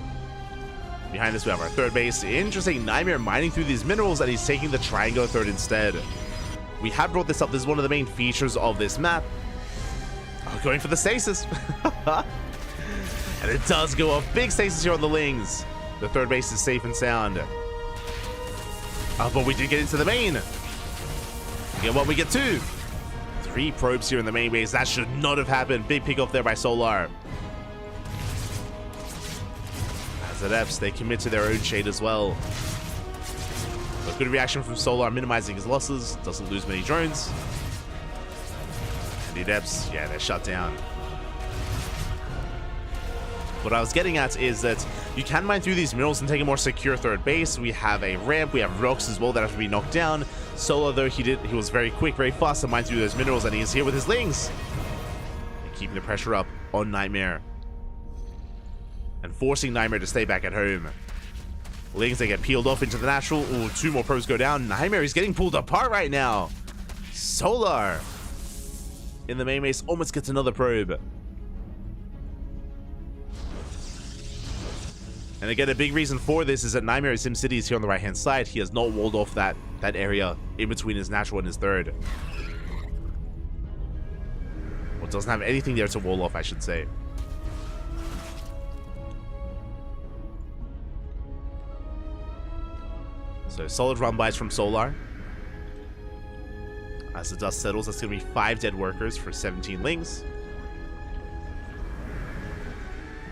Behind this, we have our third base. Interesting, Nightmare mining through these minerals, and he's taking the triangular third instead. We have brought this up. This is one of the main features of this map. Oh, going for the stasis. And it does go off. Big stasis here on the Lings. The third base is safe and sound. But we did get into the main. We get one, we get two. 3 probes here in the main base. That should not have happened. Big pick off there by Solar. As at Eps, they commit to their own shade as well. But good reaction from Solar, minimizing his losses. Doesn't lose many drones. And the Eps, yeah, they're shut down. What I was getting at is that you can mine through these minerals and take a more secure third base. We have a ramp, we have rocks as well that have to be knocked down. Solar, though, he was very quick, very fast to mine through those minerals, and he is here with his Lings. And keeping the pressure up on Nightmare. And forcing Nightmare to stay back at home. Lings, they get peeled off into the natural. Ooh, 2 more probes go down. Nightmare is getting pulled apart right now. Solar in the main base almost gets another probe. And again, a big reason for this is that Nightmare SimCity is here on the right-hand side. He has not walled off that area in between his natural and his third. Well, doesn't have anything there to wall off, I should say. So, solid run-bys from Solar. As the dust settles, that's going to be 5 dead workers for 17 Lings.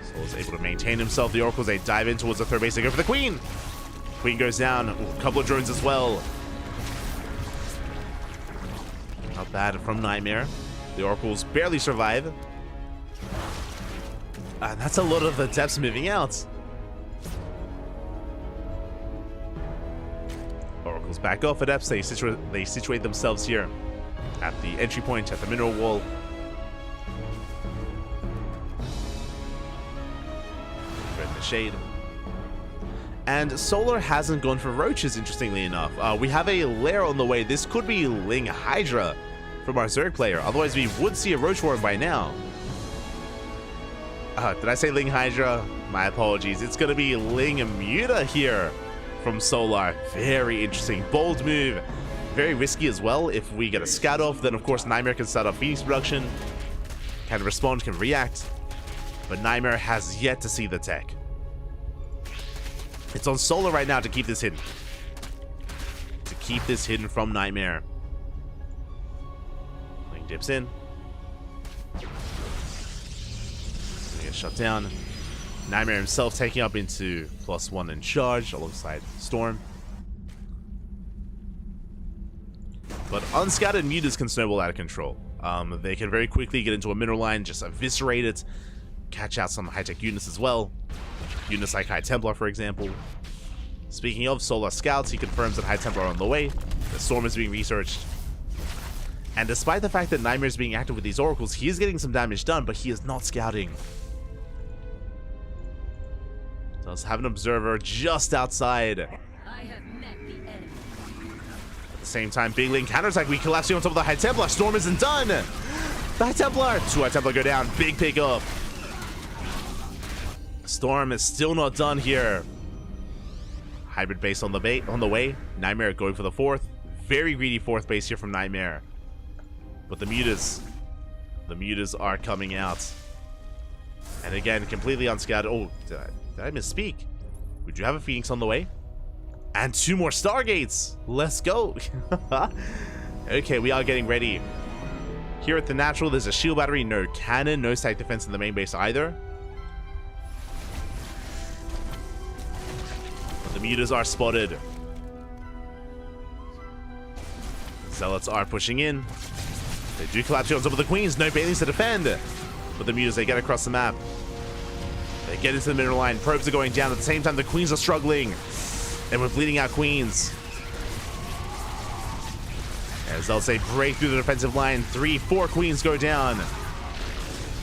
Solar's able to maintain himself. The Oracles, they dive in towards the third base. They go for the Queen. Queen goes down. Ooh, a couple of drones as well. Not bad from Nightmare. The Oracles barely survive. And that's a lot of the depths moving out. Oracles back off at Eps. They situate themselves here at the entry point, at the mineral wall. In the shade. And Solar hasn't gone for roaches, interestingly enough. We have a lair on the way. This could be Ling Hydra from our Zerg player. Otherwise, we would see a roach worm by now. Did I say Ling Hydra? My apologies. It's going to be Ling Muta here from Solar. Very interesting. Bold move. Very risky as well. If we get a scout off, then of course Nightmare can start off Phoenix production. Can respond, can react. But Nightmare has yet to see the tech. It's on Solar right now to keep this hidden. To keep this hidden from Nightmare. Ling dips in. Gonna get shut down. Nightmare himself taking up into +1 in charge alongside Storm. But unscouted mutas can snowball out of control. They can very quickly get into a mineral line, just eviscerate it, catch out some high-tech units as well. Units like High Templar, for example. Speaking of Solar Scouts, he confirms that High Templar are on the way. The Storm is being researched. And despite the fact that Nightmare is being active with these Oracles, he is getting some damage done, but he is not scouting. Does have an observer just outside. I have met the enemy. At the same time, Big Ling counterattack. We collapse on top of the High Templar. Storm isn't done. The High Templar. 2 High Templar go down. Big pick up. Storm is still not done here. Hybrid base on the way. Nightmare going for the 4th. Very greedy 4th base here from Nightmare. But the mutas are coming out. And again, completely unscouted. Oh, did I misspeak? Would you have a Phoenix on the way? And 2 more Stargates. Let's go. Okay, we are getting ready. Here at the Natural, there's a shield battery, no cannon, no site defense in the main base either. But the mutas are spotted. Zealots are pushing in. They do collapse on top of the Queens. No Baileys to defend. But the mutas, they get across the map. They get into the mineral line. Probes are going down. At the same time, the Queens are struggling. And we're bleeding out Queens. As they'll say, break through the defensive line. 3, 4 Queens go down.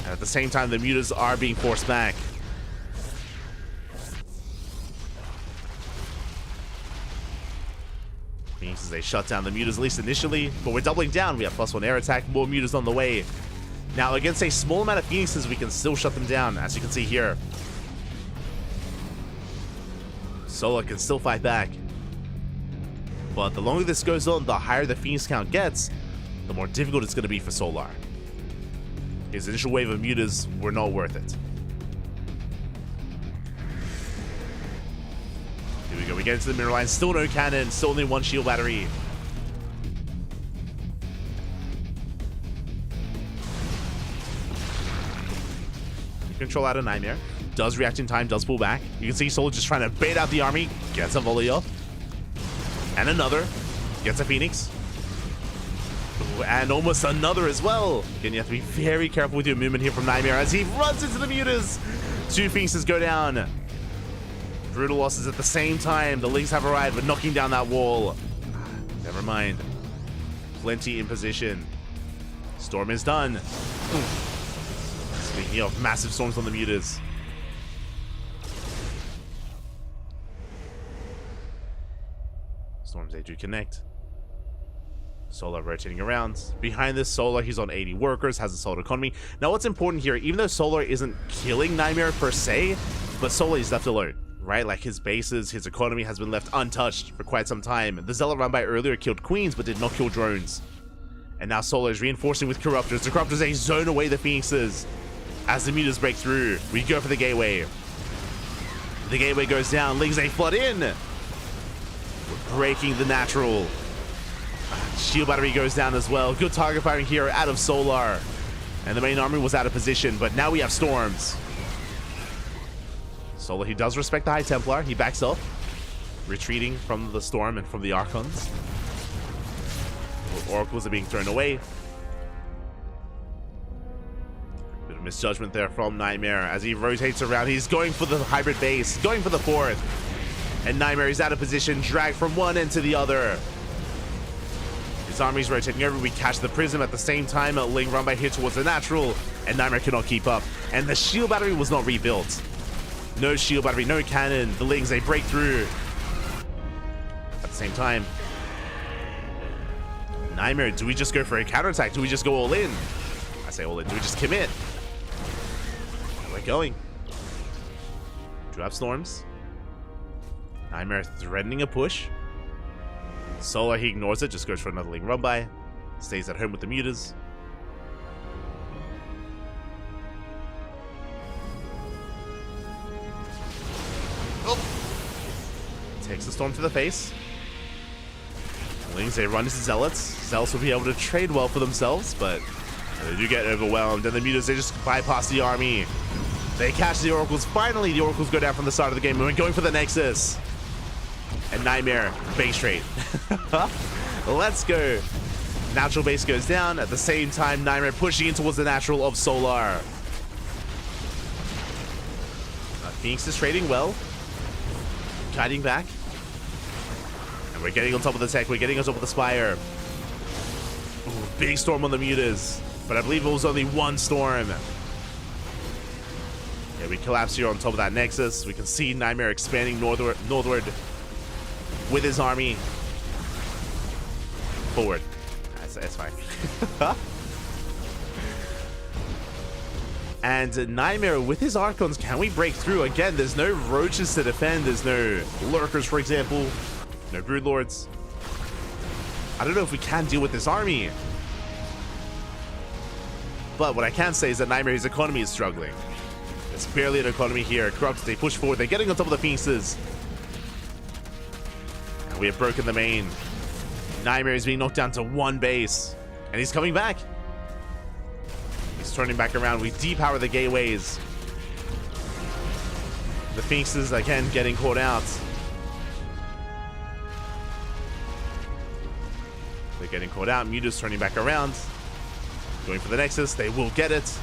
And at the same time, the mutas are being forced back. Phoenixes, they shut down the mutas, at least initially. But we're doubling down. We have +1 air attack. More mutas on the way. Now, against a small amount of Phoenixes, we can still shut them down, as you can see here. Solar can still fight back. But the longer this goes on, the higher the Phoenix count gets, the more difficult it's going to be for Solar. His initial wave of mutas were not worth it. Here we go, we get into the mirror line, still no cannon, still only one shield battery. Control out of Nightmare. Does react in time, does pull back. You can see Solar just trying to bait out the army. Gets a volley off. And another. Gets a Phoenix. Ooh, and almost another as well. Again, you have to be very careful with your movement here from Nightmare as he runs into the mutas. 2 Phoenixes go down. Brutal losses at the same time. The Lings have arrived, but knocking down that wall. Never mind. Plenty in position. Storm is done. Speaking of massive storms on the mutas. Storms, they do connect. Solar rotating around. Behind this Solar, he's on 80 workers, has a solid economy. Now what's important here, even though Solar isn't killing Nightmare per se, but Solar is left alone, right? Like his bases, his economy has been left untouched for quite some time. The Zealot run by earlier killed Queens, but did not kill drones. And now Solar is reinforcing with Corruptors. The Corruptors, they zone away the Phoenixes. As the mutas break through, we go for the gateway. The gateway goes down. Lings, they flood in. We're breaking the natural. Shield battery goes down as well. Good target firing here out of Solar. And the main army was out of position, but now we have storms. Solar, he does respect the High Templar. He backs up, retreating from the storm and from the Archons. Oracles are being thrown away. Bit of misjudgment there from Nightmare as he rotates around. He's going for the hybrid base, going for the 4th. And Nightmare is out of position, dragged from one end to the other. His army's rotating over. We catch the Prism at the same time. Ling run by here towards the natural, and Nightmare cannot keep up. And the shield battery was not rebuilt. No shield battery, no cannon. The Lings, they break through. At the same time, Nightmare, do we just go for a counterattack? Do we just go all in? I say all in. Do we just commit? We're going. Do have storms. Nightmare threatening a push. Solar, he ignores it, just goes for another Ling run by. Stays at home with the mutas. Oh! Takes the storm to the face. Lings, they run into Zealots. Zealots will be able to trade well for themselves, but they do get overwhelmed. And the mutas, they just bypass the army. They catch the Oracles. Finally, the Oracles go down from the start of the game. And we're going for the Nexus. And Nightmare, base trade. Let's go. Natural base goes down. At the same time, Nightmare pushing in towards the natural of Solar. Phoenix is trading well. Kiting back. And we're getting on top of the tech. We're getting on top of the Spire. Ooh, big storm on the mutas. But I believe it was only one storm. Yeah, we collapse here on top of that Nexus. We can see Nightmare expanding northward with his army. Forward. That's fine. And Nightmare with his Archons, can we break through? Again, there's no roaches to defend. There's no lurkers, for example. No broodlords. I don't know if we can deal with this army. But what I can say is that Nightmare's economy is struggling. It's barely an economy here. Corrupted, they push forward. They're getting on top of the Phoenixes. And we have broken the main. Nightmare is being knocked down to one base. And he's coming back. He's turning back around. We depower the gateways. The Phoenixes, again, getting caught out. They're getting caught out. Muta's turning back around. Going for the Nexus. They will get it.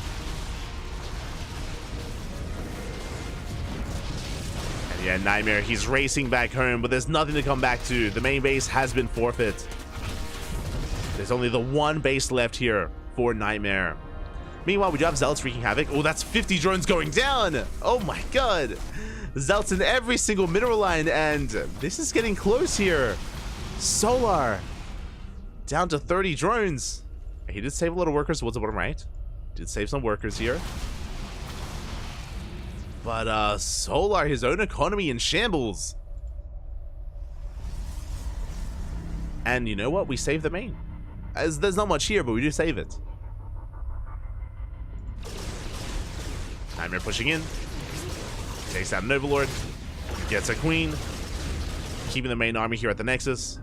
And yeah, Nightmare, he's racing back home, but there's nothing to come back to. The main base has been forfeit. There's only the one base left here for Nightmare. Meanwhile, we do have Zealots wreaking havoc. Oh, that's 50 drones going down. Oh my god. Zealots in every single mineral line, and this is getting close here. Solar down to 30 drones. He did save a lot of workers towards the bottom right. Did save some workers here. But Solar, his own economy in shambles. And you know what? We save the main. As there's not much here, but we do save it. Nightmare pushing in. Takes out an Overlord. Gets a Queen. Keeping the main army here at the Nexus.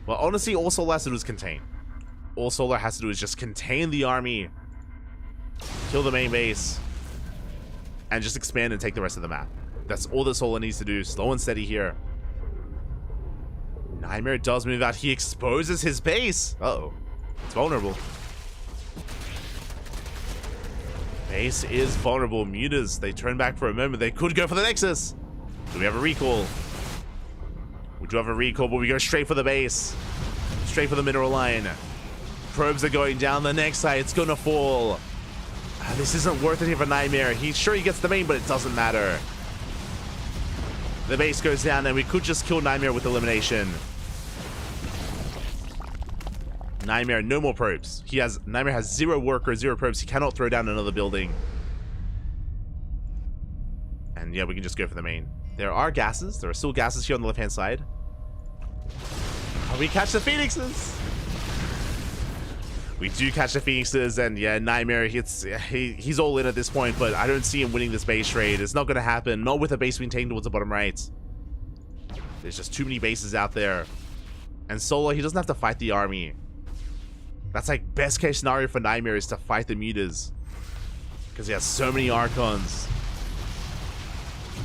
Well, honestly, all Solar has to do is contain. All Solar has to do is just contain the army. Kill the main base. And just expand and take the rest of the map. That's all that Solar needs to do. Slow and steady here. Nightmare does move out. He exposes his base. Uh-oh. It's vulnerable. Base is vulnerable. Mutas, they turn back for a moment. They could go for the Nexus. Do we have a recall? We do have a recall, but we go straight for the base. Straight for the mineral line. Probes are going down. The next side, it's gonna fall. This isn't worth it here for Nightmare. He's sure he gets the main, but it doesn't matter. The base goes down, and we could just kill Nightmare with elimination. Nightmare, no more probes. Nightmare has 0 workers, 0 probes. He cannot throw down another building. And yeah, we can just go for the main. There are gases. There are still gases here on the left-hand side. We catch the Phoenixes. We do catch the Phoenixes, and yeah, Nightmare, he's all in at this point, but I don't see him winning this base trade. It's not going to happen. Not with a base being taken towards the bottom right. There's just too many bases out there. And Solo, he doesn't have to fight the army. That's like best case scenario for Nightmare is to fight the Mutas. Because he has so many Archons.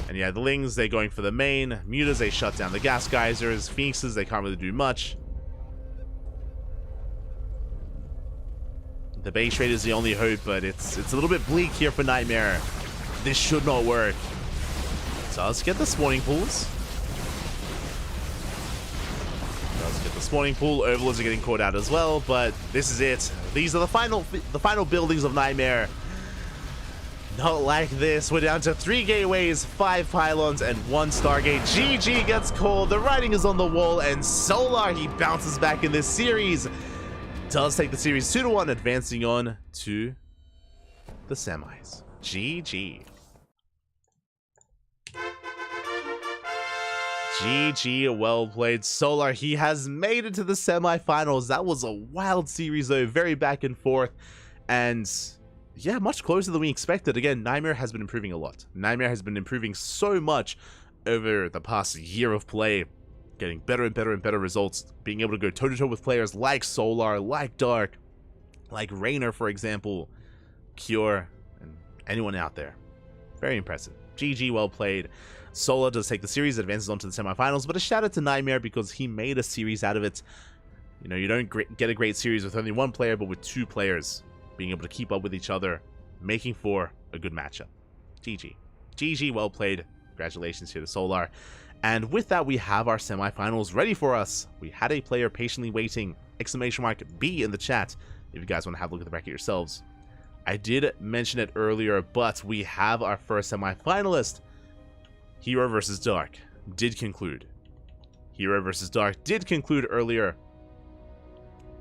And yeah, the Lings, they're going for the main. Mutas, they shut down the gas geysers. Phoenixes, they can't really do much. The base trade is the only hope, but it's a little bit bleak here for Nightmare. This should not work. So let's get the spawning pools. Let's get the spawning pool. Overlords are getting caught out as well, but this is it. These are the final buildings of Nightmare. Not like this. We're down to 3 gateways, 5 pylons, and 1 Stargate. GG gets called. The writing is on the wall, and Solar, he bounces back in this series. Does take the series 2-1, advancing on to the semis. GG. GG, well played. Solar, he has made it to the semifinals. That was a wild series though, very back and forth. And yeah, much closer than we expected. Again, Nightmare has been improving a lot. Nightmare has been improving so much over the past year of play. Getting better and better and better results. Being able to go toe-to-toe with players like Solar, like Dark, like Raynor, for example, Cure, and anyone out there. Very impressive. GG, well played. Solar does take the series, advances on to the semifinals, but a shout out to Nightmare because he made a series out of it. You know, you don't get a great series with only 1 player, but with 2 players being able to keep up with each other, making for a good matchup. GG. GG, well played. Congratulations here to Solar. And with that, we have our semifinals ready for us. We had a player patiently waiting, !B in the chat, if you guys want to have a look at the bracket yourselves. I did mention it earlier, but we have our first semifinalist. Hero versus Dark did conclude. Hero versus Dark did conclude earlier.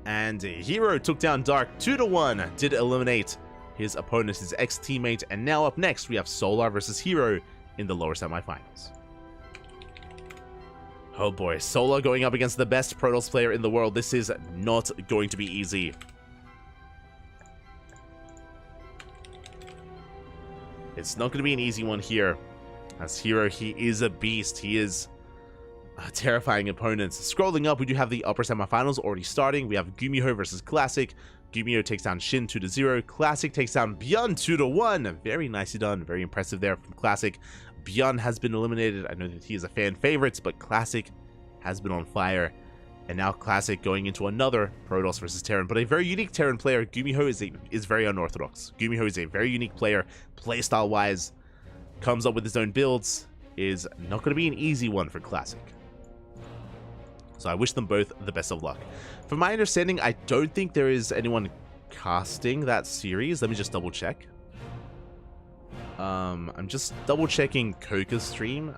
And Hero took down Dark 2-1, did eliminate his opponent, his ex-teammate. And now up next, we have Solar versus Hero in the lower semifinals. Oh boy, Solar going up against the best Protoss player in the world. This is not going to be easy. It's not going to be an easy one here. As Hero, he is a beast. He is a terrifying opponent. Scrolling up, we do have the upper semifinals already starting. We have Gumiho versus Classic. Gumiho takes down Shin 2-0. Classic takes down Byun 2-1. Very nicely done. Very impressive there from Classic. Byun has been eliminated. I know that he is a fan favorite, but Classic has been on fire. And now Classic going into another Protoss versus Terran, but a very unique Terran player. Gumiho is very unorthodox. Gumiho is a very unique player, playstyle wise. Comes up with his own builds. Is not going to be an easy one for Classic. So I wish them both the best of luck. From my understanding, I don't think there is anyone casting that series. Let me just double check. I'm just double checking Koka's stream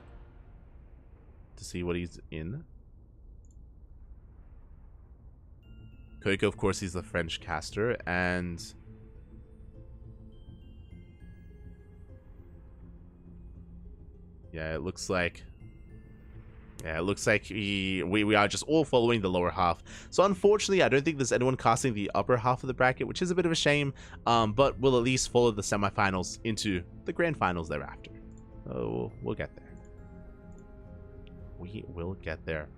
to see what he's in. Koka, of course, he's the French caster, and yeah, it looks like Yeah, it looks like we are just all following the lower half. So unfortunately, I don't think there's anyone casting the upper half of the bracket, which is a bit of a shame. But we'll at least follow the semifinals into the grand finals thereafter. So we'll get there. We will get there.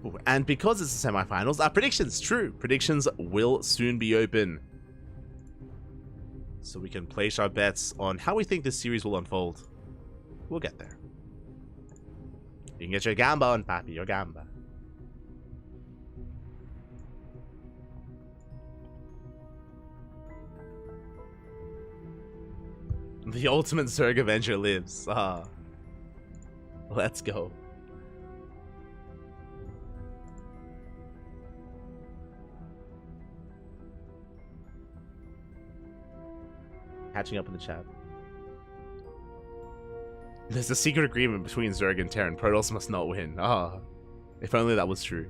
Ooh, and because it's the semifinals, our predictions, true, predictions will soon be open. So we can place our bets on how we think this series will unfold. We'll get there. You can get your gamba on, papi, your gamba. The ultimate Zerg Avenger lives. Ah, let's go. Catching up in the chat. There's a secret agreement between Zerg and Terran. Protoss must not win. Ah, if only that was true.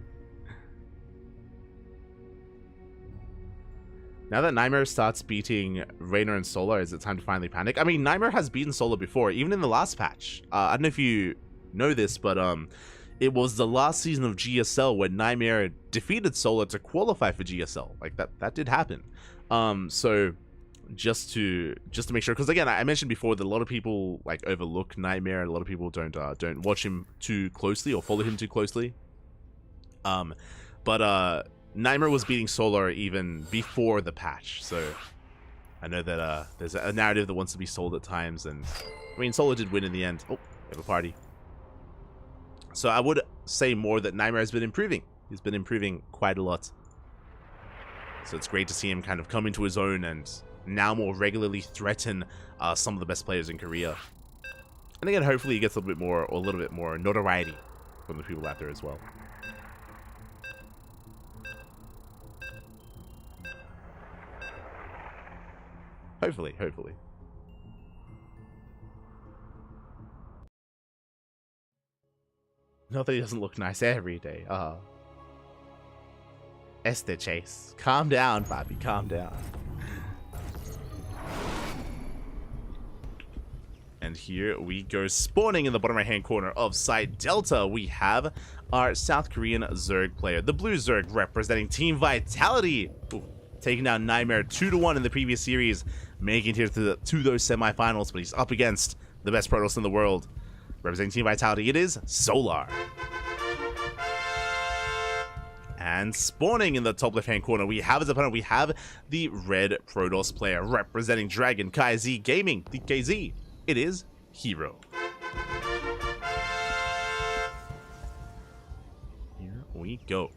Now that Nightmare starts beating Raynor and Solar, is it time to finally panic? I mean, Nightmare has beaten Solar before, even in the last patch. I don't know if you know this, but it was the last season of GSL when Nightmare defeated Solar to qualify for GSL. Like that did happen. So just to make sure, because again, I mentioned before that a lot of people like overlook Nightmare. A lot of people don't watch him too closely or follow him too closely. But Nightmare was beating Solar even before the patch, so I know that there's a narrative that wants to be sold at times, and I mean Solar did win in the end. Oh, we have a party. So I would say more that Nightmare has been improving. He's been improving quite a lot. So it's great to see him kind of come into his own and now more regularly threaten some of the best players in Korea. And again, hopefully he gets a little bit more notoriety from the people out there as well. Hopefully. Not that he doesn't look nice every day. Este Chase. Calm down, Bobby. Calm down. And here we go, spawning in the bottom right-hand corner of side Delta, we have our South Korean Zerg player, the Blue Zerg, representing Team Vitality. Ooh, taking down Nightmare 2-1 in the previous series, making it here to those semifinals, but he's up against the best Protoss in the world. Representing Team Vitality, it is Solar. And spawning in the top left-hand corner, we have as opponent, we have the red Protoss player, representing Dragon Kai Z Gaming, the KZ. It is Hero. Here we go.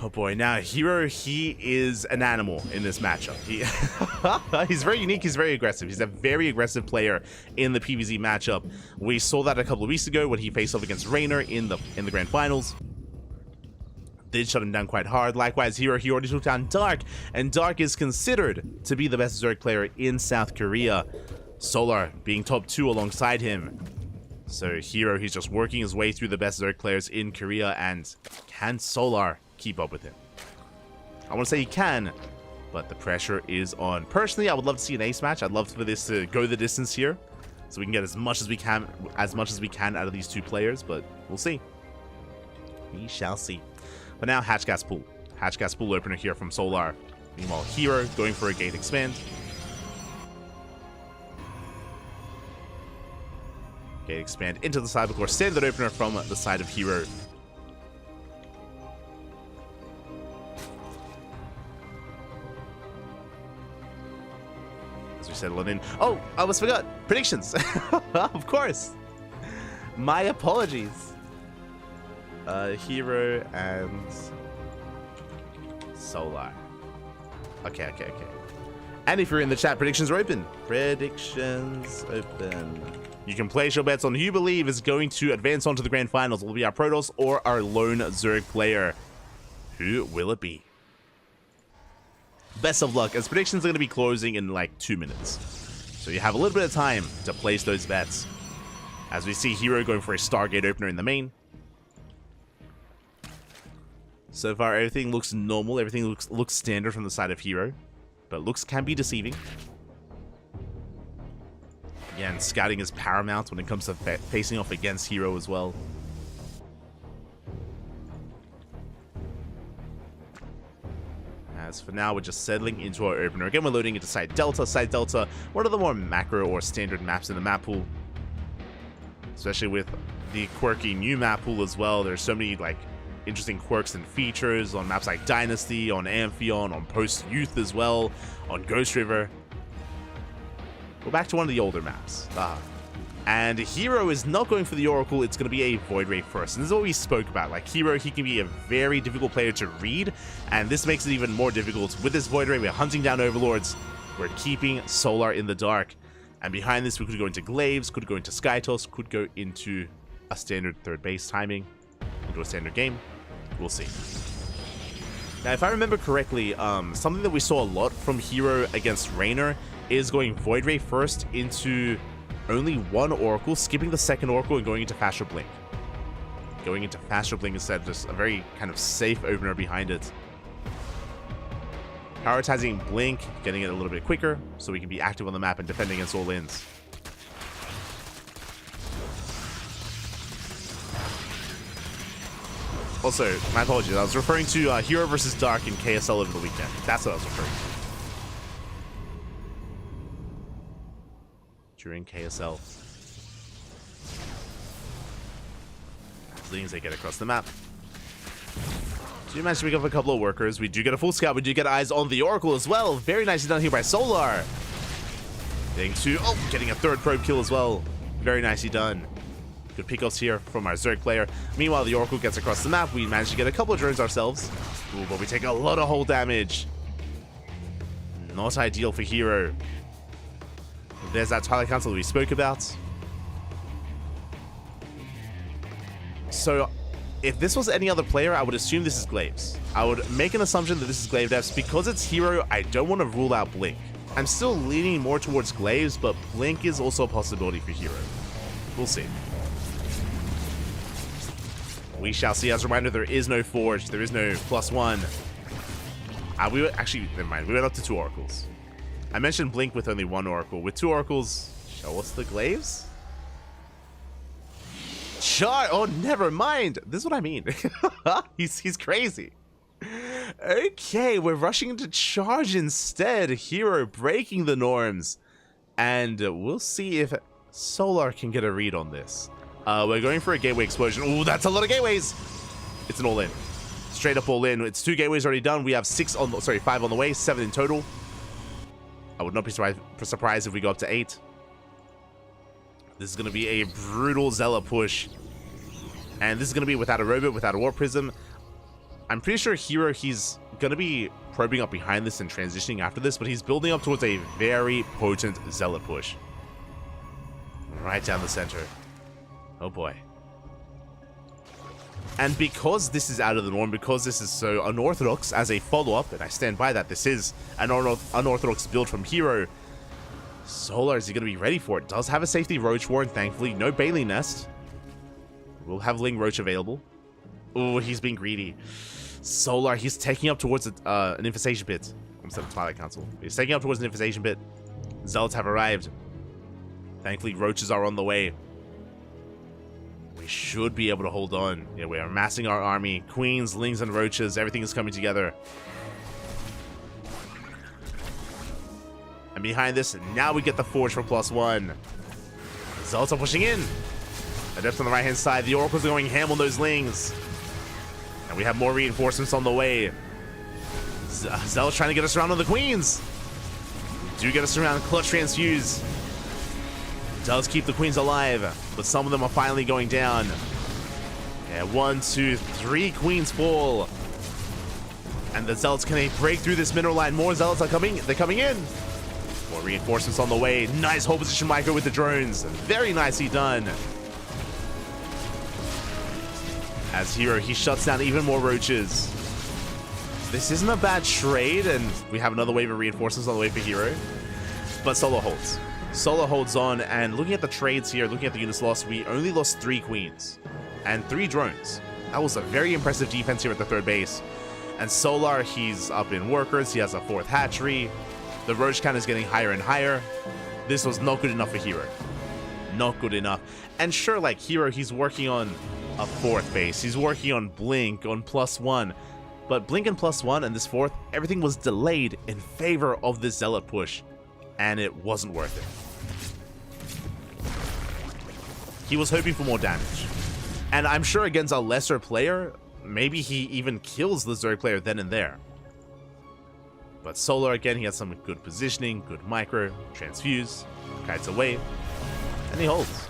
Oh boy, now Hero, he is an animal in this matchup. He's very unique, he's very aggressive. He's a very aggressive player in the PvZ matchup. We saw that a couple of weeks ago when he faced off against Raynor in the grand finals. Did shut him down quite hard. Likewise, Hero, he already took down Dark, and Dark is considered to be the best Zerg player in South Korea. Solar being top 2 alongside him. So Hero, he's just working his way through the best Zerg players in Korea, and can Solar keep up with him? I want to say he can, but the pressure is on. Personally, I would love to see an ace match. I'd love for this to go the distance here, so we can get as much as we can out of these two players, but we'll see. We shall see. But now Hatch Gas Pool. Hatch Gas Pool opener here from Solar. Meanwhile, Hero going for a gate expand. Gate expand into the side, of course, standard opener from the side of Hero. As we settle it in. Oh, I almost forgot. Predictions. Of course. My apologies. Hero and Solar. Okay. And if you're in the chat, predictions are open. Predictions open. You can place your bets on who you believe is going to advance on to the grand finals. Will it be our Protoss or our lone Zerg player? Who will it be? Best of luck, as predictions are going to be closing in like 2 minutes. So you have a little bit of time to place those bets. As we see Hero going for a Stargate opener in the main. So far, everything looks normal. Everything looks standard from the side of Hero. But looks can be deceiving. Again, scouting is paramount when it comes to facing off against Hero as well. As for now, we're just settling into our opener. Again, we're loading into Side Delta. Side Delta, one of the more macro or standard maps in the map pool. Especially with the quirky new map pool as well. There's so many like interesting quirks and features on maps like Dynasty, on Amphion, on Post Youth as well, on Ghost River. We're back to one of the older maps. And Hero is not going for the Oracle, it's going to be a Void Ray first. And this is what we spoke about. Like Hero, he can be a very difficult player to read, and this makes it even more difficult. With this Void Ray, we're hunting down Overlords, we're keeping Solar in the dark. And behind this, we could go into Glaives, could go into Skytoss, could go into a standard third base timing, into a standard game. We'll see. Now, if I remember correctly, something that we saw a lot from Hero against Raynor is going Void Ray first into only one Oracle, skipping the second Oracle and going into Faster Blink. Going into Faster Blink instead, just a very kind of safe opener behind it. Prioritizing Blink, getting it a little bit quicker, so we can be active on the map and defend against all ins. Also, my apologies, I was referring to Hero versus Dark in KSL over the weekend. That's what I was referring to. During KSL. As long as they get across the map. So you managed to pick up a couple of workers. We do get a full scout. We do get eyes on the Oracle as well. Very nicely done here by Solar. Getting a third probe kill as well. Very nicely done. Good pickups here from our Zerg player. Meanwhile, the Oracle gets across the map. We managed to get a couple of drones ourselves. Ooh, but we take a lot of hull damage. Not ideal for Hero. There's that Twilight Council that we spoke about. So, if this was any other player, I would assume this is Glaives. I would make an assumption that this is Glaive Devs. Because it's Hero, I don't want to rule out Blink. I'm still leaning more towards Glaives, but Blink is also a possibility for Hero. We'll see. We shall see. As a reminder, there is no Forge. There is no +1. Never mind. We went up to 2 Oracles. I mentioned Blink with only 1 Oracle. With 2 Oracles, show us the Glaives? Oh, never mind. This is what I mean. He's crazy. Okay, we're rushing into Charge instead. Hero breaking the norms. And we'll see if Solar can get a read on this. We're going for a Gateway Explosion. Ooh, that's a lot of gateways. It's an all-in. Straight up all-in. It's 2 gateways already done. We have 5 on the way. 7 in total. I would not be surprised if we go up to 8. This is going to be a brutal Zealot push. And this is going to be without a robot, without a Warp Prism. I'm pretty sure Hero, he's going to be probing up behind this and transitioning after this, but he's building up towards a very potent Zealot push. Right down the center. Oh boy. And because this is out of the norm, because this is so unorthodox as a follow-up, and I stand by that, this is an unorthodox build from Hero. Solar, is he going to be ready for it? Does have a safety Roach Warren, thankfully. No Bailey Nest. We'll have Ling Roach available. Oh, he's being greedy. Solar, he's taking up towards an Infestation Pit. Instead of Twilight Council. He's taking up towards an Infestation Pit. Zealots have arrived. Thankfully, Roaches are on the way. We should be able to hold on. Yeah, we're amassing our army. Queens, Lings, and Roaches. Everything is coming together. And behind this, now we get the Forge for +1. Zealots are pushing in. Adepts on the right-hand side. The Oracles are going ham on those Lings. And we have more reinforcements on the way. Zealots trying to get us around on the Queens. We do get us around. Clutch Transfuse does keep the Queens alive, but some of them are finally going down. Yeah, 1, 2, 3 Queens fall. And the Zealots, can they break through this mineral line? More Zealots are coming. They're coming in. More reinforcements on the way. Nice hold position micro with the drones. Very nicely done. As Hero, he shuts down even more Roaches. This isn't a bad trade, and we have another wave of reinforcements on the way for Hero. But Solo holds. Solar holds on, and looking at the trades here, looking at the units lost, we only lost 3 queens and 3 drones. That was a very impressive defense here at the third base. And Solar, he's up in workers, he has a 4th hatchery. The roach count is getting higher and higher. This was not good enough for Hero. Not good enough. And sure, like Hero, he's working on a 4th base. He's working on Blink, on +1. But Blink and +1 and this 4th, everything was delayed in favor of this Zealot push. And it wasn't worth it. He was hoping for more damage. And I'm sure against a lesser player, maybe he even kills the Zerg player then and there. But Solar, again, he has some good positioning, good micro, transfuse, kites away, and he holds.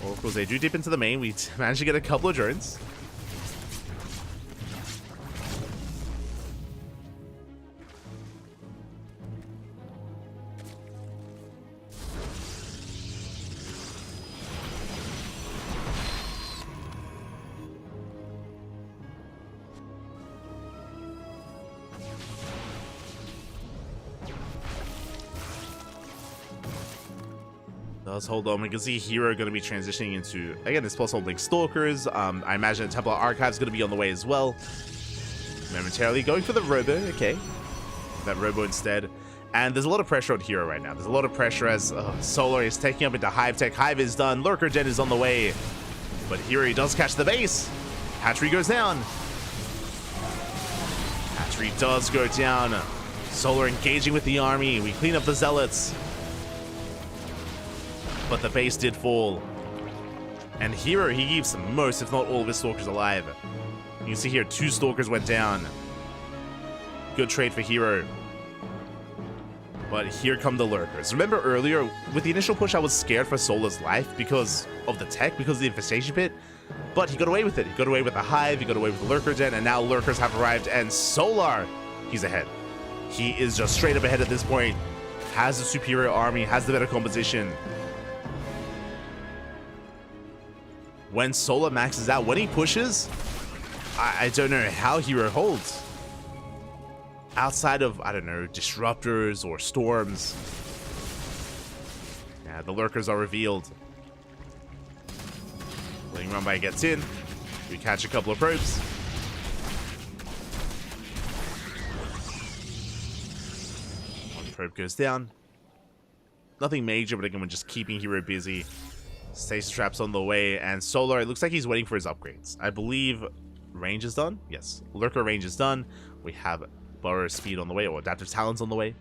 Well, of course, they do dip into the main. We managed to get a couple of drones. Let's hold on. We can see Hero going to be transitioning into, again, this plus holding Stalkers. I imagine a Templar Archive is going to be on the way as well. Momentarily going for the Robo. Okay. That Robo instead. And there's a lot of pressure on Hero right now. There's a lot of pressure as Solar is taking up into Hive Tech. Hive is done. Lurker Gen is on the way. But Hero, he does catch the base. Hatchery goes down. Hatchery does go down. Solar engaging with the army. We clean up the Zealots. But the base did fall. And Hero, he keeps most, if not all, of his Stalkers alive. You can see here, 2 Stalkers went down. Good trade for Hero. But here come the Lurkers. Remember earlier, with the initial push, I was scared for Solar's life because of the tech, because of the Infestation Pit. But he got away with it. He got away with the Hive, he got away with the Lurker Gen, and now Lurkers have arrived, and Solar, he's ahead. He is just straight up ahead at this point. Has a superior army, has the better composition. When Solar maxes out, when he pushes, I don't know how Hero holds. Outside of, I don't know, disruptors or storms. Yeah, the Lurkers are revealed. Letting Run By gets in. We catch a couple of probes. One probe goes down. Nothing major, but again, we're just keeping Hero busy. Stasis traps on the way, and Solar, it looks like he's waiting for his upgrades. I believe range is done. Yes, Lurker range is done. We have Burrow speed on the way, or Adaptive Talons on the way.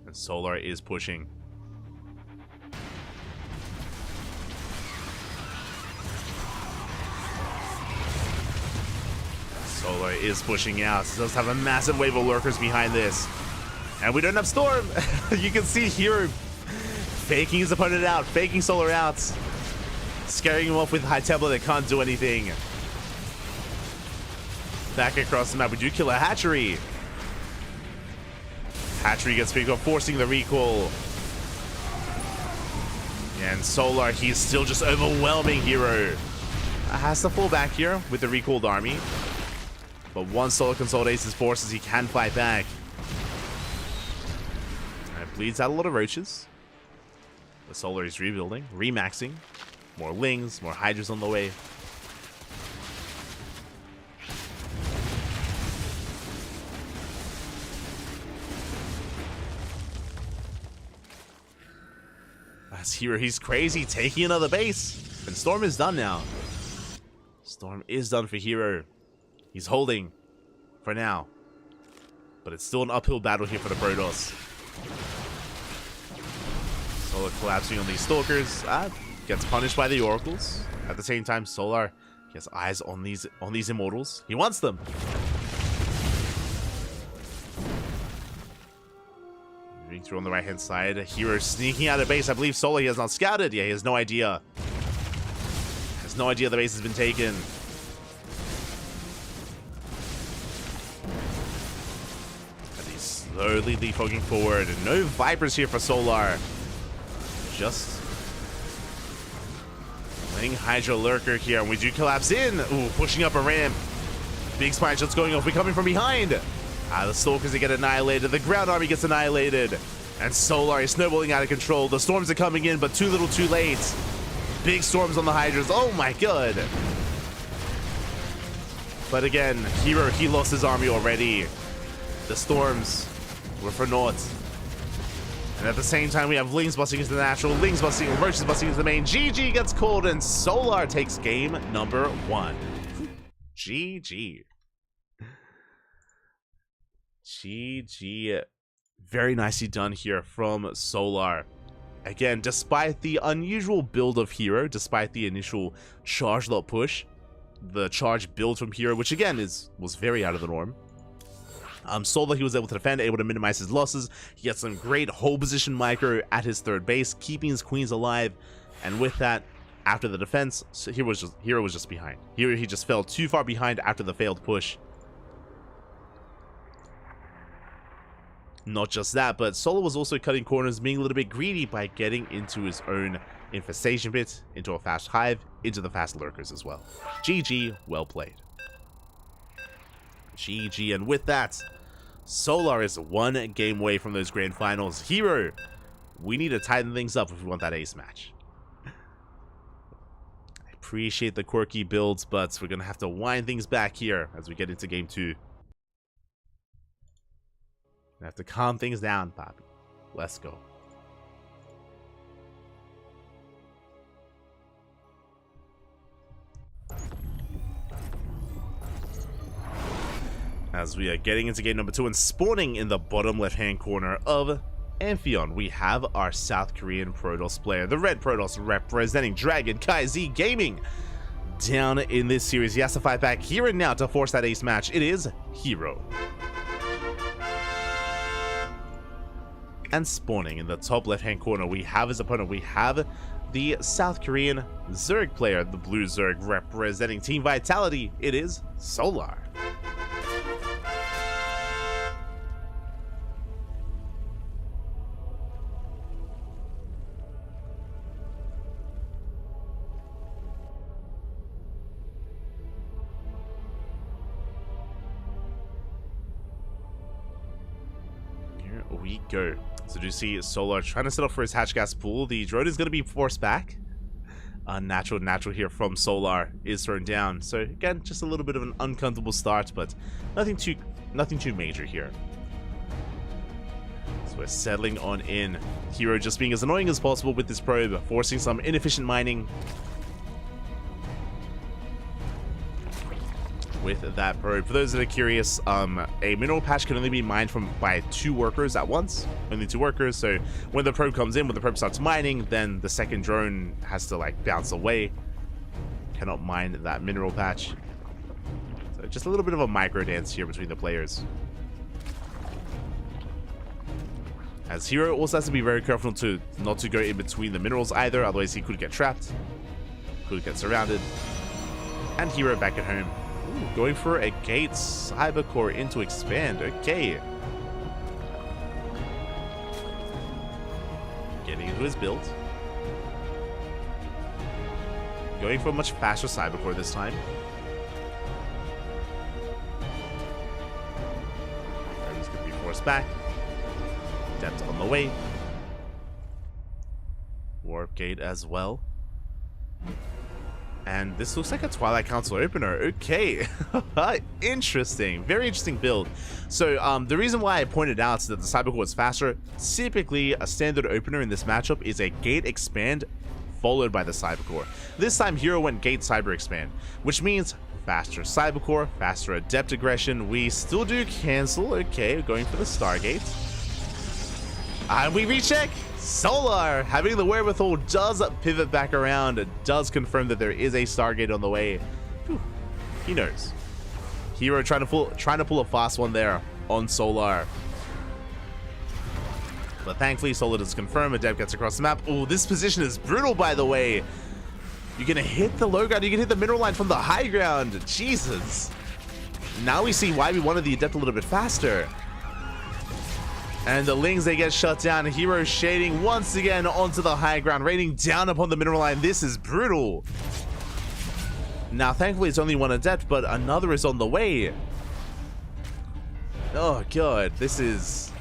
And Solar is pushing. Solar is pushing out. He does have a massive wave of Lurkers behind this. And we don't have Storm. You can see Hero faking his opponent out, faking Solar out, scaring him off with High Templar that can't do anything. Back across the map, we do kill a Hatchery. Hatchery gets picked up, forcing the recall. And Solar, he's still just overwhelming Hero. Has to fall back here with the recalled army. But once Solar consolidates his forces, he can fight back. Bleeds out a lot of roaches. The Solar is rebuilding, remaxing. More Lings, more Hydras on the way. That's Hero, he's crazy, taking another base. And Storm is done now. Storm is done for Hero. He's holding for now. But it's still an uphill battle here for the Protoss. Solar collapsing on these Stalkers, gets punished by the Oracles. At the same time, Solar, he has eyes on these Immortals. He wants them. Moving through on the right-hand side, Hero sneaking out of base. I believe Solar, he has not scouted. Yeah, he has no idea. Has no idea the base has been taken. And he's slowly leapfrogging forward. No Vipers here for Solar. Just Getting Hydra Lurker here, and we do collapse in. Ooh, pushing up a ramp. Big spine shots going off. We're coming from behind. The Stalkers get annihilated. The Ground Army gets annihilated. And Solar is snowballing out of control. The storms are coming in, but too little too late. Big storms on the Hydras. Oh my god. But again, Hero, he lost his army already. The storms were for naught. And at the same time, we have Lings busting into the natural, Lings busting, Roaches busting into the main. GG gets called, and Solar takes game number 1. GG. GG. Very nicely done here from Solar. Again, despite the unusual build of Hero, despite the initial charge lot push, the charge build from Hero, which again was very out of the norm. Solar, he was able to defend, able to minimize his losses. He had some great hold position micro at his third base, keeping his queens alive. And with that, after the defense, Hero was just behind. He just fell too far behind after the failed push. Not just that, but Solar was also cutting corners, being a little bit greedy by getting into his own infestation pit, into a fast hive, into the fast lurkers as well. GG, well played. GG, and with that, Solar is 1 game away from those grand finals. Hero, we need to tighten things up if we want that ace match. I appreciate the quirky builds, but we're going to have to wind things back here as we get into game 2. I have to calm things down, Poppy. Let's go. As we are getting into game number 2 and spawning in the bottom left-hand corner of Amphion, we have our South Korean Protoss player, the Red Protoss representing Dragon Kai Z Gaming. Down in this series, he has to fight back here and now to force that ace match. It is Hero. And spawning in the top left-hand corner, we have his opponent. We have the South Korean Zerg player, the Blue Zerg representing Team Vitality. It is Solar. Here we go. So do you see Solar trying to set up for his hatch gas pool? The drone is going to be forced back. Natural here from Solar is thrown down. So again, just a little bit of an uncomfortable start, but nothing too major here. So we're settling on in. Hero just being as annoying as possible with this probe, forcing some inefficient mining. With that probe. For those that are curious, a mineral patch can only be mined by 2 workers at once. Only 2 workers, so when the probe comes in, when the probe starts mining, then the second drone has to like bounce away. Cannot mine that mineral patch. So just a little bit of a micro dance here between the players. As Hero also has to be very careful not to go in between the minerals either, otherwise he could get trapped, could get surrounded. And Hero back at home. Going for a Gate Cybercore into expand. Okay. Getting into his build. Going for a much faster Cybercore this time. He's going to be forced back. Depth on the way. Warp Gate as well. And this looks like a Twilight Council opener. Okay. Interesting. Very interesting build. So the reason why I pointed out that the Cybercore was faster, typically a standard opener in this matchup is a Gate Expand followed by the Cybercore. This time Hero went Gate Cyber Expand, which means faster Cybercore, faster Adept Aggression. We still do cancel. Okay, going for the Stargate. And we recheck. Solar, having the wherewithal, does pivot back around, does confirm that there is a Stargate on the way. Whew. He knows. Hero trying to pull a fast one there on Solar. But thankfully, Solar does confirm. Adept gets across the map. Oh, this position is brutal, by the way. You're going to hit the low ground. You can hit the mineral line from the high ground. Jesus. Now we see why we wanted the Adept a little bit faster. And the Lings, they get shut down. Hero shading once again onto the high ground, raining down upon the mineral line. This is brutal. Now, thankfully, it's only one adept, but another is on the way. Oh, God. This is...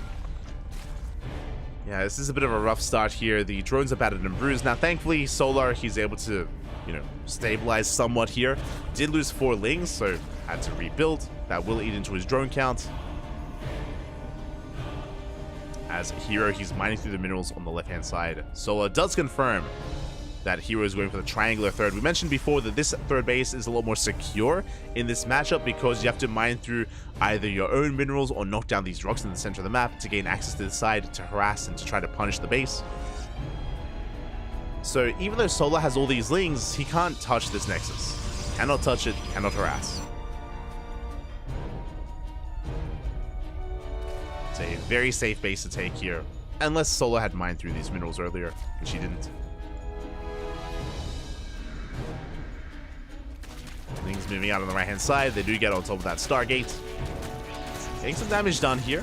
Yeah, this is a bit of a rough start here. The drones are battered and bruised. Now, thankfully, Solar, he's able to, you know, stabilize somewhat here. Did lose 4 Lings, so had to rebuild. That will eat into his drone count. As Hero, he's mining through the minerals on the left-hand side. Solar does confirm that Hero is going for the triangular third. We mentioned before that this third base is a lot more secure in this matchup because you have to mine through either your own minerals or knock down these rocks in the center of the map to gain access to the side to harass and to try to punish the base. So even though Solar has all these Lings, he can't touch this Nexus. Cannot touch it, cannot harass. It's a very safe base to take here, unless Solar had mined through these minerals earlier, which he didn't. Things moving out on the right-hand side. They do get on top of that Stargate. Getting some damage done here.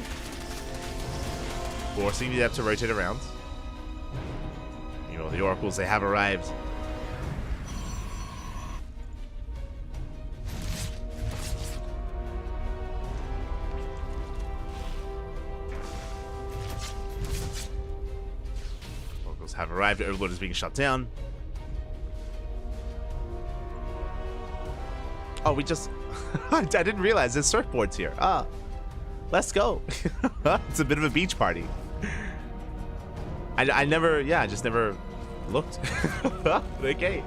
Forcing the Adept to rotate around. You know, the Oracles, they have arrived. Oracles have arrived. Overlord is being shut down. Oh, we just... I didn't realize there's surfboards here. Ah, let's go. It's a bit of a beach party. I never... Yeah, I just never looked. Okay.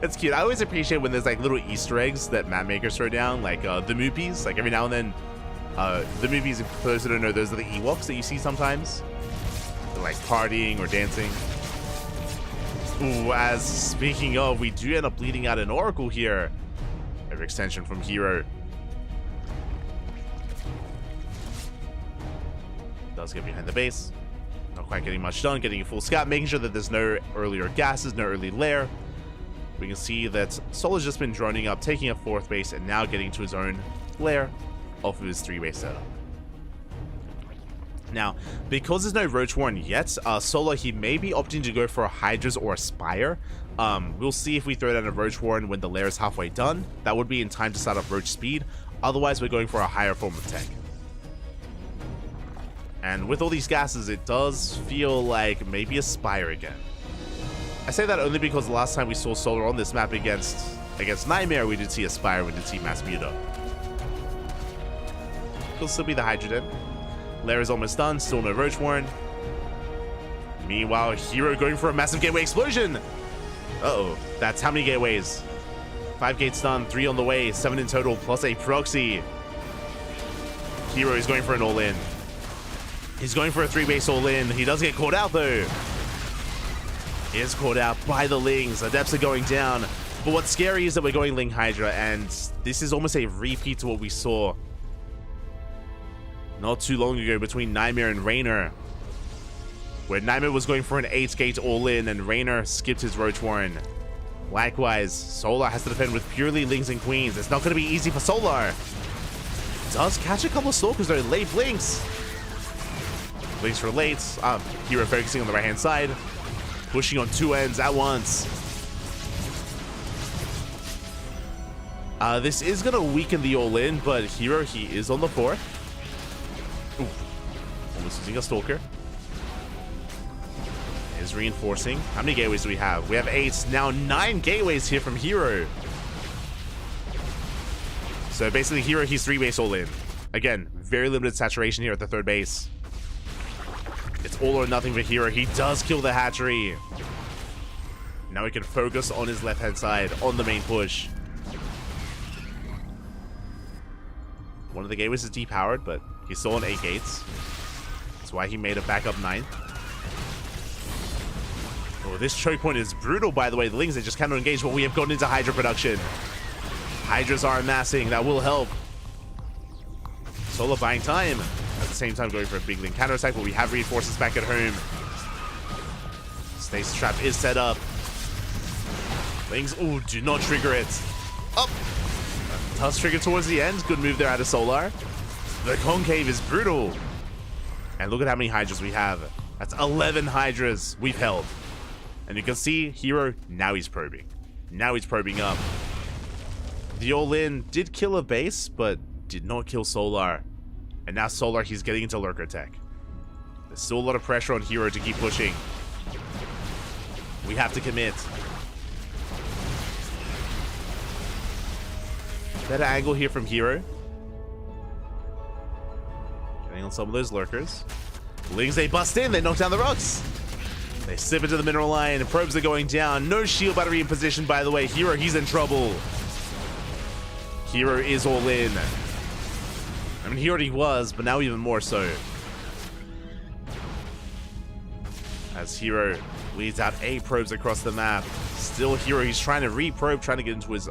It's cute. I always appreciate when there's like little Easter eggs that map makers throw down. Like the Moopies. Like every now and then. The Moopies, for those who don't know, those are the Ewoks that you see sometimes. They're like partying or dancing. Ooh, as speaking of, we do end up bleeding out an Oracle here. Extension from Hero. Does get behind the base. Not quite getting much done. Getting a full scout. Making sure that there's no earlier gases, no early lair. We can see that Solar's just been droning up, taking a 4th base, and now getting to his own lair off of his 3-base setup. Now, because there's no Roach Warren yet, Solar, he may be opting to go for a Hydras or a Spire. We'll see if we throw down a Roach Warren when the lair is halfway done. That would be in time to start up Roach Speed. Otherwise, we're going for a higher form of tech. And with all these gases, it does feel like maybe a Spire again. I say that only because the last time we saw Solar on this map against Nightmare, we did see a Spire, we did see Mass Muta. Could still be the Hydra Den. Lair is almost done, still no Roach Warren. Meanwhile, Hero going for a massive gateway explosion. Uh-oh, that's how many gateways? 5 gates done, 3 on the way, 7 in total, plus a proxy. Hero is going for an all-in. He's going for a 3-base all-in. He does get caught out, though. He is caught out by the Lings. Adepts are going down. But what's scary is that we're going Ling Hydra, and this is almost a repeat to what we saw not too long ago between Nightmare and Raynor, where Nightmare was going for an 8-gate all-in and Raynor skipped his Roach Warren. Likewise, Solar has to defend with purely Lings and Queens. It's not going to be easy for Solar. Does catch a couple of Stalkers though. Late Blinks. Blinks for late. Hero focusing on the right-hand side. Pushing on 2 ends at once. This is going to weaken the all-in, but Hero, he is on the 4th. Ooh. Almost using a Stalker. Is reinforcing. How many gateways do we have? We have 8. Now 9 gateways here from Hero. So basically Hero, he's 3-base all-in. Again, very limited saturation here at the 3rd base. It's all or nothing for Hero. He does kill the hatchery. Now he can focus on his left-hand side, on the main push. One of the gateways is depowered, but he's still on 8 gates. That's why he made a backup 9th. Oh, this choke point is brutal, by the way. The Lings, they just cannot engage, but we have gotten into Hydra production. Hydras are amassing. That will help. Solar buying time. At the same time, going for a big Ling counterattack, but we have reinforcements back at home. Stasis trap is set up. Lings, oh, do not trigger it. Up. Does trigger towards the end. Good move there out of Solar. The concave is brutal. And look at how many Hydras we have. That's 11 Hydras we've held. And you can see Hero, now he's probing. Now he's probing up. The all-in did kill a base, but did not kill Solar. And now Solar, he's getting into Lurker tech. There's still a lot of pressure on Hero to keep pushing. We have to commit. Better angle here from Hero. Getting on some of those Lurkers. Lings, they bust in, they knock down the rocks. They slip into the mineral line, probes are going down. No shield battery in position, by the way. Hero, he's in trouble. Hero is all in. I mean, he already was, but now even more so. As Hero leads out 8 probes across the map. Still Hero, he's trying to re-probe, trying to get into his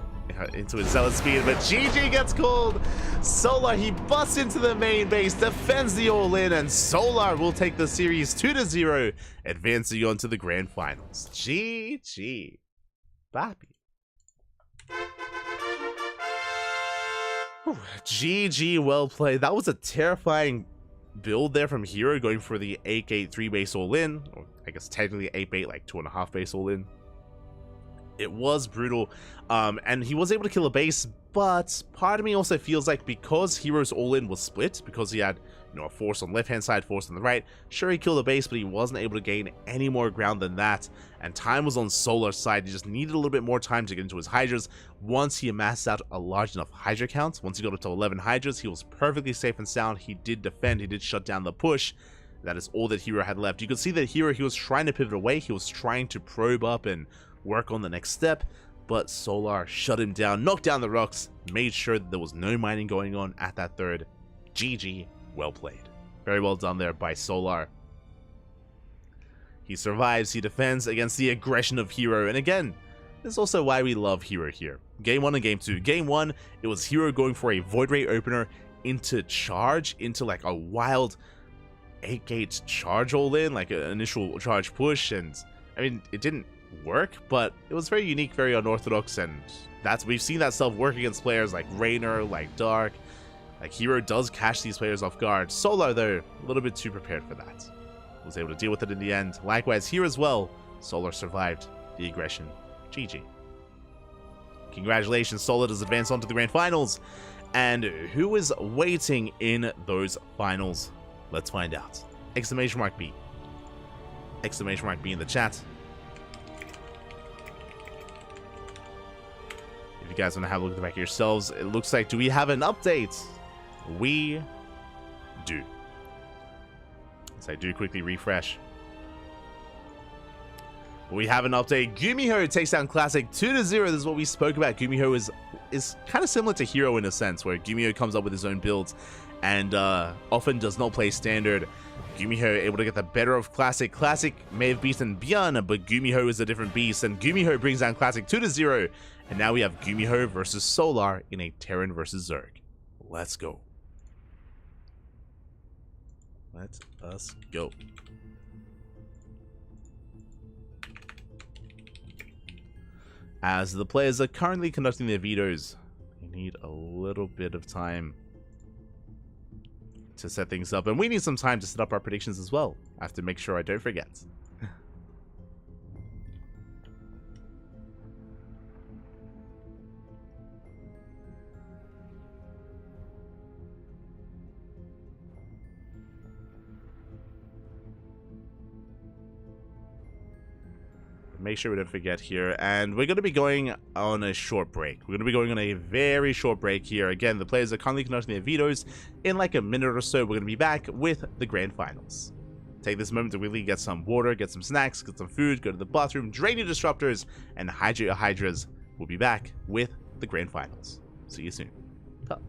zealot speed, but GG gets called. Solar, he busts into the main base, defends the all-in, and Solar will take the series 2-0, advancing on to the grand finals. GG. Bappy. GG, well played. That was a terrifying build there from Hero, going for the 8-gate 3 base all-in, or I guess technically 8-bait, like 2.5 base all-in. It was brutal, and he was able to kill a base, but part of me also feels like because Hero's all-in was split, because he had, you know, a force on the left-hand side, force on the right, sure, he killed a base, but he wasn't able to gain any more ground than that, and time was on Solar's side. He just needed a little bit more time to get into his Hydras. Once he amassed out a large enough Hydra count, once he got up to 11 Hydras, he was perfectly safe and sound. He did defend, he did shut down the push. That is all that Hero had left. You could see that Hero, he was trying to pivot away, he was trying to probe up and work on the next step, but Solar shut him down, knocked down the rocks, made sure that there was no mining going on at that third. GG, well played. Very well done there by Solar. He survives, he defends against the aggression of Hero, and again, this is also why we love Hero here. Game 1 and Game 2. Game 1, it was Hero going for a Void Ray opener into charge, into like a wild 8-gate charge all-in, like an initial charge push, and I mean, it didn't work, but it was very unique, very unorthodox, and we've seen that stuff work against players like Raynor, like Dark. Like, Hero does catch these players off guard. Solar, though, a little bit too prepared for that. Was able to deal with it in the end. Likewise, here as well, Solar survived the aggression. GG. Congratulations, Solar does advance on to the grand finals. And who is waiting in those finals? Let's find out. Exclamation mark B. Exclamation mark B in the chat. If you guys want to have a look at the back yourselves, it looks like, do we have an update? We do. So I do quickly refresh. We have an update. Gumiho takes down Classic 2-0. This is what we spoke about. Gumiho is kind of similar to Hero in a sense, where Gumiho comes up with his own builds and often does not play standard. Gumiho able to get the better of Classic. Classic may have beaten Bjorn, but Gumiho is a different beast, and Gumiho brings down Classic 2-0. And now we have Gumiho versus Solar in a Terran versus Zerg. Let's go. Let us go. As the players are currently conducting their vetoes, we need a little bit of time to set things up. And we need some time to set up our predictions as well. I have to make sure I don't forget. Make sure we don't forget here, and we're going to be going on a short break. We're going to be going on a very short break here. Again, the players are currently conducting their vetoes. In like a minute or so, we're going to be back with the grand finals. Take this moment to really get some water, get some snacks, get some food, go to the bathroom, drain your disruptors, and hydrate your Hydras. We'll be back with the grand finals. See you soon. Ta.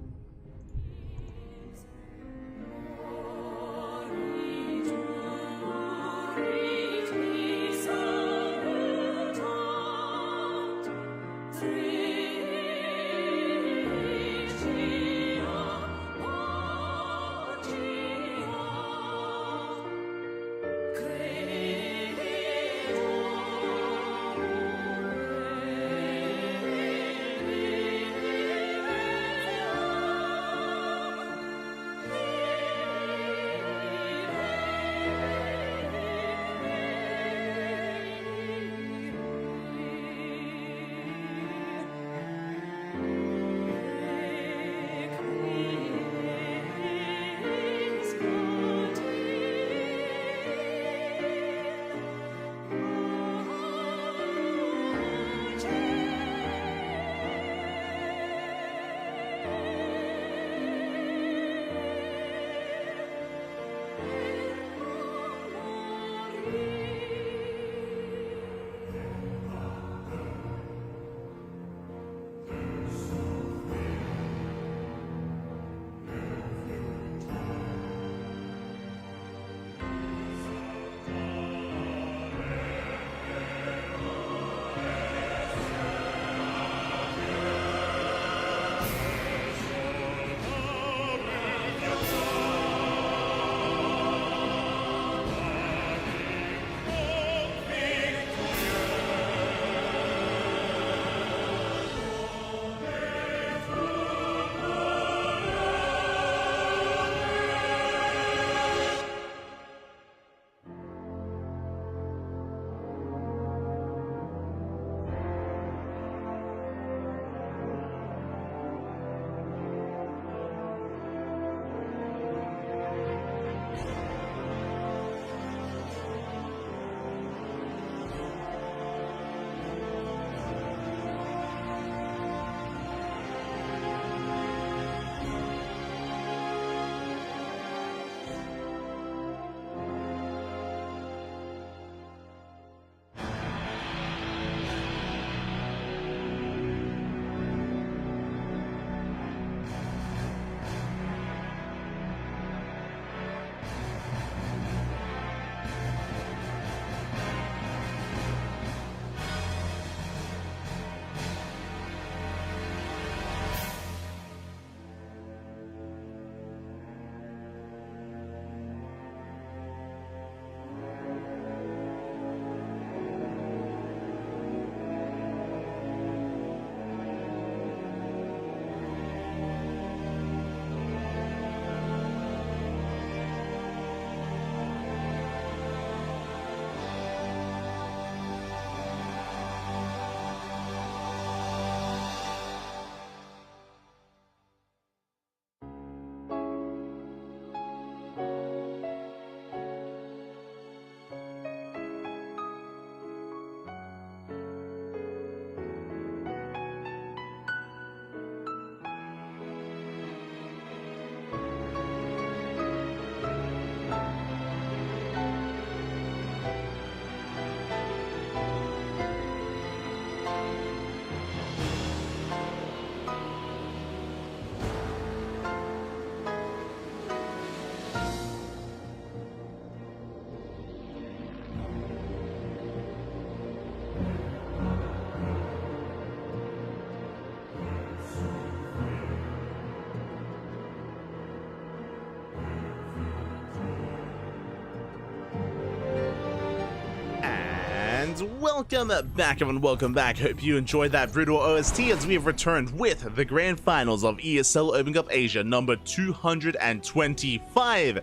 welcome back, everyone. Welcome back. Hope you enjoyed that brutal OST as we have returned with the grand finals of ESL Open Cup Asia number 225.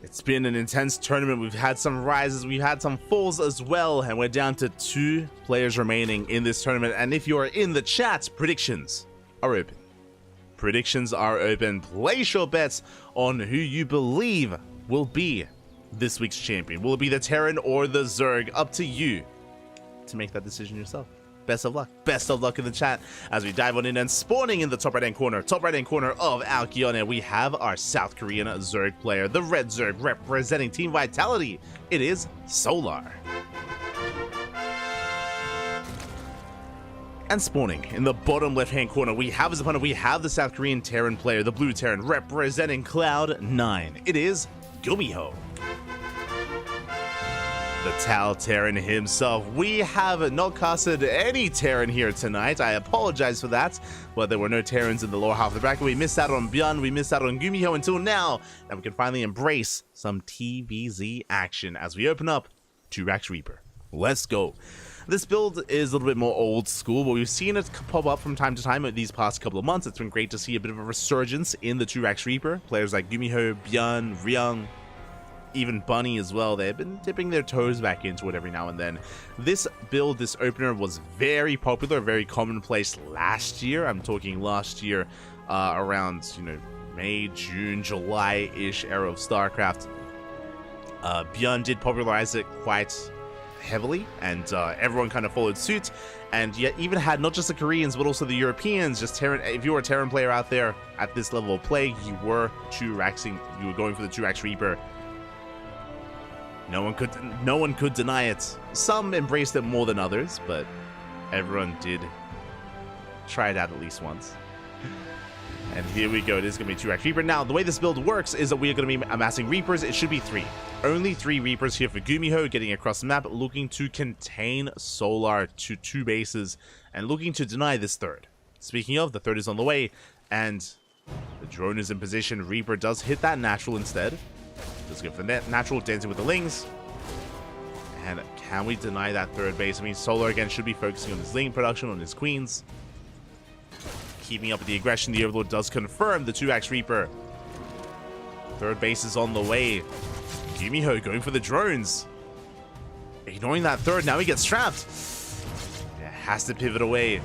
It's been an intense tournament. We've had some rises, we've had some falls as well, and we're down to 2 players remaining in this tournament. And if you are in the chat, predictions are open. Predictions are open. Place your bets on who you believe will be this week's champion. Will it be the Terran or the Zerg? Up to you to make that decision yourself. Best of luck. Best of luck in the chat as we dive on in. And spawning in the top right-hand corner of Alkione, we have our South Korean Zerg player, the Red Zerg, representing Team Vitality. It is Solar. And spawning in the bottom left-hand corner, we have his opponent. We have the South Korean Terran player, the Blue Terran, representing Cloud9. It is Gumiho, the Tal Terran himself. We have not casted any Terran here tonight. I apologize for that, but there were no Terrans in the lower half of the bracket. We missed out on Byun, we missed out on Gumiho until now, and we can finally embrace some TVZ action as we open up Turax Reaper. Let's go. This build is a little bit more old school, but we've seen it pop up from time to time these past couple of months. It's been great to see a bit of a resurgence in the Turax Reaper. Players like Gumiho, Byun, Ryung, even Bunny as well. They've been dipping their toes back into it every now and then. This build, this opener, was very popular, very commonplace last year. I'm talking last year around, May, June, July-ish era of StarCraft. Byun did popularize it quite heavily, and everyone kind of followed suit, and yet even had not just the Koreans but also the Europeans. Just Terran, if you were a Terran player out there at this level of play, you were Turaxing, you were going for the Turax Reaper. No one could deny it. Some embraced it more than others, but everyone did try it out at least once. And here we go. It is going to be Turax Reaper. Now, the way this build works is that we are going to be amassing Reapers. It should be 3. Only 3 Reapers here for Gumiho, getting across the map, looking to contain Solar to 2 bases, and looking to deny this 3rd. Speaking of, the 3rd is on the way, and the drone is in position. Reaper does hit that natural instead. Let's go for the natural, dancing with the Lings. And can we deny that 3rd base? I mean, Solar again should be focusing on his Ling production, on his Queens. Keeping up with the aggression, the Overlord does confirm the 2x Reaper. 3rd base is on the way. Gumiho going for the drones. Ignoring that 3rd, now he gets trapped. Yeah, has to pivot away.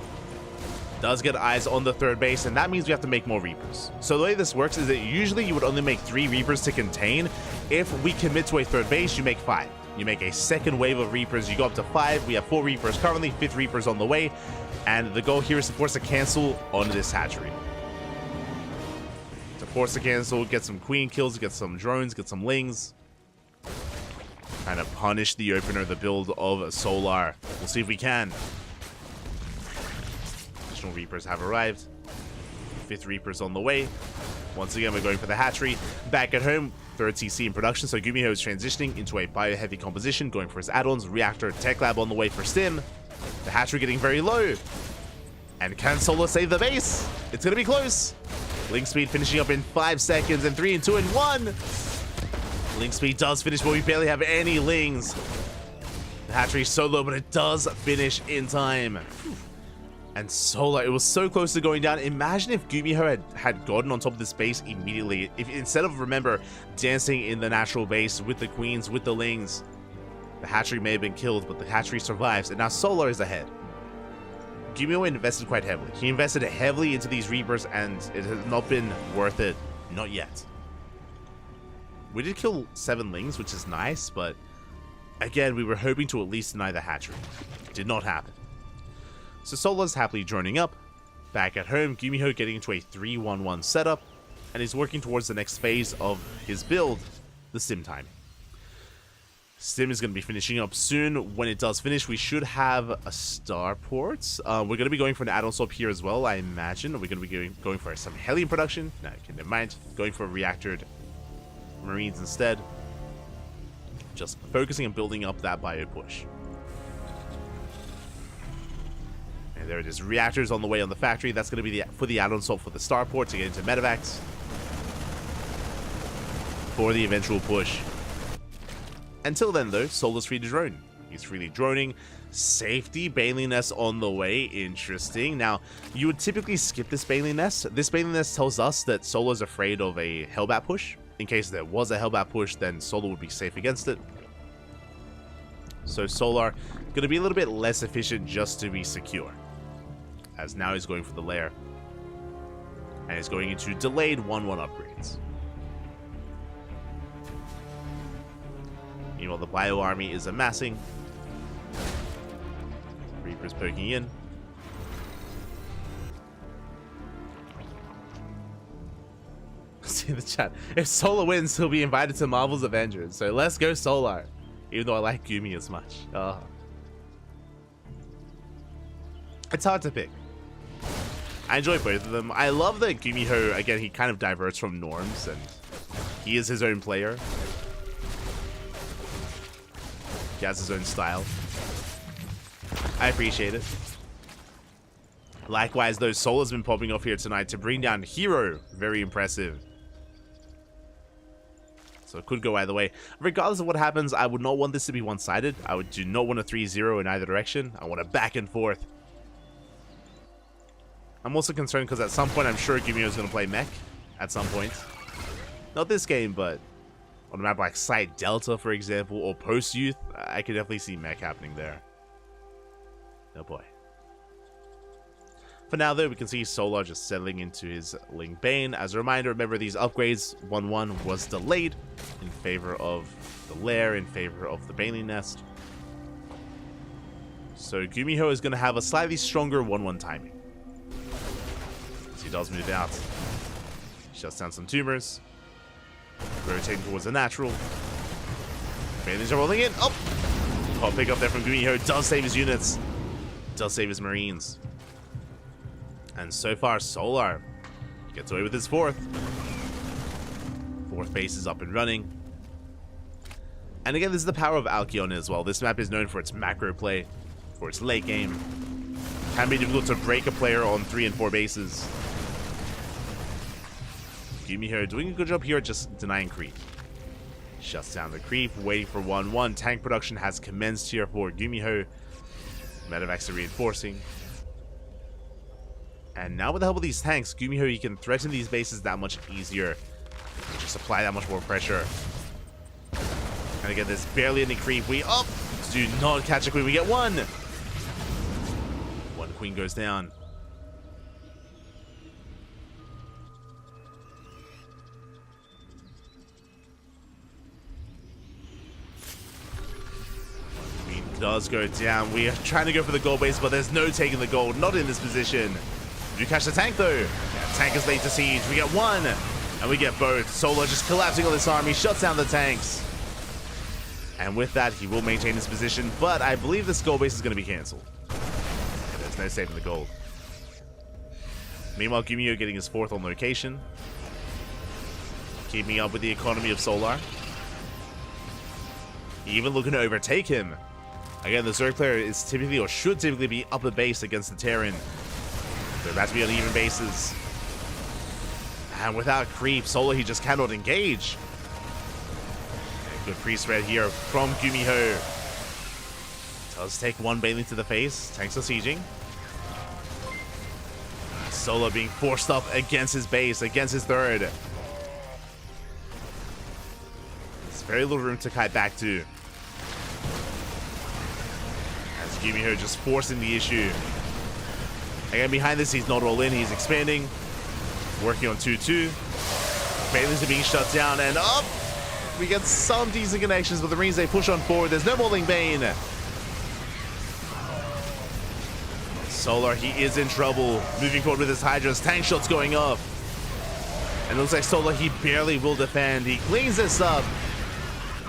Does get eyes on the 3rd base, and that means we have to make more Reapers. So the way this works is that usually you would only make 3 Reapers to contain. If we commit to a 3rd base, you make 5. You make a 2nd wave of Reapers, you go up to 5. We have 4 Reapers currently, 5th Reaper's on the way, and the goal here is to force a cancel on this hatchery. To force a cancel, get some Queen kills, get some drones, get some Lings. Kind of punish the opener, the build of Solar. We'll see if we can. Additional Reapers have arrived. 5th Reaper's on the way. Once again, we're going for the hatchery. Back at home, 3rd CC in production, so Gumiho is transitioning into a bio-heavy composition, going for his add-ons. Reactor, Tech Lab on the way for Stim. The hatchery getting very low. And can Solar save the base? It's going to be close. Link speed finishing up in 5 seconds, and 3 and 2 and 1. Link speed does finish, but we barely have any Lings. The hatchery is so low, but it does finish in time. And Solar, it was so close to going down. Imagine if Gumiho had gotten on top of this base immediately. If instead of, remember, dancing in the natural base with the Queens, with the Lings, the hatchery may have been killed, but the hatchery survives, and now Solar is ahead. Gumiho invested quite heavily. He invested heavily into these Reapers, and it has not been worth it. Not yet. We did kill 7 Lings, which is nice, but again, we were hoping to at least deny the hatchery. Did not happen. So Solar's happily joining up. Back at home, Gumiho getting into a 3-1-1 setup, and is working towards the next phase of his build, the Sim timing. Stim is going to be finishing up soon. When it does finish, we should have a starport. We're going to be going for an add-on swap here as well, I imagine. We're going to be going for some helium production. No, okay, never mind. Going for reactored Marines instead. Just focusing on building up that bio push. And there it is. Reactors on the way on the factory. That's going to be for the add-on swap for the starport to get into medevacs. For the eventual push. Until then, though, Solar's free to drone. He's freely droning. Safety Bailey Nest on the way. Interesting. Now, you would typically skip this Bailey Nest. This Bailey Nest tells us that Solo's afraid of a Hellbat push. In case there was a Hellbat push, then Solo would be safe against it. So Solar going to be a little bit less efficient just to be secure. As now he's going for the lair. And he's going into delayed 1-1 upgrades. Meanwhile, the Bio Army is amassing. Reaper's poking in. See the chat. If Solar wins, he'll be invited to Marvel's Avengers. So let's go Solar. Even though I like Gumi as much. It's hard to pick. I enjoy both of them. I love that Gumiho, again, he kind of diverts from norms and he is his own player. He has his own style. I appreciate it. Likewise, though, Solar's been popping off here tonight to bring down Hero. Very impressive. So it could go either way. Regardless of what happens, I would not want this to be one-sided. I do not want a 3-0 in either direction. I want a back and forth. I'm also concerned because at some point I'm sure Gumio is going to play mech. At some point. Not this game, but on a map like Site Delta, for example, or Post Youth, I could definitely see mech happening there. Oh boy. For now, though, we can see Solar just settling into his Ling Bane. As a reminder, remember these upgrades, 1-1 was delayed in favor of the Lair, in favor of the Bailey Nest. So Gumiho is going to have a slightly stronger 1-1 timing. So he does move out. Shuts down some tumors. Rotating towards the natural. Bailey's are rolling in. Oh! Hot pick up there from Gumiho. Does save his units. Does save his Marines. And so far, Solar gets away with his fourth. Fourth base is up and running. And again, this is the power of Alcyon as well. This map is known for its macro play, for its late game. Can be difficult to break a player on 3 and 4 bases. Gumiho doing a good job here at just denying creep. Shuts down the creep, waiting for 1-1. Tank production has commenced here for Gumiho. Medevacs are reinforcing. And now with the help of these tanks, Gumiho, he can threaten these bases that much easier. Just apply that much more pressure. And again, there's barely any creep. We do not catch a queen. We get one. One queen goes down. Queen does go down. We are trying to go for the gold base, but there's no taking the gold. Not in this position. Do you catch the tank though? Yeah, tank is laid to siege. We get one, and we get both. Solar just collapsing on this army, shuts down the tanks. And with that, he will maintain his position, but I believe this gold base is going to be cancelled. And there's no saving the gold. Meanwhile, Gumiho getting his fourth on location. Keeping up with the economy of Solar. Even looking to overtake him. Again, the Zerg player is typically, or should typically be up the base against the Terran. They're about to be on even bases. And without creep, Solar, he just cannot engage. And good pre-spread here from Gumiho. Does take one Bailey to the face. Tanks are sieging. Solar being forced up against his base, against his third. There's very little room to kite back to. As Gumiho just forcing the issue. Again, behind this, he's not all in. He's expanding. Working on 2-2. Bailey's are being shut down. And up! We get some decent connections, but the Marines, they push on forward. There's no more Ling Bane. Solar, he is in trouble. Moving forward with his Hydras. Tank shots going up. And it looks like Solar, he barely will defend. He cleans this up.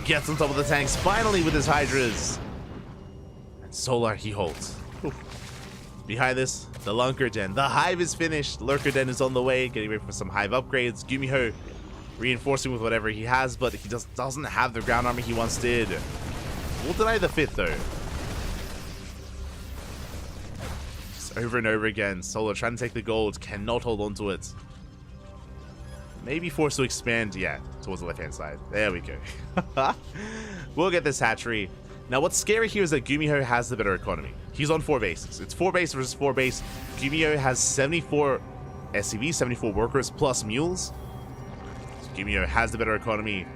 Gets on top of the tanks, finally with his Hydras. And Solar, he holds. Oof. Behind this, the Lunker Den. The Hive is finished. Lurker Den is on the way, getting ready for some Hive upgrades. Gumiho reinforcing with whatever he has, but he just doesn't have the ground army he once did. We'll deny the fifth, though. Just over and over again. Solar trying to take the gold, cannot hold on to it. Maybe forced to expand, yeah, towards the left-hand side. There we go. We'll get this hatchery. Now, what's scary here is that Gumiho has the better economy. He's on 4 bases. It's 4 base versus 4 base. Gumiho has 74 SCVs, 74 workers plus mules. So Gumiho has the better economy.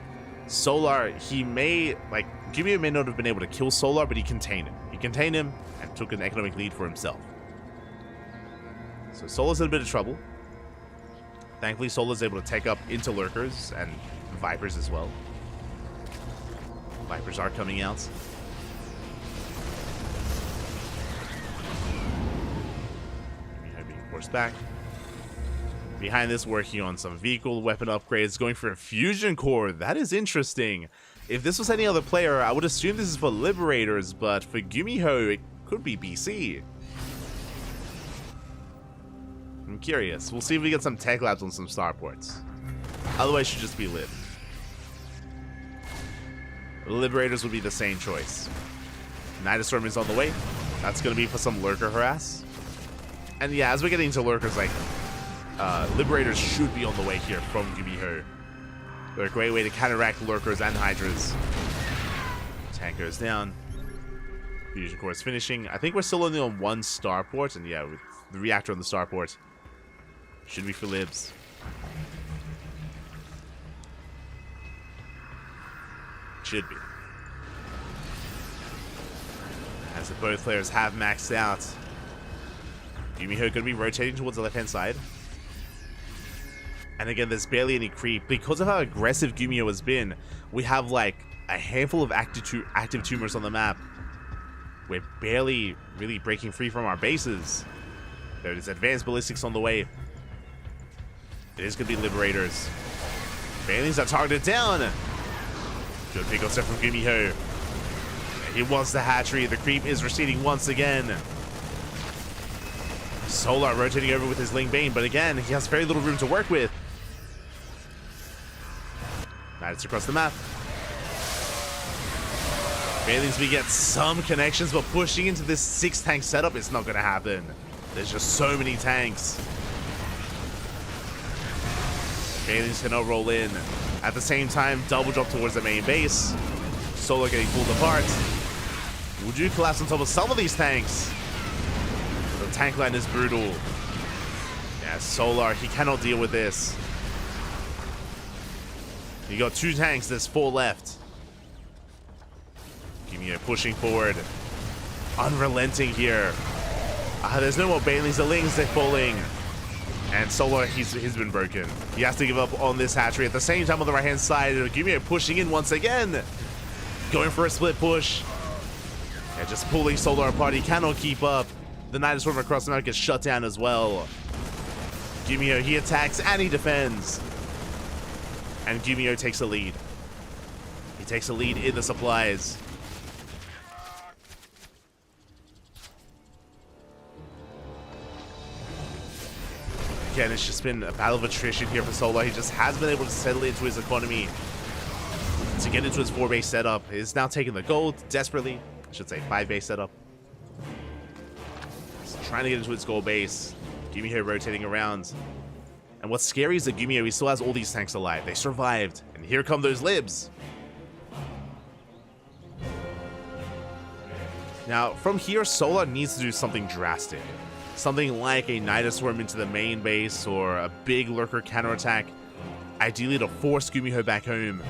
Solar, Gumiho may not have been able to kill Solar, but he contained him. He contained him and took an economic lead for himself. So Solar's in a bit of trouble. Thankfully, Solar's able to take up into lurkers and Vipers as well. Vipers are coming out. Gumiho being forced back. Behind this, working on some vehicle weapon upgrades, going for a fusion core. That is interesting. If this was any other player, I would assume this is for Liberators, but for Gumiho, it could be BC. I'm curious. We'll see if we get some tech labs on some starports. Otherwise, it should just be Lib. The Liberators would be the same choice. Nidastorm is on the way. That's going to be for some lurker harass. And yeah, as we're getting into lurkers, like, Liberators should be on the way here from Gumiho. They're a great way to counteract lurkers and hydras. Tank goes down. Fusion core is finishing. I think we're still only on 1 starport, and yeah, with the reactor on the starport, should be for Libs. Should be. As the both players have maxed out. Gumiho going to be rotating towards the left-hand side. And again, there's barely any creep. Because of how aggressive Gumiho has been, we have like a handful of active tumors on the map. We're barely really breaking free from our bases. There's advanced ballistics on the way. It is going to be Liberators. Banelings are targeted down. Good pick-up step from Gumiho. He wants the hatchery. The creep is receding once again. Solar rotating over with his Ling Bane, but again, he has very little room to work with. It's across the map. Banelings, we get some connections, but pushing into this 6-tank setup is not going to happen. There's just so many tanks. Banelings cannot roll in. At the same time, double drop towards the main base. Solar getting pulled apart. Would you collapse on top of some of these tanks? The tank line is brutal. Yeah, Solar, he cannot deal with this. You got 2 tanks, there's 4 left. Gumiho pushing forward. Unrelenting here. There's no more Banelings, the Lings, they're falling. And Solar, he's been broken. He has to give up on this hatchery. At the same time on the right-hand side, Gumiho pushing in once again. Going for a split push. Yeah, just pulling Solar apart. He cannot keep up. The Nidastorm across the map gets shut down as well. Gumiho, he attacks and he defends. And Gumiho takes a lead. He takes a lead in the supplies. Again, it's just been a battle of attrition here for Solar. He just has been able to settle into his economy to get into his 4-base setup. He's now taking the gold desperately. I should say 5-base setup. He's trying to get into his gold base. Gumiho rotating around. And what's scary is that Gumiho, he still has all these tanks alive. They survived. And here come those Libs. Now, from here, Solar needs to do something drastic. Something like a Nidastorm into the main base or a big lurker counterattack. Ideally to force Gumiho back home.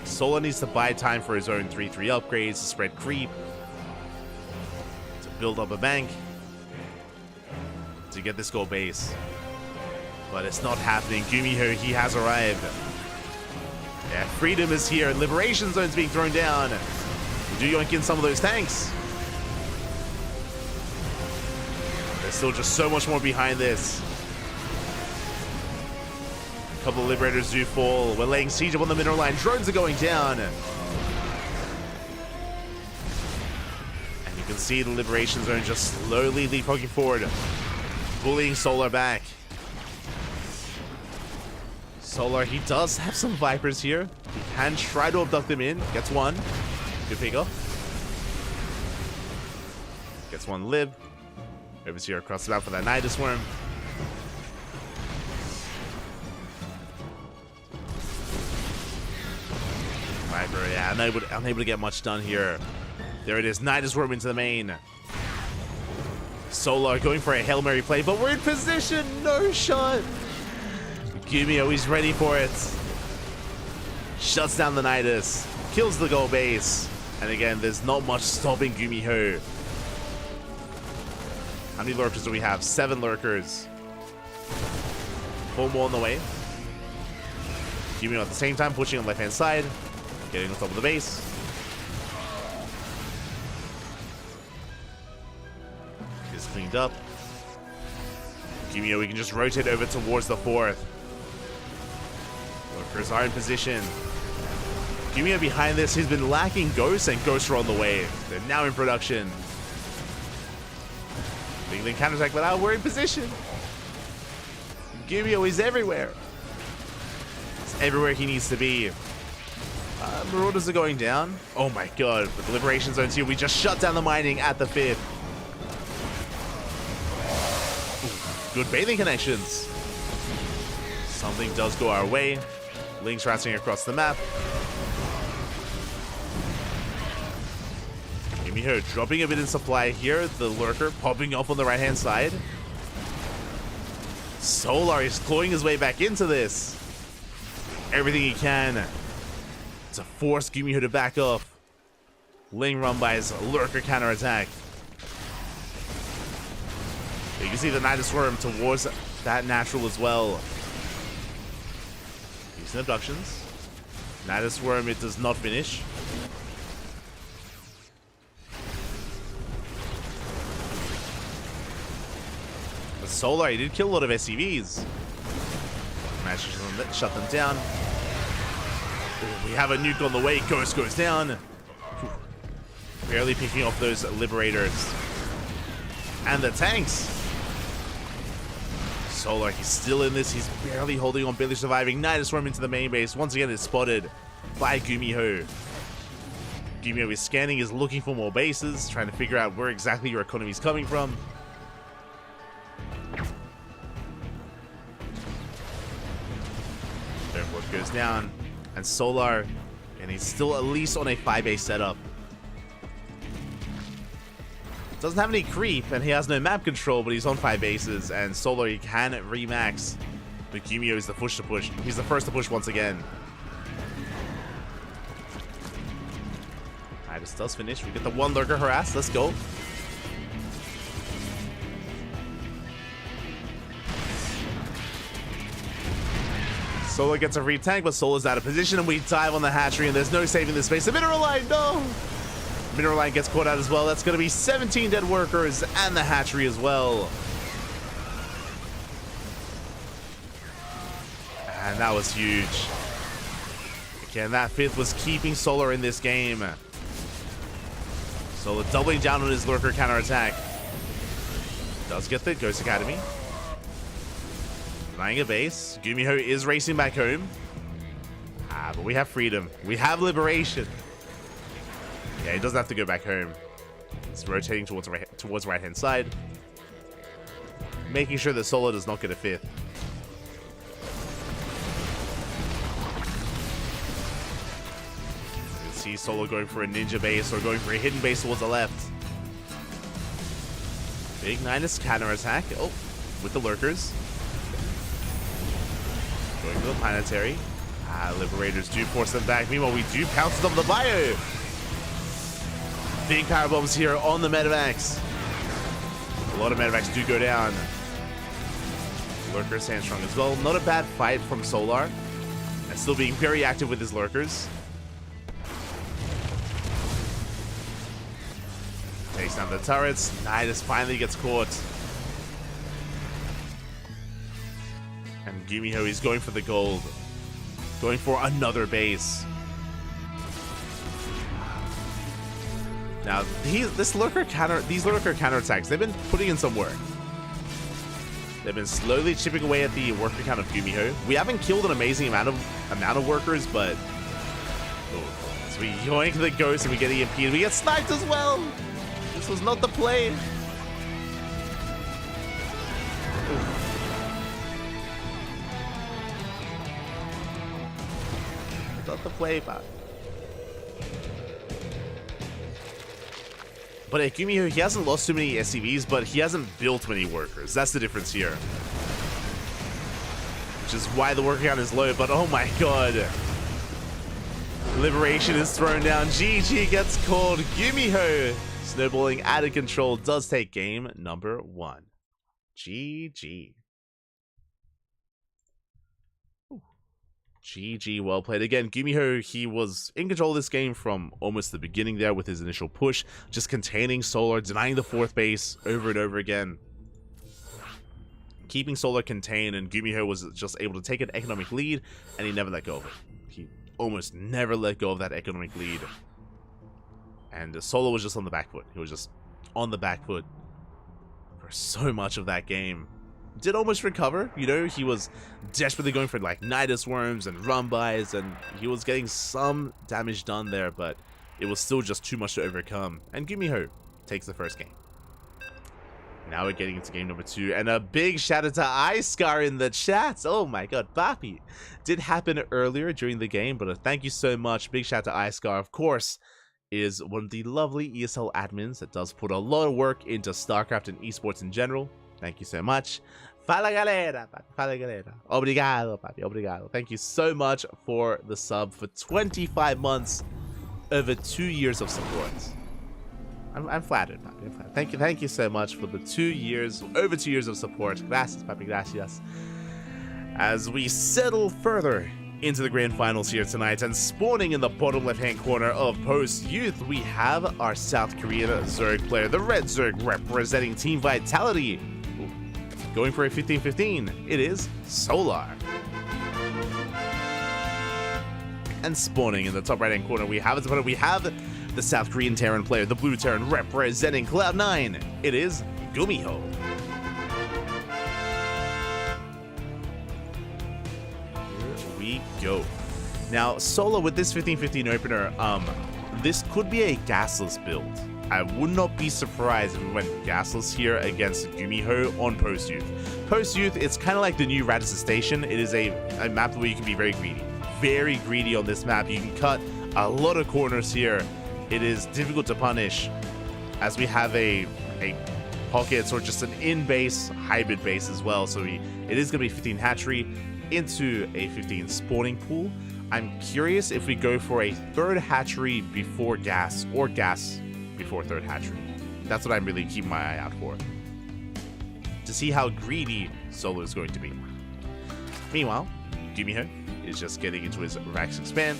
Solar needs to buy time for his own 3-3 upgrades, to spread creep, to build up a bank, to get this gold base. But it's not happening. Gumiho, he has arrived. Yeah, freedom is here. Liberation zone's being thrown down. Do you yoink in some of those tanks? There's still just so much more behind this. A couple of Liberators do fall. We're laying siege up on the mineral line. Drones are going down. And you can see the Liberation Zone just slowly leapfrogging forward. Bullying Solar back. Solar, he does have some Vipers here. He can try to abduct them in. Gets one. Good pick up. Gets one Lib. Over here across the map for that Nidastorm. Viper, yeah, unable to get much done here. There it is. Nidus Worm into the main. Solar going for a Hail Mary play, but we're in position. No shot. Gumio, he's ready for it. Shuts down the Nidus. Kills the goal base. And again, there's not much stopping Gumio. How many lurkers do we have? 7 lurkers. 4 more on the way. Gumio at the same time pushing on the left-hand side. Getting on top of the base. Is cleaned up. Gumio, we can just rotate over towards the 4th. Lurkers are in position. Gumio behind this, he's been lacking Ghosts, and Ghosts are on the way. They're now in production. Thinking they counterattack, but now we're in position. Gumio is everywhere. It's everywhere he needs to be. Marauders are going down. Oh my god, with the Liberation Zones here, we just shut down the mining at the 5th. Ooh, good bathing connections. Something does go our way. Links racing across the map. Gumio dropping a bit in supply here. The Lurker popping off on the right-hand side. Solar is clawing his way back into this. Everything he can to force Gumio to back off. Ling run by his Lurker counterattack. You can see the Nidus Worm towards that natural as well. Decent abductions. Nidus Worm, it does not finish. But Solar, he did kill a lot of SCVs. Managed to shut them down. Ooh, we have a nuke on the way. Ghost goes down. Barely picking off those Liberators. And the tanks. Solar, he's still in this. He's barely holding on, barely surviving. Nidus Worm into the main base. Once again, it's spotted by Gumio. Gumio is scanning, is looking for more bases, trying to figure out where exactly your economy is coming from. Airport goes down, and Solar, and he's still at least on a 5-base setup. Doesn't have any creep, and he has no map control, but he's on 5 bases, and Solar, he can remax. But Gumio is the push to push. He's the first to push once again. Nidus does finish. We get the 1 Lurker harass. Let's go. Solar gets a retank, but Solar's out of position, and we dive on the hatchery, and there's no saving the space. The Mineral Line, no! Mineral Line gets caught out as well. That's going to be 17 dead workers, and the hatchery as well. And that was huge. Again, that 5th was keeping Solar in this game. Solar doubling down on his Lurker counterattack. Does get the Ghost Academy. Flying a base. Gumio is racing back home. But we have freedom. We have liberation. Yeah, he doesn't have to go back home. He's rotating towards right-hand side. Making sure that Solar does not get a 5th. You can see Solar going for a ninja base or going for a hidden base towards the left. Big Nidus counterattack. Oh, with the Lurkers. Going to the Planetary. Liberators do force them back. Meanwhile, we do pounce them the bio. Big power bombs here on the medevacs. A lot of medevacs do go down. Lurker stands strong as well. Not a bad fight from Solar. And still being very active with his Lurkers. Takes down the turrets. Nidus finally gets caught. And Gumio is going for the gold. Going for another base. Now, these Lurker counterattacks, they've been putting in some work. They've been slowly chipping away at the worker count of Gumio. We haven't killed an amazing amount of workers, but so we yoink the Ghost and we get EMP'd. We get sniped as well. This was not the play. Not the play, but But Gumiho, he hasn't lost too many SCVs, but he hasn't built many workers. That's the difference here. Which is why the worker count is low, but oh my god. Liberation is thrown down. GG gets called. Gumiho, snowballing out of control, does take game number 1. GG. GG, well played. Again, Gumiho, he was in control of this game from almost the beginning there with his initial push, just containing Solar, denying the 4th base over and over again. Keeping Solar contained, and Gumiho was just able to take an economic lead, and he never let go of it. He almost never let go of that economic lead. And Solar was just on the back foot. He was just on the back foot for so much of that game. Did almost recover, you know, he was desperately going for like Nidus Worms and run-bys, and he was getting some damage done there, but it was still just too much to overcome. And Gumiho takes the first game. Now we're getting into game number 2, and a big shout out to iScar in the chat. Oh my god, Papi. Did happen earlier during the game, but thank you so much. Big shout out to iScar, of course, is one of the lovely ESL admins that does put a lot of work into StarCraft and esports in general. Thank you so much. Fala galera, papi. Fala galera. Obrigado, papi. Obrigado. Thank you so much for the sub for 25 months, over 2 years of support. I'm flattered, papi. I'm flattered. Thank you so much for the 2 years, over 2 years of support. Gracias, papi. Gracias. As we settle further into the grand finals here tonight, and spawning in the bottom left-hand corner of Post Youth, we have our South Korean Zerg player, the Red Zerg representing Team Vitality. Going for a 15-15, it is Solar. And spawning in the top right-hand corner, we have the South Korean Terran player, the Blue Terran representing Cloud9. It is Gumiho. Here we go. Now, Solar with this 15-15 opener, this could be a gasless build. I would not be surprised if we went gasless here against Gumiho on Post Youth. Post Youth, it's kind of like the new Radisson Station. It is a map where you can be very greedy. Very greedy on this map. You can cut a lot of corners here. It is difficult to punish, as we have a pockets or just an in-base hybrid base as well. So it is going to be 15 hatchery into a 15 spawning pool. I'm curious if we go for a 3rd hatchery before gas, or gas before 3rd hatchery. That's what I'm really keeping my eye out for, to see how greedy Solar is going to be. Meanwhile, Gumiho is just getting into his Rax Expand.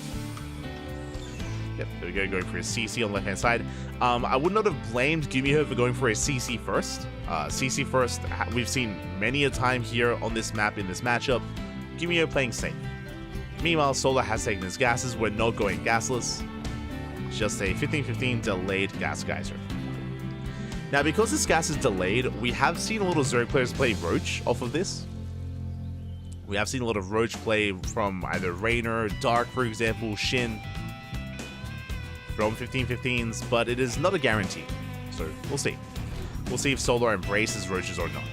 Yep, there we go, going for his CC on the left-hand side. I would not have blamed Gumiho for going for a CC first. CC first, we've seen many a time here on this map in this matchup. Gumiho playing safe. Meanwhile, Solar has taken his gases. We're not going gasless. Just a 15-15 delayed gas geyser. Now, because this gas is delayed, we have seen a lot of Zerg players play Roach off of this. We have seen a lot of Roach play from either Raynor, Dark, for example, Shin, from 15-15s, but it is not a guarantee. So we'll see. We'll see if Solar embraces Roaches or not.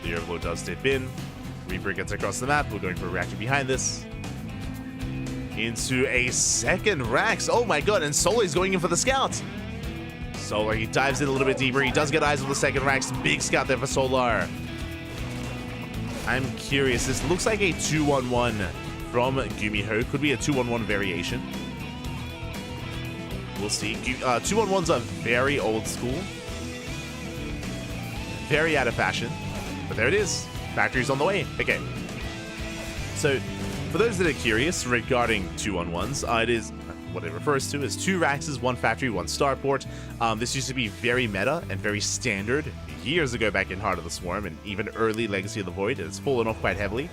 The Overlord does dip in. Reaper gets across the map. We're going for a reaction behind this. Into a second Rax. Oh my god, and Solar is going in for the scout. Solar, he dives in a little bit deeper. He does get eyes on the second Rax. Big scout there for Solar. I'm curious. This looks like a 2-1-1 from Gumiho. Could be a 2-1-1 variation. We'll see. 2-1-1s are very old school. Very out of fashion. But there it is. Factory's on the way. Okay. So, for those that are curious regarding 2-1-1s, it is what it refers to as 2 Raxes, 1 factory, 1 starport. This used to be very meta and very standard years ago back in Heart of the Swarm and even early Legacy of the Void. It's fallen off quite heavily.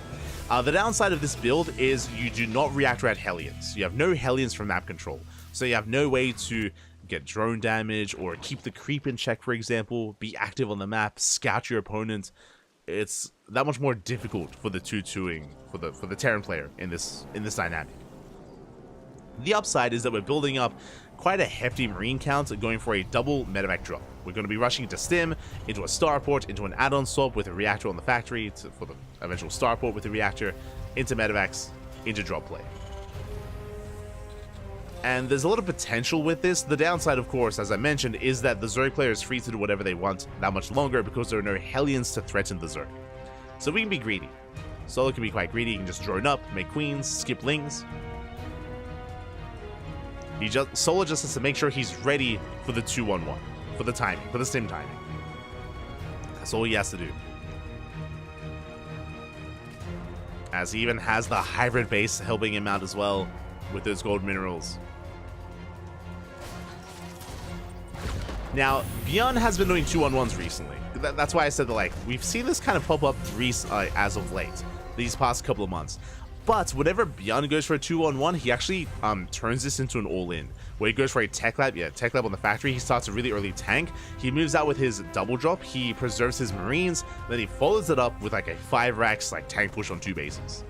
The downside of this build is you do not reactor at Hellions. You have no Hellions for map control. So you have no way to get drone damage or keep the creep in check, for example, be active on the map, scout your opponent. It's that much more difficult for the 2-2ing for the Terran player in this dynamic. The upside is that we're building up quite a hefty marine count, going for a double medevac drop. We're going to be rushing into Stim, into a starport, into an add-on swap with a reactor on the factory for the eventual starport with the reactor, into medevacs, into drop play. And there's a lot of potential with this. The downside, of course, as I mentioned, is that the Zerg player is free to do whatever they want that much longer because there are no Hellions to threaten the Zerg. So we can be greedy. Solo can be quite greedy. He can just drone up, make queens, skip lings. Solo just has to make sure he's ready for the 2-1-1, for the timing, for the sim timing. That's all he has to do. As he even has the hybrid base helping him out as well with those gold minerals. Now, Beyond has been doing 2-on-1s recently. That's why I said that, like, we've seen this kind of pop up as of late, these past couple of months. But whenever Beyond goes for a 2-on-1, he actually turns this into an all-in. Where he goes for a tech lab, tech lab on the factory, he starts a really early tank. He moves out with his double drop, he preserves his marines, then he follows it up with like a 5-racks like tank push on 2 bases.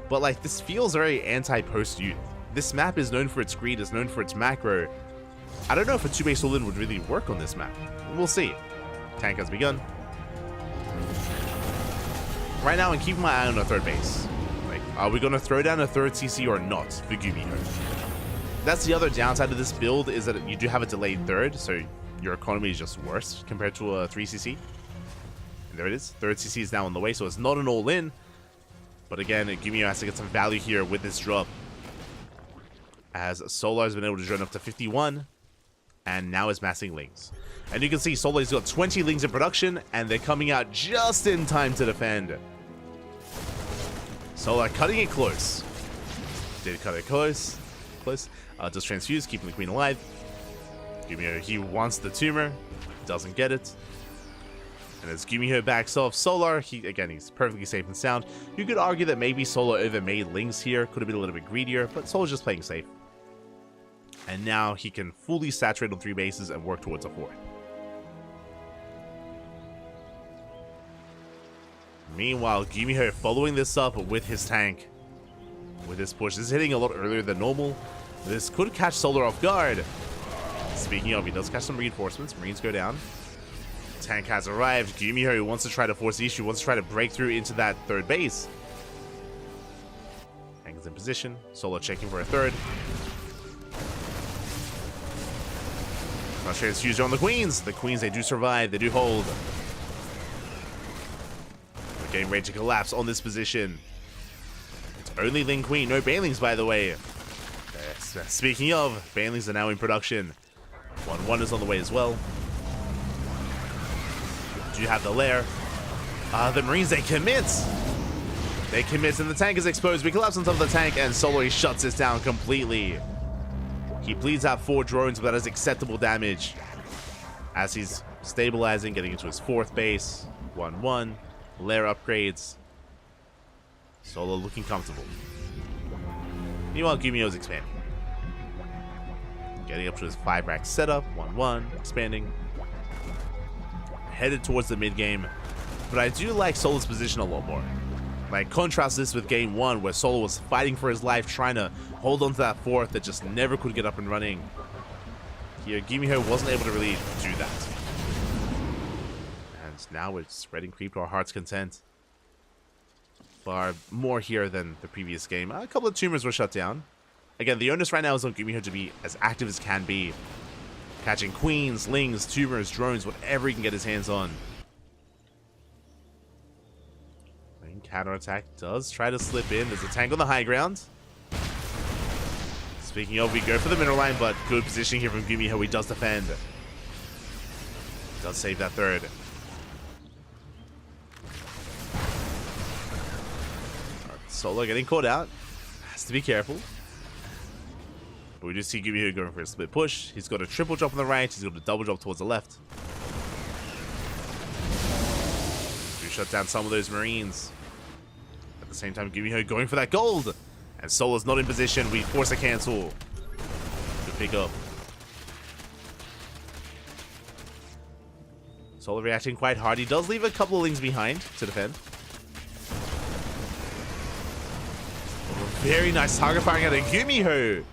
But like, this feels very anti-post youth. This map is known for its greed, is known for its macro. I don't know if a 2-base all-in would really work on this map. We'll see. Tank has begun. Right now, I'm keeping my eye on a 3rd base. Like, are we going to throw down a 3rd CC or not for Gumiho? That's the other downside of this build, is that you do have a delayed 3rd, so your economy is just worse compared to a 3CC. And there it is. 3rd CC is now on the way, so it's not an all-in. But again, Gumiho has to get some value here with this drop. As Solar has been able to drone up to 51, and now is massing lings. And you can see Solar's got 20 lings in production, and they're coming out just in time to defend. Solar cutting it close. Did cut it close. Does transfuse, keeping the queen alive. Gumiho, he wants the tumor. Doesn't get it. And as Gumiho backs off, Solar, he's perfectly safe and sound. You could argue that maybe Solar overmade lings here. Could have been a little bit greedier, but Solar's just playing safe. And now he can fully saturate on 3 bases and work towards a 4th. Meanwhile, Gumiho following this up with his tank. With his push. This is hitting a lot earlier than normal. This could catch Solar off guard. Speaking of, he does catch some reinforcements. Marines go down. Tank has arrived. Gumiho wants to try to force the issue, wants to try to break through into that 3rd base. Tank is in position. Solar checking for a 3rd. Not sure it's used on the queens. The queens, they do survive. They do hold. We're getting ready to collapse on this position. It's only Ling Queen. No Banelings, by the way. Speaking of, Banelings are now in production. 1-1 is on the way as well. Do you have the lair? The Marines, they commit. They commit, and the tank is exposed. We collapse on top of the tank, and Solo shuts this down completely. He bleeds out 4 drones, but that is acceptable damage. As he's stabilizing, getting into his 4th base. 1-1. Lair upgrades. Solo looking comfortable. Meanwhile, Gumiho's expanding. Getting up to his 5-rack setup. 1-1. Expanding. Headed towards the mid-game. But I do like Solo's position a lot more. Like, contrast this with game 1, where Solo was fighting for his life, trying to hold on to that 4th that just never could get up and running. Here, Gumiho wasn't able to really do that. And now it's spreading creep to our heart's content. Far more here than the previous game. A couple of tumors were shut down. Again, the onus right now is on Gumiho to be as active as can be. Catching queens, lings, tumors, drones, whatever he can get his hands on. Counterattack does try to slip in. There's a tank on the high ground. Speaking of, we go for the middle line, but good positioning here from Gumiho. He does defend. Does save that 3rd. Solo getting caught out. Has to be careful. But we do see Gumiho going for a split push. He's got a triple drop on the right. He's got a double drop towards the left. We shut down some of those Marines. At the same time, Gumiho going for that gold. And Solo's not in position. We force a cancel. Good pick up. Solo reacting quite hard. He does leave a couple of lings behind to defend. Oh, very nice target firing out of Gumiho.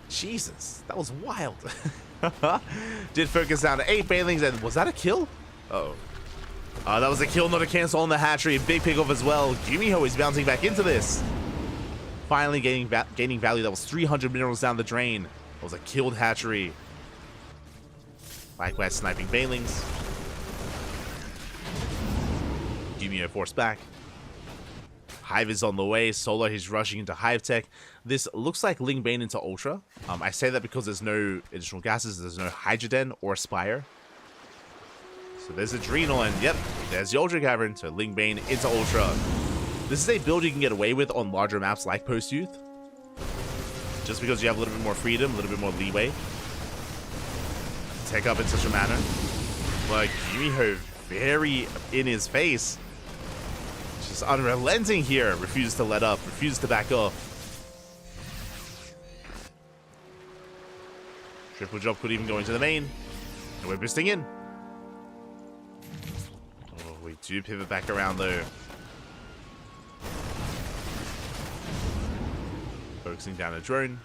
Jesus, that was wild. Did focus down to 8 Banelings, and was that a kill? Uh-oh. That was a kill, not a cancel on the hatchery. Big pick off as well. Gumiho is bouncing back into this. Finally gaining value. That was 300 minerals down the drain. That was a killed hatchery. Likewise, sniping banelings. Gumio forced back. Hive is on the way. Solar, he's rushing into Hive Tech. This looks like Ling Bane into Ultra. I say that because there's no additional gases. There's no Hydroden or Spire. So there's Adrenal, and yep, there's the Ultra Cavern. So Ling Bane into Ultra. This is a build you can get away with on larger maps like Post Youth. Just because you have a little bit more freedom, a little bit more leeway. Take up in such a manner. But Gumiho very in his face. Just unrelenting here. Refuses to let up. Refuses to back off. Triple drop could even go into the main. And we're boosting in. Oh, we do pivot back around though. Focusing down a drone.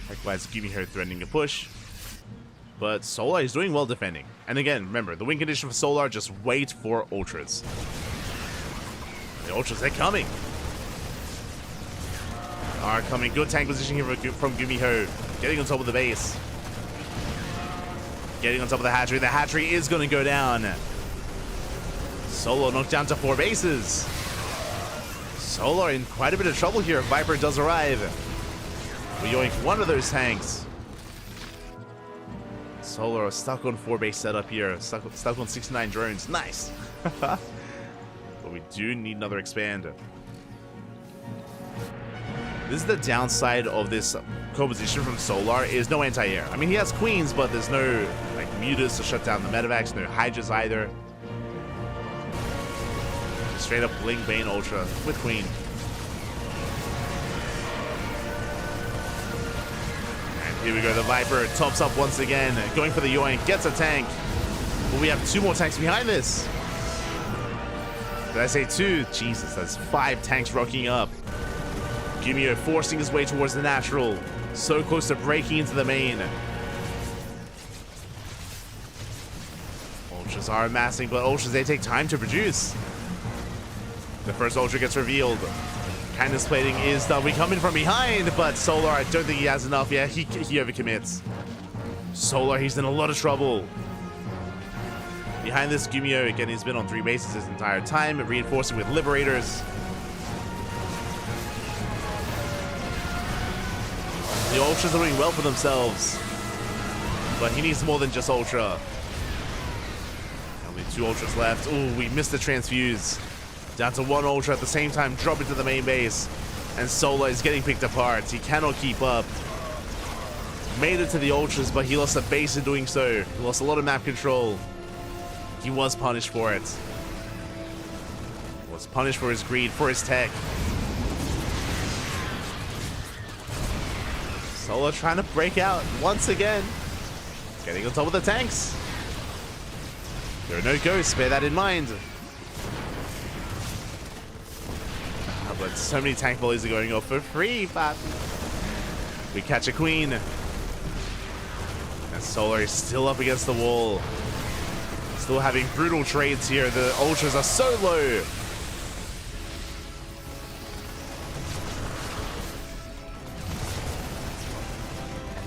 Likewise, Gumiho threatening a push. But Solar is doing well defending. And again, remember, the win condition for Solar, just wait for Ultras. The Ultras, they're coming. Are coming. Good tank position here from Gumiho. Getting on top of the base. Getting on top of the hatchery. The hatchery is going to go down. Solar knocked down to 4 bases. Solar in quite a bit of trouble here if Viper does arrive. We yoink one of those tanks. Solar stuck on 4 base setup here. Stuck on 69 drones. Nice. But we do need another expander. This is the downside of this composition from Solar, is no anti-air. I mean, he has queens, but there's no like mutas to shut down the medevacs, no hydras either. Just straight up Ling Bane Ultra with queen. And here we go, the Viper tops up once again, going for the yoink, gets a tank. But we have 2 more tanks behind this. Did I say 2? Jesus, that's 5 tanks rocking up. Gumiho forcing his way towards the natural. So close to breaking into the main. Ultras are amassing, but Ultras, they take time to produce. The first Ultra gets revealed. Kindness plating is done. We come in from behind, but Solar, I don't think he has enough. Yeah, he overcommits. Solar, he's in a lot of trouble. Behind this, Gumiho, again, he's been on 3 bases his entire time, reinforcing with Liberators. The Ultras are doing well for themselves. But he needs more than just Ultra. Only 2 Ultras left. Ooh, we missed the transfuse. Down to 1 Ultra at the same time, drop into the main base. And Solar is getting picked apart. He cannot keep up. Made it to the Ultras, but he lost a base in doing so. He lost a lot of map control. He was punished for it. He was punished for his greed, for his tech. Solar trying to break out once again. Getting on top of the tanks. There are no ghosts, bear that in mind. But so many tank volleys are going off for free, but we catch a queen. And Solar is still up against the wall. Still having brutal trades here. The Ultras are so low.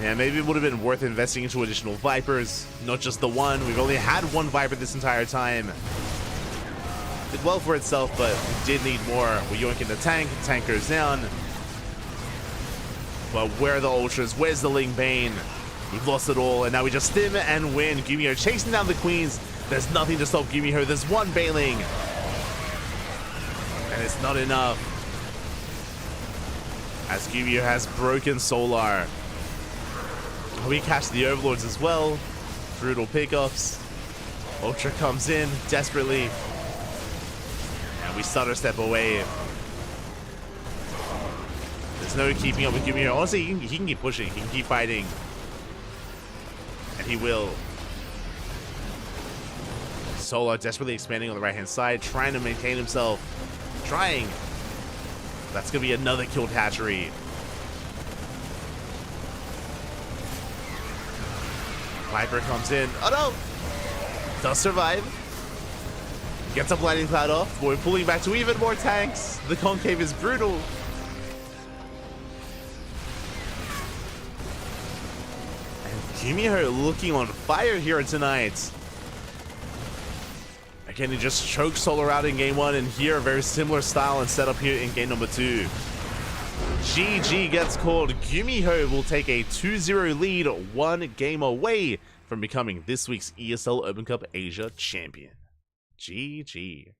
Yeah, maybe it would have been worth investing into additional Vipers, not just the one. We've only had 1 Viper this entire time. Did well for itself, but we did need more. We're yoinking the tank goes down. But where are the Ultras? Where's the Ling Bane? We've lost it all, and now we just stim and win. Gumiho chasing down the queens. There's nothing to stop Gumiho. There's 1 bailing. And it's not enough. As Gumiho has broken Solar. We catch the Overlords as well. Brutal pickups. Ultra comes in desperately. And we stutter step away. There's no keeping up with Gumiho. Honestly, he can keep pushing. He can keep fighting. And he will. Solar desperately expanding on the right-hand side, trying to maintain himself. Trying. That's going to be another killed hatchery. Viper comes in. Oh no! Does survive. Gets a Blinding Cloud off. We're pulling back to even more tanks. The concave is brutal. And Gumiho looking on fire here tonight. Again, he just choked Solar out in game 1, and here a very similar style and setup here in game number 2. GG gets called. Gumiho will take a 2-0 lead, 1 game away from becoming this week's ESL Open Cup Asia champion. GG.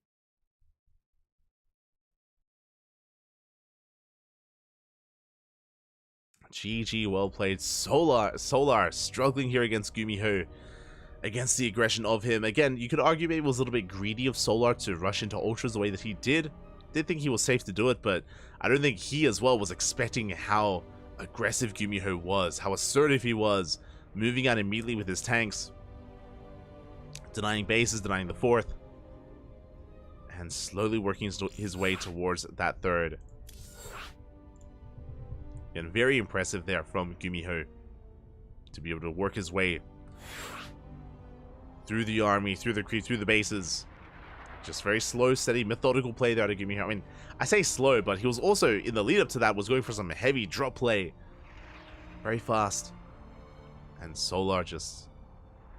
GG, well played. Solar struggling here against Gumiho, against the aggression of him. Again, you could argue maybe it was a little bit greedy of Solar to rush into Ultras the way that he did. Did think he was safe to do it, but I don't think he as well was expecting how aggressive Gumiho was, how assertive he was, moving out immediately with his tanks, denying bases, denying the 4th, and slowly working his way towards that 3rd. And very impressive there from Gumiho to be able to work his way through the army, through the creep, through the bases. Just very slow, steady, methodical play there to Gumiho. I mean, I say slow, but he was also, in the lead up to that, was going for some heavy drop play. Very fast. And Solar just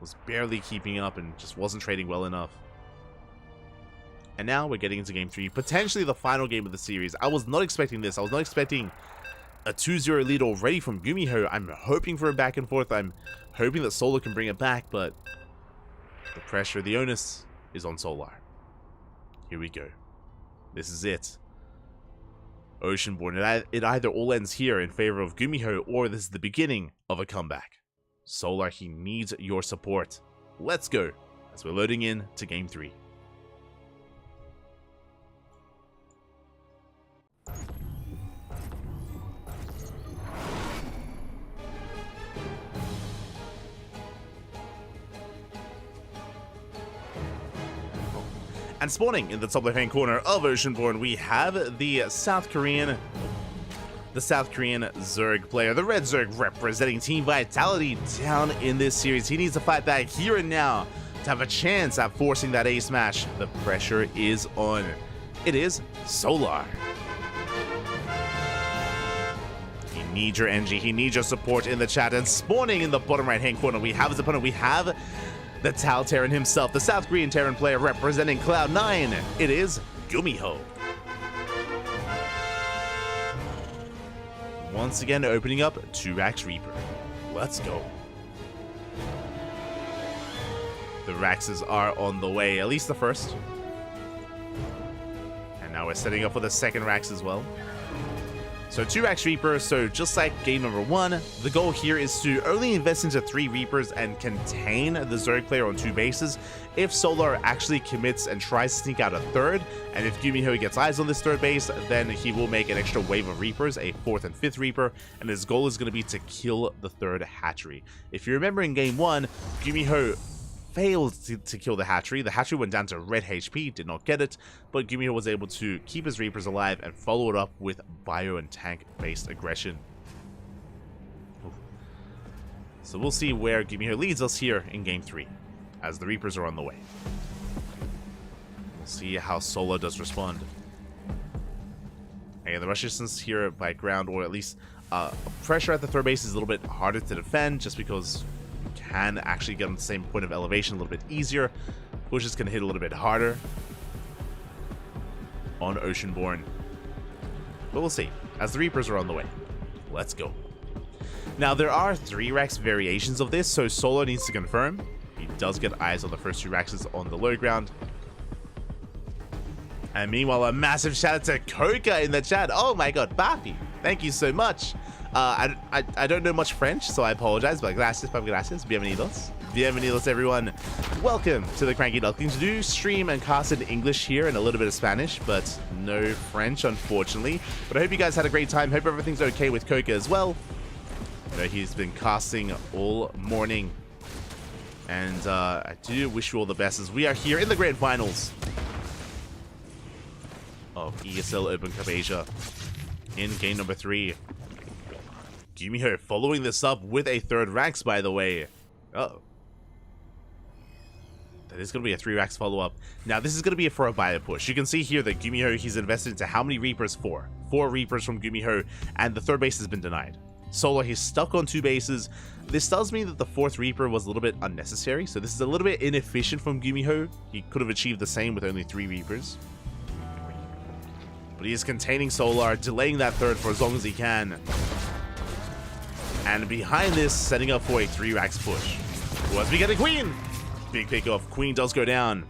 was barely keeping up and just wasn't trading well enough. And now we're getting into game 3, potentially the final game of the series. I was not expecting this. I was not expecting a 2-0 lead already from Gumiho. I'm hoping for a back and forth. I'm hoping that Solar can bring it back, but the pressure, the onus is on Solar. Here we go. This is it. Oceanborn. It either all ends here in favor of Gumiho, or this is the beginning of a comeback. Solar, he needs your support. Let's go as we're loading in to game 3. And spawning in the top left-hand corner of Oceanborn, we have the South Korean Zerg player, the Red Zerg, representing Team Vitality down in this series. He needs to fight back here and now to have a chance at forcing that A smash. The pressure is on. It is Solar. He needs your energy. He needs your support in the chat. And spawning in the bottom right-hand corner, we have his opponent. We have the Tau Terran himself, the South Korean Terran player representing Cloud9. It is Gumiho. Once again, opening up 2-Rax Reaper. Let's go. The Raxes are on the way, at least the first. And now we're setting up for the second Rax as well. So 2-Rax Reaper, so just like game number 1, the goal here is to only invest into 3 Reapers and contain the Zerg player on 2 bases. If Solar actually commits and tries to sneak out a 3rd, and if Gumiho gets eyes on this 3rd base, then he will make an extra wave of Reapers, a 4th and 5th Reaper, and his goal is going to be to kill the 3rd hatchery. If you remember in game 1, Gumiho failed to kill the hatchery. The hatchery went down to red HP, did not get it, but Gumiho was able to keep his Reapers alive and follow it up with bio and tank based aggression. So we'll see where Gumiho leads us here in game 3 as the Reapers are on the way. We'll see how Solar does respond. And the rush distance here by ground, or at least pressure at the 3rd base, is a little bit harder to defend just because can actually get on the same point of elevation a little bit easier. Push is going to hit a little bit harder on Oceanborn. But we'll see, as the Reapers are on the way. Let's go. Now, there are 3 Rax variations of this, so Solar needs to confirm. He does get eyes on the first 2 Raxes on the low ground. And meanwhile, a massive shout out to Koka in the chat. Oh my god, Papi, thank you so much. I don't know much French, so I apologize, but gracias, bienvenidos. Bienvenidos, everyone. Welcome to the CranKy Ducklings. We do stream and cast in English here and a little bit of Spanish, but no French, unfortunately. But I hope you guys had a great time. Hope everything's okay with Koka as well. I know he's been casting all morning. And I do wish you all the best as we are here in the grand finals of ESL Open Cup Asia in game number 3. Gumiho following this up with a 3rd Rax, by the way. Uh-oh. That is going to be a 3-racks follow-up. Now, this is going to be for a buyer push. You can see here that Gumiho, he's invested into how many Reapers? 4. 4 Reapers from Gumiho, and the 3rd base has been denied. Solar, he's stuck on 2 bases. This does mean that the 4th Reaper was a little bit unnecessary, so this is a little bit inefficient from Gumiho. He could have achieved the same with only 3 Reapers. But he is containing Solar, delaying that 3rd for as long as he can. And behind this, setting up for a 3-racks push. Well, as we get a Queen! Big pickoff. Queen does go down.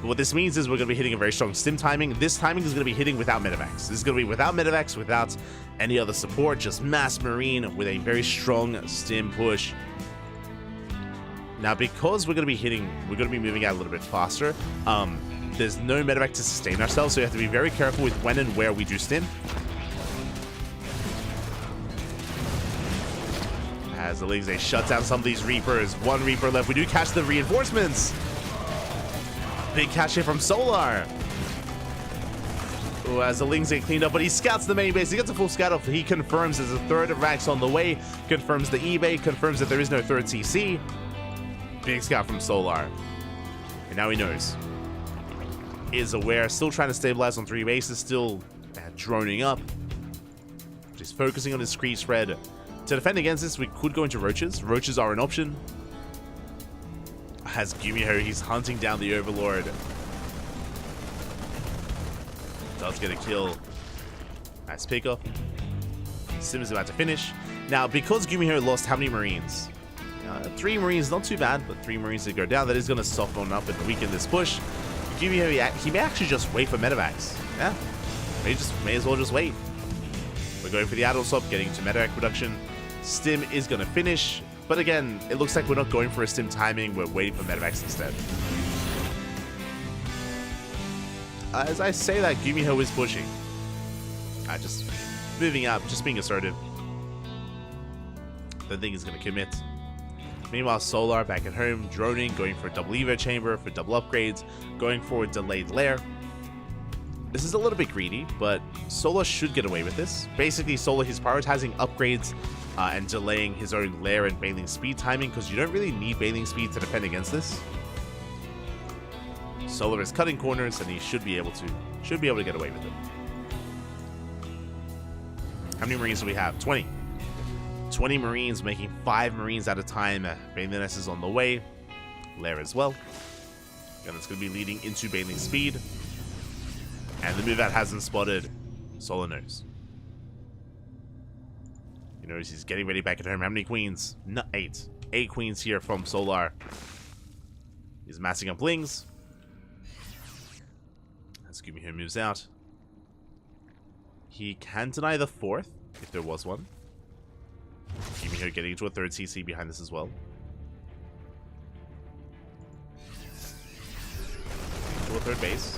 But what this means is we're going to be hitting a very strong stim timing. This timing is going to be hitting without medevacs. This is going to be without medevacs, without any other support, just mass marine with a very strong stim push. Now, because we're going to be moving out a little bit faster, there's no medevac to sustain ourselves, so we have to be very careful with when and where we do stim. As the Lings, they shut down some of these Reapers. 1 Reaper left. We do catch the reinforcements. Big catch here from Solar. Ooh, as the Lings get cleaned up, but he scouts the main base. He gets a full scout off. He confirms there's a 3rd racks on the way. Confirms the eBay. Confirms that there is no 3rd CC. Big scout from Solar. And now he knows. Is aware. Still trying to stabilize on 3 bases. Still droning up. Just focusing on his screen spread. To defend against this, we could go into Roaches. Roaches are an option. As Gumiho, he's hunting down the Overlord. Does get a kill. Nice pickup. Sim is about to finish. Now, because Gumiho lost how many Marines? 3 Marines, not too bad, but 3 Marines to go down. That is going to soften up and weaken this push. Gumiho, he may actually just wait for medevacs. Yeah, may as well just wait. We're going for the add-on swap, getting to medevac production. Stim is going to finish, but again, it looks like we're not going for a stim timing, we're waiting for medevacs instead. As I say that, Gumiho is pushing. Just moving up, just being assertive. The thing is going to commit. Meanwhile, Solar back at home, droning, going for a double Evo chamber, for double upgrades, going for a delayed lair. This is a little bit greedy, but Solar should get away with this. Basically, Solar, he's prioritizing upgrades and delaying his own lair and bailing speed timing, because you don't really need bailing speed to defend against this. Solar is cutting corners, and he should be able to get away with it. How many Marines do we have? 20. 20 Marines, making 5 Marines at a time. Bailing Nest is on the way. Lair as well. And it's going to be leading into bailing speed. And the move out hasn't spotted. Solar knows. He knows he's getting ready back at home. How many queens? No, 8. 8 queens here from Solar. He's massing up Lings. As Gumiho moves out. He can deny the 4th, if there was one. Gumiho getting into a 3rd CC behind this as well. To a 3rd base.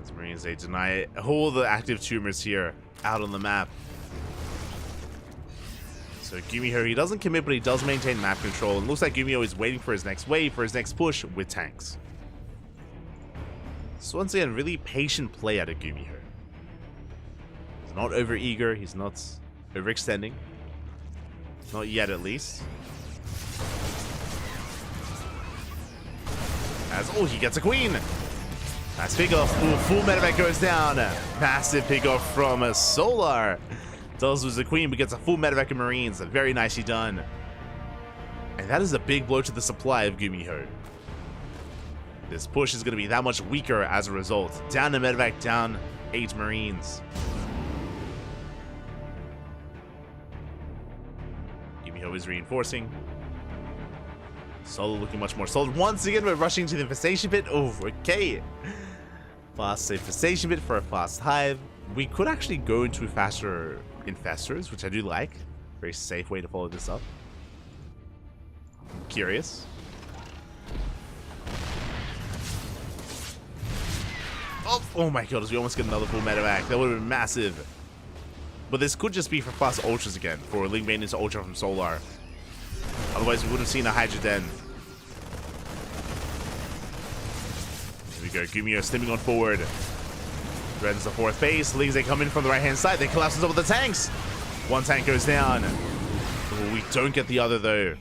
As Marines, they deny all the active tumors here out on the map. So Gumiho, he doesn't commit, but he does maintain map control. And looks like Gumiho is waiting for his next wave, for his next push with tanks. So once again, really patient play out of Gumiho. He's not over eager, he's not overextending. Not yet, at least. As, oh, he gets a queen! Nice pick-off. Ooh, full medevac goes down. Massive pick-off from Solar. Does lose the queen, but gets a full medevac of Marines. Very nicely done. And that is a big blow to the supply of Gumiho. This push is going to be that much weaker as a result. Down to medevac, down 8 Marines. Gumiho is reinforcing. Solar looking much more solid. Once again, we're rushing to the infestation pit. Oh, okay. Fast infestation pit for a fast hive. We could actually go into faster infestors, which I do like. Very safe way to follow this up. Curious. Oh my god, we almost get another full medevac. That would have been massive. But this could just be for fast ultras again, for Ling Bane into ultra from Solar. Otherwise, we would have seen a Hydra Den. we go. Gumio slimming on forward. Threatens the fourth base. Leagues, they come in from the right-hand side. They collapse on top of the tanks. One tank goes down. Oh, we don't get the other, though.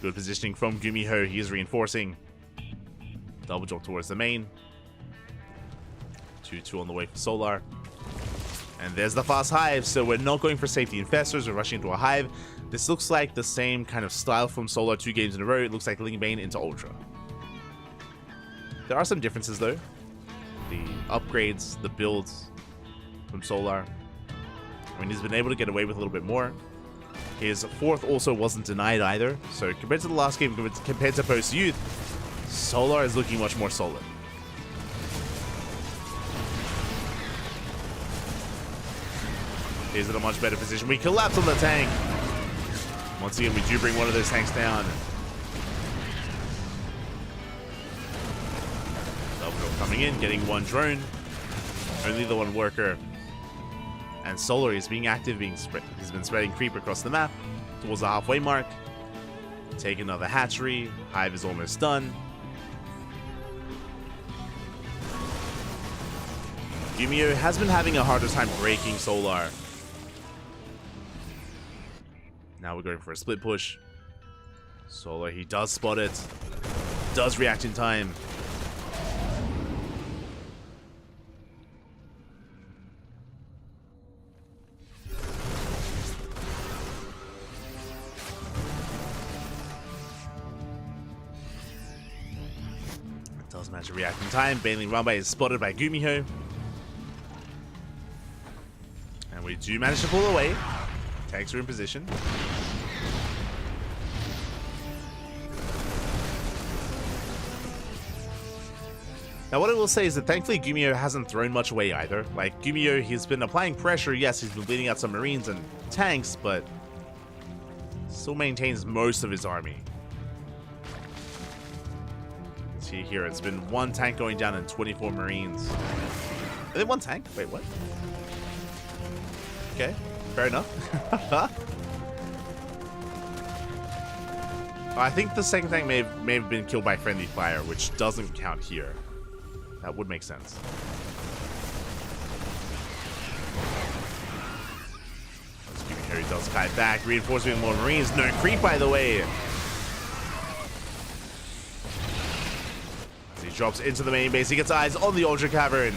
Good positioning from Gumiho. He is reinforcing. Double drop towards the main. 2-2 on the way for Solar. And there's the fast hive. So we're not going for safety infestors. We're rushing into a hive. This looks like the same kind of style from Solar 2 games in a row. It looks like Ling Bane into Ultra. There are some differences, though. The upgrades, the builds from Solar. I mean, he's been able to get away with a little bit more. His fourth also wasn't denied either. So compared to the last game, compared to post-youth, Solar is looking much more solid. He's in a much better position. We collapse on the tank. Once again, we do bring one of those tanks down. Coming in, getting one drone. Only the one worker. And Solar is being active, he's been spreading creep across the map towards the halfway mark. Take another hatchery. Hive is almost done. Gumio has been having a harder time breaking Solar. Now we're going for a split push. Solar, he does spot it. Does react in time. Does manage to react in time. Baneling Runby is spotted by Gumiho. And we do manage to pull away. Tanks are in position. Now what I will say is that thankfully Gumiho hasn't thrown much away either. Like Gumiho, he's been applying pressure. Yes, he's been bleeding out some Marines and tanks, but still maintains most of his army. See here, it's been one tank going down and 24 Marines. Are they one tank? Wait, what? Okay, fair enough. I think the second tank may have been killed by friendly fire, which doesn't count here. That would make sense. Let's give Harry does kite back, reinforcing more Marines. No creep, by the way. Drops into the main base. He gets eyes on the Ultra Cavern.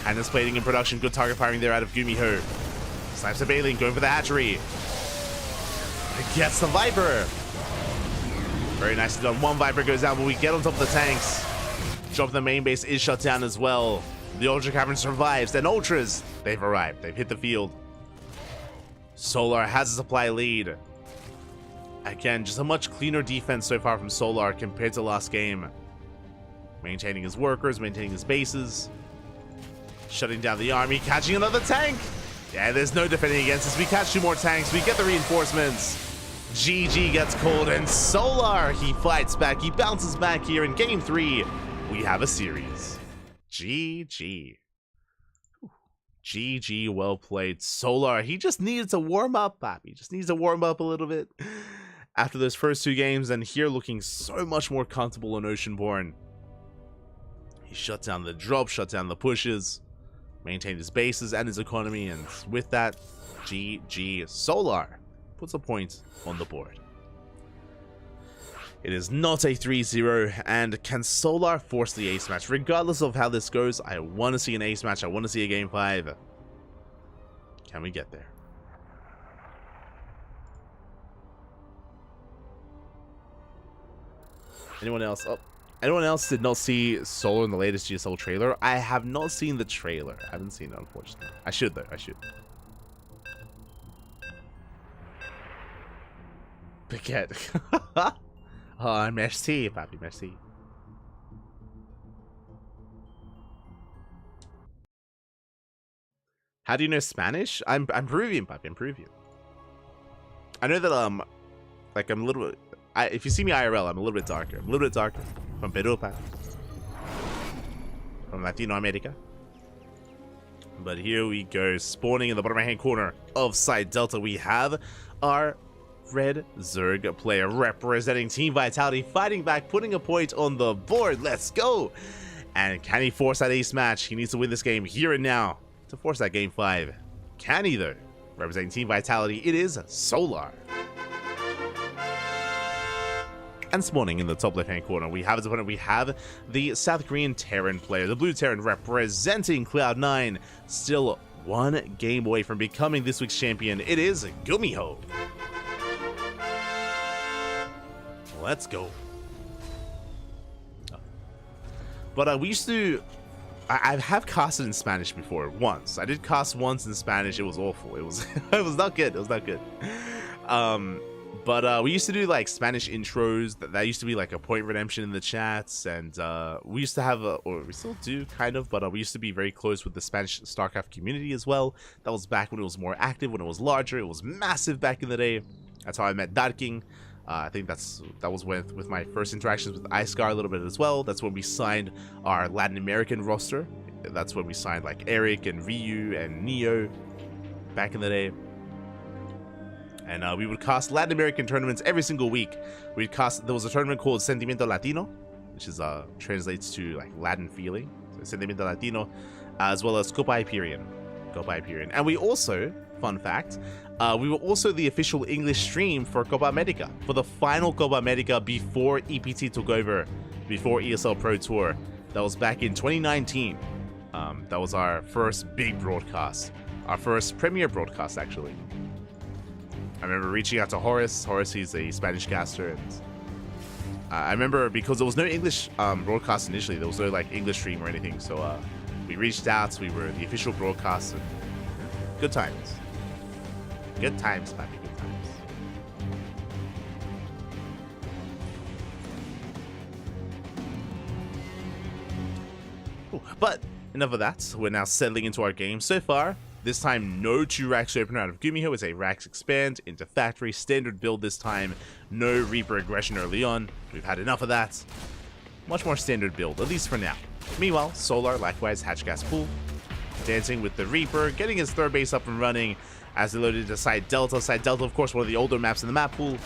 And is plating in production. Good target firing there out of Gumiho. Snipes a Baneling, going for the hatchery. Gets the Viper. Very nicely done. One Viper goes down, but we get on top of the tanks. Drop the main base is shut down as well. The Ultra Cavern survives. Then Ultras, they've arrived. They've hit the field. Solar has a supply lead. Again, just a much cleaner defense so far from Solar compared to last game. Maintaining his workers, maintaining his bases. Shutting down the army, catching another tank. Yeah, there's no defending against this. We catch 2 more tanks, we get the reinforcements. GG gets called, and Solar, he fights back, he bounces back here in game 3. We have a series. GG. GG, well played. Solar, he just needed to warm up, Pappy. Just needs to warm up a little bit after those first 2 games, and here looking so much more comfortable on Oceanborn. He shut down the drop, shut down the pushes, maintained his bases and his economy, and with that, GG. Solar puts a point on the board. It is not a 3-0, and can Solar force the ace match? Regardless of how this goes, I want to see an ace match. I want to see a game 5. Can we get there? Anyone else? Oh. Anyone else did not see Solar in the latest GSL trailer? I have not seen the trailer. I haven't seen it, unfortunately. I should, though. I should. Baguette. Oh, merci, papi, merci. How do you know Spanish? I'm Peruvian, papi. I'm Peruvian. I know that like I'm a little bit. If you see me IRL, I'm a little bit darker. I'm a little bit darker. From Peru, papi. From Latino America. But here we go, spawning in the bottom right hand corner of side Delta. We have our Red Zerg player representing Team Vitality, fighting back, putting a point on the board. Let's go! And can he force that ace match? He needs to win this game here and now to force that game 5. Can he though? Representing Team Vitality, it is Solar. And spawning in the top left-hand corner, we have his opponent. We have the South Korean Terran player, the Blue Terran representing Cloud9. Still one game away from becoming this week's champion. It is Gumiho. Let's go. But we used to... I have casted in Spanish before, once. I did cast once in Spanish. It was awful. It was it was not good. It was not good. But we used to do like Spanish intros. That used to be like a point redemption in the chats, and we used to have or we still do kind of, but we used to be very close with the Spanish StarCraft community as well. That was back when it was more active, when it was larger. It was massive back in the day. That's how I met Ducklings. I think that was with my first interactions with Icegar a little bit as well. That's when we signed our Latin American roster. That's when we signed like Eric and Ryu and Neo back in the day. And we would cast Latin American tournaments every single week. There was a tournament called Sentimiento Latino, which is translates to like Latin feeling. So Sentimiento Latino, as well as Copa Hyperion. And we also, fun fact, we were also the official English stream for Copa America, for the final Copa America before EPT took over, before ESL Pro Tour. That was back in 2019. That was our first big broadcast, our first premiere broadcast actually. I remember reaching out to Horace. Horace, he's a Spanish caster, and I remember because there was no English broadcast initially, there was no like English stream or anything, so we reached out. We were the official broadcast, and good times. Good times, papi, good times. Ooh, but enough of that. We're now settling into our game. So far, this time, no 2 racks open out of Gumiho. It's a racks expand into factory. Standard build this time. No Reaper aggression early on. We've had enough of that. Much more standard build, at least for now. Meanwhile, Solar, likewise, hatch gas pool. Dancing with the Reaper, getting his third base up and running as they loaded into Side Delta. Side Delta, of course, one of the older maps in the map pool.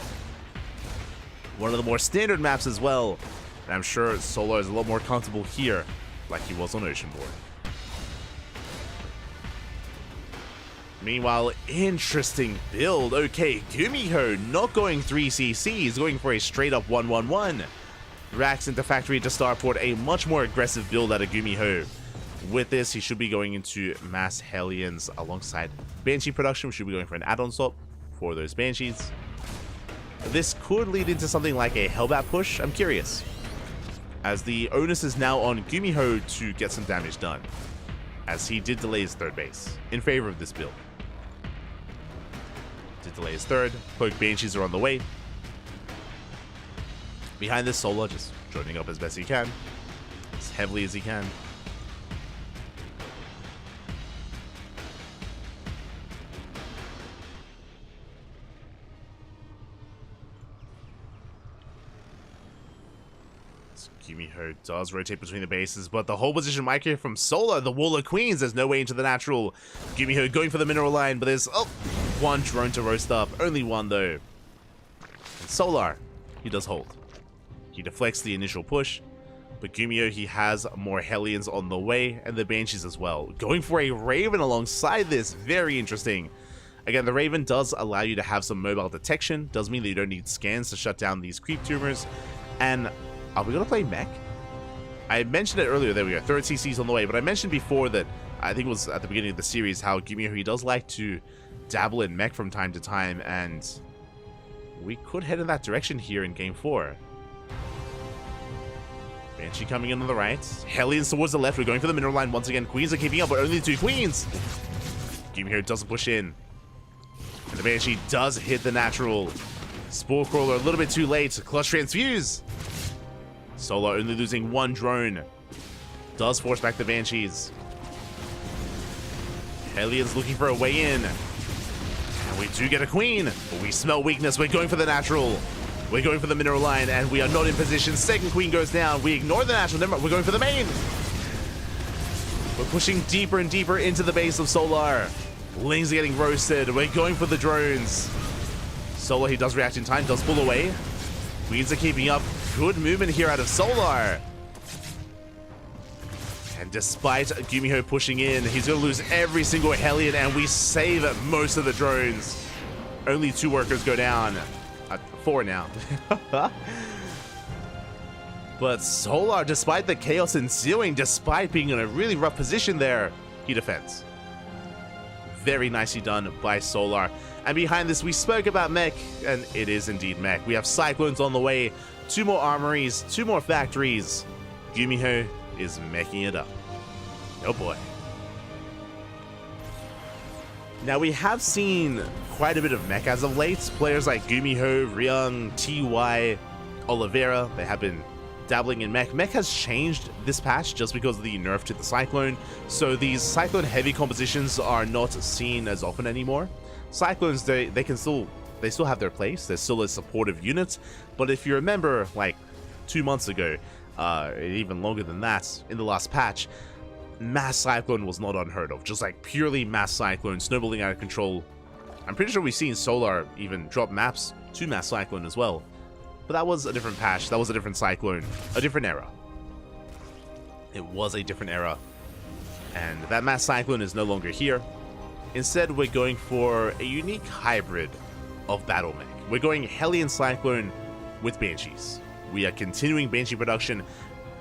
One of the more standard maps as well. And I'm sure Solar is a lot more comfortable here, like he was on Oceanborn. Meanwhile, interesting build. Okay, Gumiho not going 3CC, he's going for a straight up 1-1-1. Racks into factory to starport, a much more aggressive build out of Gumiho. With this, he should be going into mass Hellions alongside Banshee production. We should be going for an add-on swap for those Banshees. This could lead into something like a Hellbat push. I'm curious, as the onus is now on Gumiho to get some damage done, as he did delay his third base in favor of this build. Did delay his third. Poke Banshees are on the way. Behind this, Solar just joining up as best he can, as heavily as he can. Gumiho does rotate between the bases, but the whole position might here from Solar, the Wall of Queens. There's no way into the natural. Gumiho going for the mineral line, but there's one drone to roast up. Only one though. And Solar, he does hold. He deflects the initial push, but Gumiho, he has more Hellions on the way, and the Banshees as well. Going for a Raven alongside this, very interesting. Again, the Raven does allow you to have some mobile detection, does mean that you don't need scans to shut down these creep tumors. And are we going to play mech? I mentioned it earlier, there we go, third CC's on the way, but I mentioned before that, I think it was at the beginning of the series, how Gumiho, he does like to dabble in mech from time to time, and we could head in that direction here in Game 4. Banshee coming in on the right. Hellions towards the left. We're going for the mineral line once again. Queens are keeping up, but only 2 queens. Gumiho doesn't push in. And the Banshee does hit the natural. Spore Crawler a little bit too late. Clutch Transfuse. Solar only losing 1 drone. Does force back the Banshees. Hellions looking for a way in. And we do get a queen, but we smell weakness. We're going for the natural. We're going for the mineral line, and we are not in position. Second queen goes down. We ignore the natural. Never mind. We're going for the main. We're pushing deeper and deeper into the base of Solar. Lings are getting roasted. We're going for the drones. Solar, he does react in time, does pull away. Queens are keeping up. Good movement here out of Solar. And despite Gumiho pushing in, he's going to lose every single Hellion, and we save most of the drones. Only 2 workers go down. 4 now. But Solar, despite the chaos ensuing, despite being in a really rough position there, he defends. Very nicely done by Solar. And behind this, we spoke about mech, and it is indeed mech. We have Cyclones on the way, 2 more armories, 2 more factories. Gumiho is meching it up. Oh boy. Now, we have seen quite a bit of mech as of late. Players like Gumiho, Ryung, TY, Oliveira, they have been dabbling in mech. Mech has changed this patch just because of the nerf to the Cyclone, so these Cyclone heavy compositions are not seen as often anymore. Cyclones, they still have their place. They're still a supportive unit, but if you remember, like 2 months ago, even longer than that, in the last patch, mass Cyclone was not unheard of. Just like purely mass Cyclone, snowballing out of control. I'm pretty sure we've seen Solar even drop maps to mass Cyclone as well. But that was a different patch, that was a different Cyclone, a different era. It was a different era. And that mass Cyclone is no longer here. Instead, we're going for a unique hybrid of battle mech. We're going Hellion Cyclone with Banshees. We are continuing Banshee production.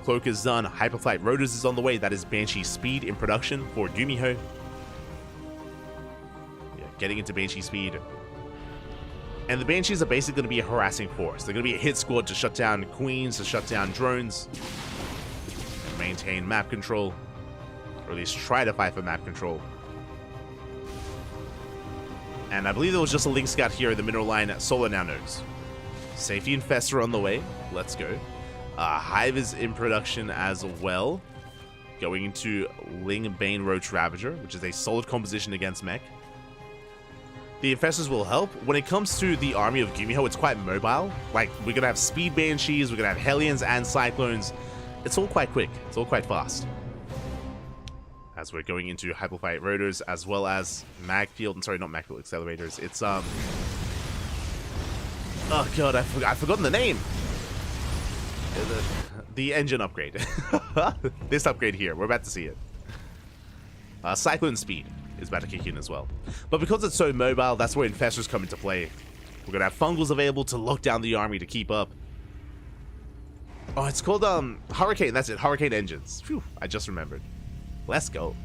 Cloak is done, Hyperflight Rotors is on the way. That is Banshee speed in production for Gumiho. Yeah, getting into Banshee speed. And the Banshees are basically going to be a harassing force. They're going to be a hit squad to shut down Queens, to shut down drones, and maintain map control, or at least try to fight for map control. And I believe there was just a Link Scout here in the mineral line. Solar now knows. Safety Infestor on the way. Let's go. Hive is in production as well. Going into Ling Bane Roach Ravager, which is a solid composition against mech. The Infestors will help. When it comes to the army of Gumiho, it's quite mobile. Like, we're going to have Speed Banshees, we're going to have Hellions and Cyclones. It's all quite quick. It's all quite fast. As we're going into Hyperfight Rotors, as well as Magfield, sorry, not Magfield Accelerators. It's, oh god, I've forgotten the name. The engine upgrade. This upgrade here, we're about to see it. Cyclone Speed is about to kick in as well. But because it's so mobile, that's where Infestors come into play. We're going to have Fungals available to lock down the army to keep up. Oh, it's called, Hurricane, that's it, Hurricane Engines. Phew, I just remembered. Let's go.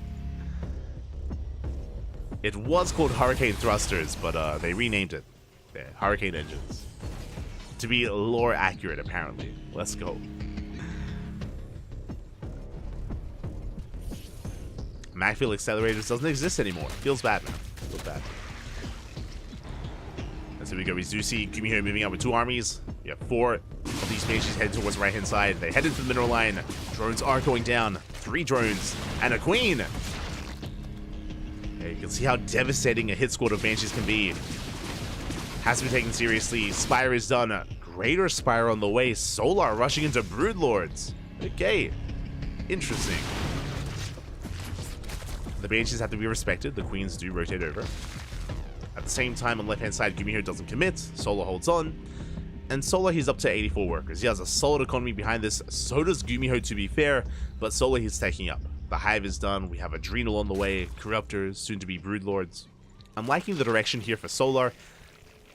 It was called Hurricane Thrusters, but they renamed it. Yeah, Hurricane Engines. To be lore accurate, apparently. Let's go. Magfield Accelerators doesn't exist anymore. Feels bad, man. Feels bad. And so we go. We do see Gumiho moving out with 2 armies. We have 4 of these Banshees heading towards the right-hand side. They head into the mineral line. Drones are going down. 3 drones and a Queen. Yeah, you can see how devastating a hit squad of Banshees can be. Has to be taken seriously. Spire is done. Greater Spire on the way. Solar rushing into Broodlords. Okay. Interesting. The Banshees have to be respected. The Queens do rotate over. At the same time, on the left-hand side, Gumiho doesn't commit. Solar holds on. And Solar, he's up to 84 workers. He has a solid economy behind this. So does Gumiho, to be fair. But Solar, he's taking up. The Hive is done. We have Adrenal on the way. Corruptors, soon to be Broodlords. I'm liking the direction here for Solar.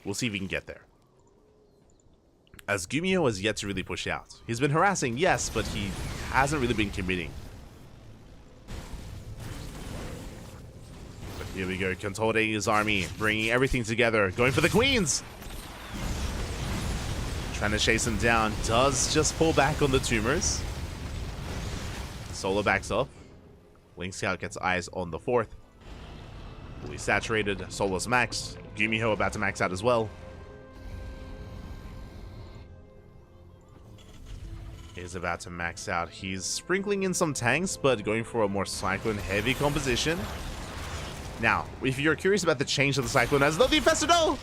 We'll see if we can get there. As Gumiho has yet to really push out. He's been harassing, yes, but he hasn't really been committing. But here we go, consolidating his army, bringing everything together, going for the Queens! Trying to chase him down, does just pull back on the tumors. Solar backs off. Link Scout gets eyes on the 4th. Fully saturated, Solar's maxed. Gumiho about to max out as well. Is about to max out. He's sprinkling in some tanks, but going for a more Cyclone-heavy composition. Now, if you're curious about the change of the Cyclone, as though the Infestor, no!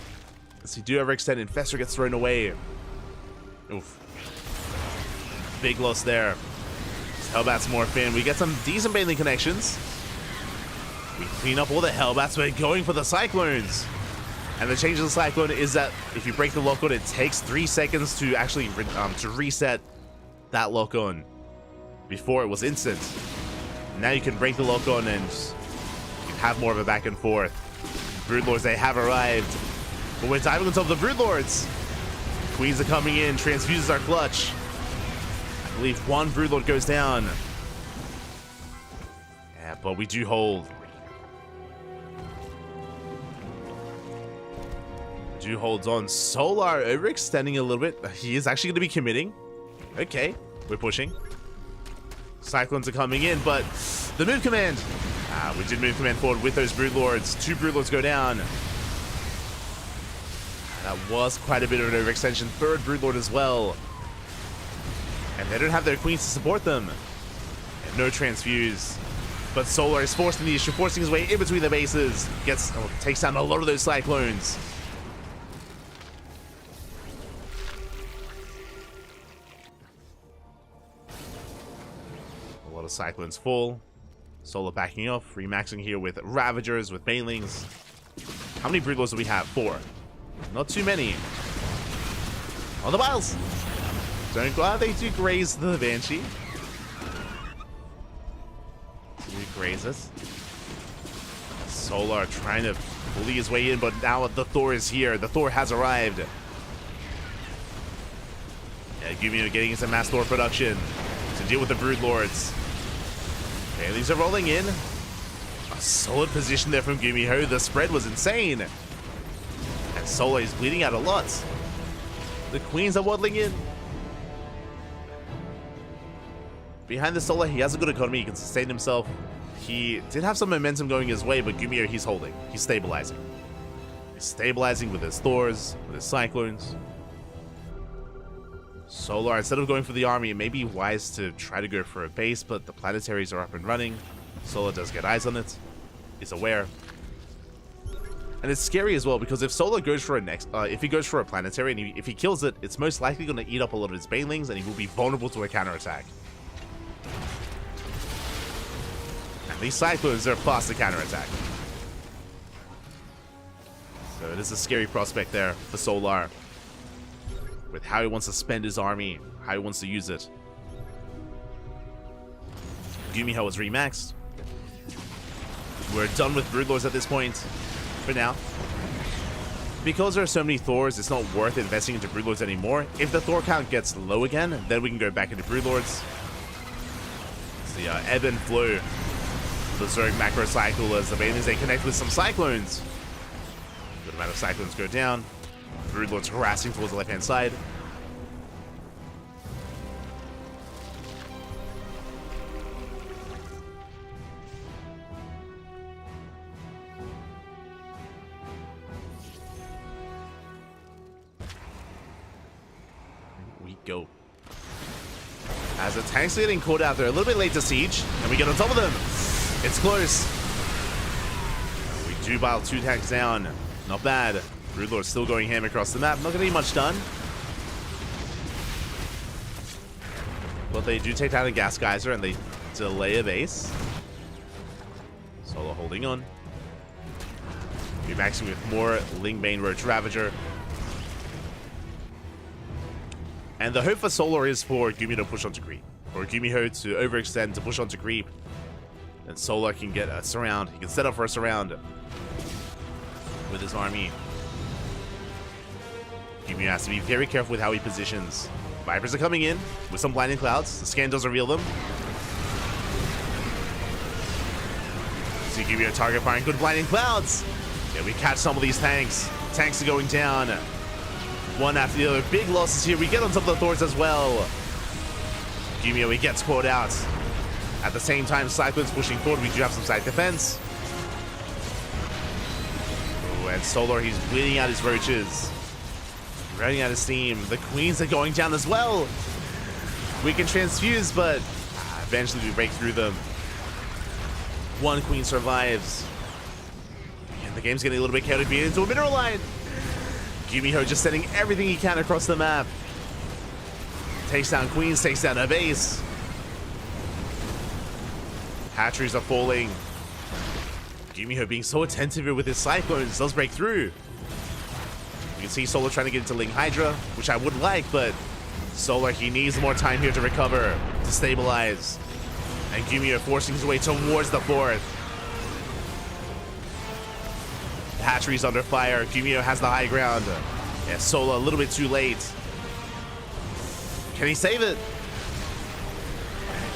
As he do overextend, Infestor gets thrown away. Oof. Big loss there. Hellbats morph in. We get some decent Baneling connections. We clean up all the Hellbats. We're going for the Cyclones. And the change in the Cyclone is that if you break the lock-on, it takes 3 seconds to actually to reset that lock-on. Before it was instant. Now you can break the lock-on and you can have more of a back and forth. Broodlords, they have arrived. But we're diving on top of the Broodlords. Queens are coming in. Transfuses are clutch. I believe one Broodlord goes down. Yeah, but we do hold. We do hold on. Solar overextending a little bit. He is actually going to be committing. Okay, we're pushing. Cyclones are coming in, but the move command. We did move command forward with those Broodlords. 2 Broodlords go down. That was quite a bit of an overextension. 3rd Broodlord as well. And they don't have their queens to support them. And no transfuse. But Solar is forcing the issue, forcing his way in between the bases. Takes down a lot of those Cyclones. A lot of Cyclones full. Solar backing off, remaxing here with Ravagers, with Banelings. How many Broodlords do we have? 4. Not too many. On the Biles. Don't glad they do graze the Banshee. Do graze us. Solar trying to bully his way in, but now the Thor is here. The Thor has arrived. Yeah, Gumio getting into mass Thor production to deal with the Broodlords. Okay, these are rolling in. A solid position there from Gumiho. The spread was insane. And Solar is bleeding out a lot. The Queens are waddling in. Behind the Solar, he has a good economy. He can sustain himself. He did have some momentum going his way, but Gumiho, he's holding. He's stabilizing. He's stabilizing with his Thors, with his Cyclones. Solar, instead of going for the army, it may be wise to try to go for a base, but the planetaries are up and running. Solar does get eyes on it. He's aware. And it's scary as well, because if Solar goes for if he goes for a planetary, and if he kills it, it's most likely going to eat up a lot of his Banelings, and he will be vulnerable to a counterattack. And these Cyclones are fast to counterattack. So it is a scary prospect there for Solar. With how he wants to spend his army, how he wants to use it. Gumiho is remaxed. We're done with Broodlords at this point, for now. Because there are so many Thors, it's not worth investing into Broodlords anymore. If the Thor count gets low again, then we can go back into Broodlords. It's the ebb and flow. The Zerg macro cycle as the Banelings, they connect with some Cyclones. Good amount of Cyclones go down. Broodlords harassing towards the left-hand side. We go. As the tanks are getting caught out there, a little bit late to siege, and we get on top of them. It's close. We do bile 2 tanks down. Not bad. Broodlord's still going ham across the map. Not going to be much done. But they do take down a Gas Geyser and they delay a base. Solar holding on. Remaxing with more Lingbane Roach Ravager. And the hope for Solar is for Gumiho to push onto creep. Or Gumiho to overextend to push onto creep. And Solar can get a surround. He can set up for a surround with his army. Gumiho has to be very careful with how he positions. Vipers are coming in with some blinding clouds. The scan does reveal them. See Gumiho target firing good blinding clouds. Yeah, we catch some of these tanks. Tanks are going down. One after the other. Big losses here. We get on top of the Thors as well. Gumiho, he gets caught out. At the same time, Cyclone's pushing forward. We do have some side defense. Oh, and Solar, he's bleeding out his roaches. Running out of steam. The Queens are going down as well. We can transfuse, but eventually we break through them. One Queen survives. And the game's getting a little bit chaotic. We get into a mineral line. Gumiho just setting everything he can across the map. Takes down Queens, takes down her base. Hatcheries are falling. Gumiho being so attentive here with his Cyclones does break through. can see Solar trying to get into Ling Hydra, which I would like, but Solar, he needs more time here to recover, to stabilize. And Gumiho forcing his way towards the fourth. The hatchery's under fire. Gumiho has the high ground. Yeah, Solar a little bit too late. Can he save it?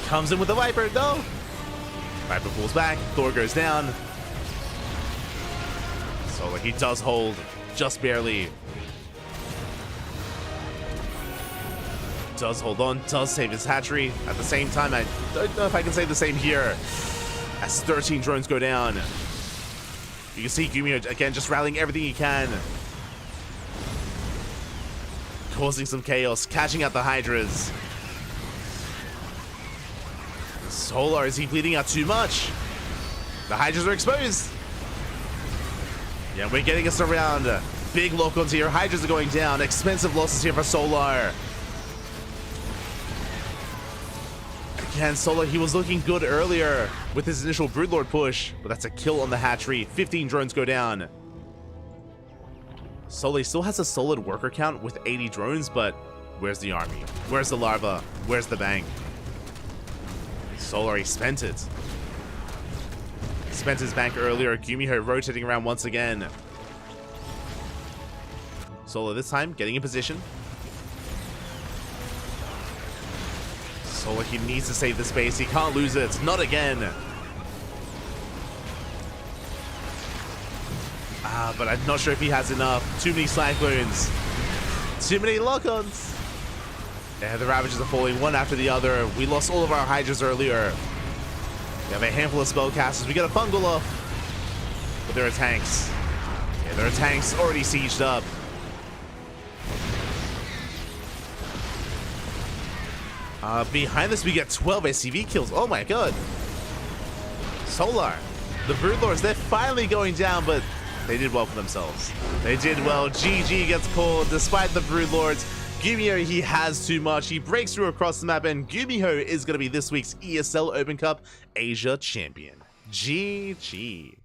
Comes in with the Viper. No! Viper pulls back. Thor goes down. Solar, he does hold. Just barely. Does hold on, does save his hatchery. At the same time, I don't know if I can say the same here. As 13 drones go down. You can see Gumiho, again, just rallying everything he can. Causing some chaos, catching out the Hydras. Solar, is he bleeding out too much? The Hydras are exposed. Yeah, we're getting us around. Big lock-ons here. Hydras are going down. Expensive losses here for Solar. Again, Solar, he was looking good earlier with his initial Broodlord push, but that's a kill on the hatchery. 15 drones go down. Solar still has a solid worker count with 80 drones, but where's the army? Where's the larva? Where's the bank? Solar, he spent it. Spent his bank earlier. Gumiho rotating around once again. Solar this time getting in position. Solar, he needs to save the space. He can't lose it. Not again. But I'm not sure if he has enough. Too many Cyclones. Too many lock-ons. Yeah, the Ravages are falling one after the other. We lost all of our Hydras earlier. We have a handful of spellcasters. We got a fungal off. But there are tanks. Yeah, there are tanks already sieged up. Behind this, we get 12 SCV kills. Oh my god. Solar. The Broodlords, they're finally going down, but they did well for themselves. They did well. GG gets called despite the Broodlords. Gumiho, he has too much. He breaks through across the map, and Gumiho is going to be this week's ESL Open Cup Asia champion. GG.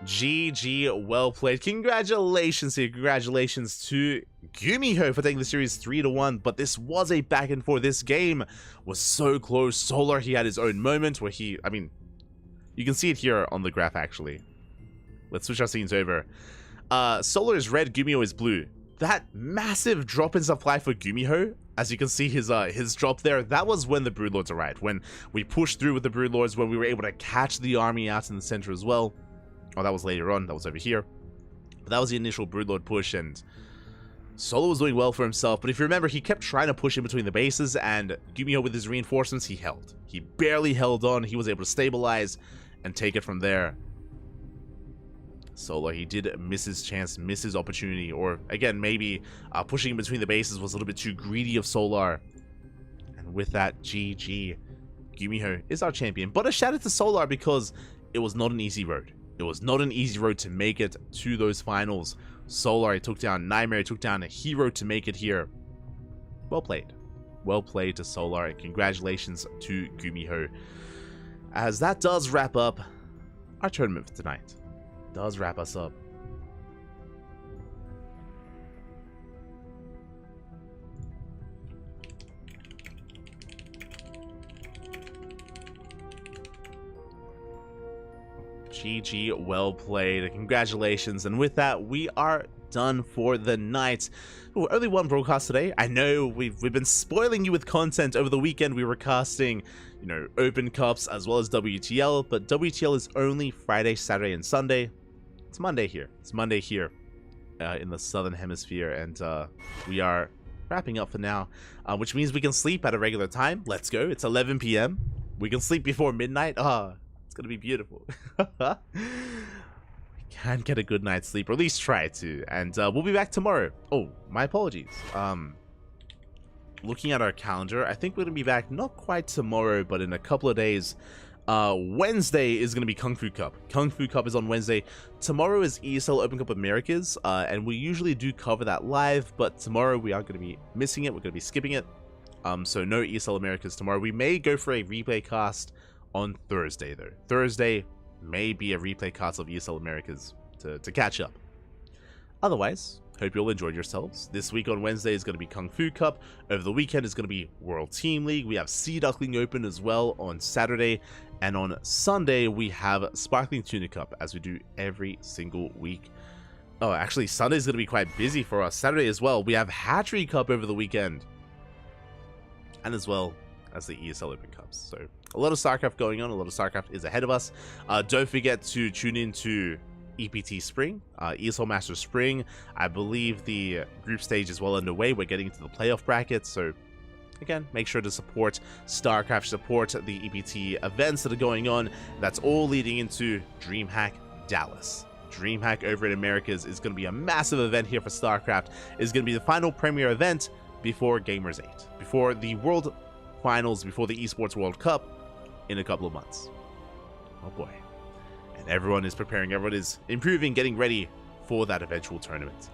GG, well played. Congratulations here. Congratulations to Gumiho for taking the series 3-1. But this was a back and forth. This game was so close. Solar, he had his own moment where he, I mean, you can see it here on the graph actually. Let's switch our scenes over. Solar is red, Gumiho is blue. That massive drop in supply for Gumiho, as you can see his drop there, that was when the Broodlords arrived. When we pushed through with the Broodlords, when we were able to catch the army out in the center as well. Oh, that was later on. That was over here. But that was the initial Broodlord push, and Solar was doing well for himself. But if you remember, he kept trying to push in between the bases, and Gumiho with his reinforcements, he held. He barely held on. He was able to stabilize and take it from there. Solar, he did miss his chance, miss his opportunity, or again, maybe pushing in between the bases was a little bit too greedy of Solar. And with that, GG. Gumiho is our champion. But a shout out to Solar because it was not an easy road. It was not an easy road to make it to those finals. Solar, he took down Nightmare, he took down a hero to make it here. Well played. Well played to Solar, and congratulations to Gumiho. As that does wrap up our tournament for tonight. Does wrap us up. GG, well played. Congratulations. And with that, we are done for the night. Ooh, only one broadcast today. I know we've been spoiling you with content over the weekend. We were casting, you know, Open Cups as well as WTL, but WTL is only Friday, Saturday, and Sunday. It's Monday here. It's Monday here in the Southern Hemisphere, and we are wrapping up for now, which means we can sleep at a regular time. Let's go. It's 11 p.m. We can sleep before midnight. It's gonna be beautiful. We can get a good night's sleep, or at least try to, and we'll be back tomorrow. Oh, my apologies. Looking at our calendar, I think we're gonna be back not quite tomorrow, but in a couple of days. Wednesday is going to be Kung Fu Cup. Kung Fu Cup is on Wednesday. Tomorrow is ESL Open Cup Americas, and we usually do cover that live, but tomorrow we are going to be missing it. We're going to be skipping it. So no ESL Americas tomorrow. We may go for a replay cast on Thursday, though. Thursday, maybe a replay cast of ESL Americas to catch up. Otherwise, hope you all enjoyed yourselves. This week on Wednesday is going to be Kung Fu Cup. Over the weekend is going to be World Team League. We have Duckling Open as well on Saturday. And on Sunday, we have Sparkling Tuna Cup, as we do every single week. Oh, actually, Sunday is going to be quite busy for us. Saturday as well. We have Hatchery Cup over the weekend. And as well as the ESL Open Cups. So, a lot of StarCraft going on. A lot of StarCraft is ahead of us. Don't forget to tune in to EPT Spring, ESL Masters Spring. I believe the group stage is well underway. We're getting into the playoff brackets, so again, make sure to support StarCraft, support the EPT events that are going on. That's all leading into DreamHack Dallas. DreamHack over in Americas is going to be a massive event here for StarCraft. It's going to be the final premier event before Gamers 8, before the World Finals, before the Esports World Cup in a couple of months. Oh boy. Everyone is preparing, everyone is improving, getting ready for that eventual tournament.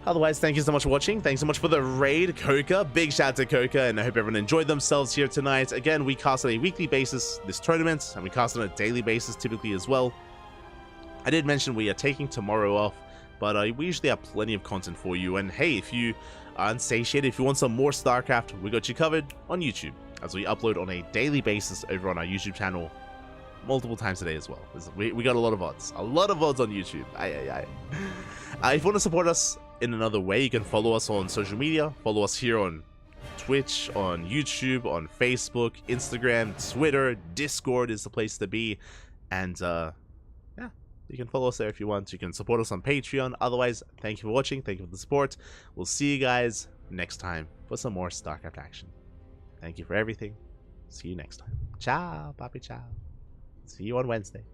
Otherwise, thank you so much for watching. Thanks so much for the raid, Coca. Big shout out to Coca, and I hope everyone enjoyed themselves here tonight. Again, we cast on a weekly basis this tournament, and we cast on a daily basis typically as well. I did mention we are taking tomorrow off, but we usually have plenty of content for you. And hey, if you are unsatiated, if you want some more StarCraft, we got you covered on YouTube, as we upload on a daily basis over on our YouTube channel multiple times a day as well. We got a lot of VODs. A lot of VODs on YouTube. If you want to support us in another way, you can follow us on social media. Follow us here on Twitch, on YouTube, on Facebook, Instagram, Twitter, Discord is the place to be. And yeah, you can follow us there if you want. You can support us on Patreon. Otherwise, thank you for watching. Thank you for the support. We'll see you guys next time for some more StarCraft action. Thank you for everything. See you next time. Ciao, papi ciao. See you on Wednesday.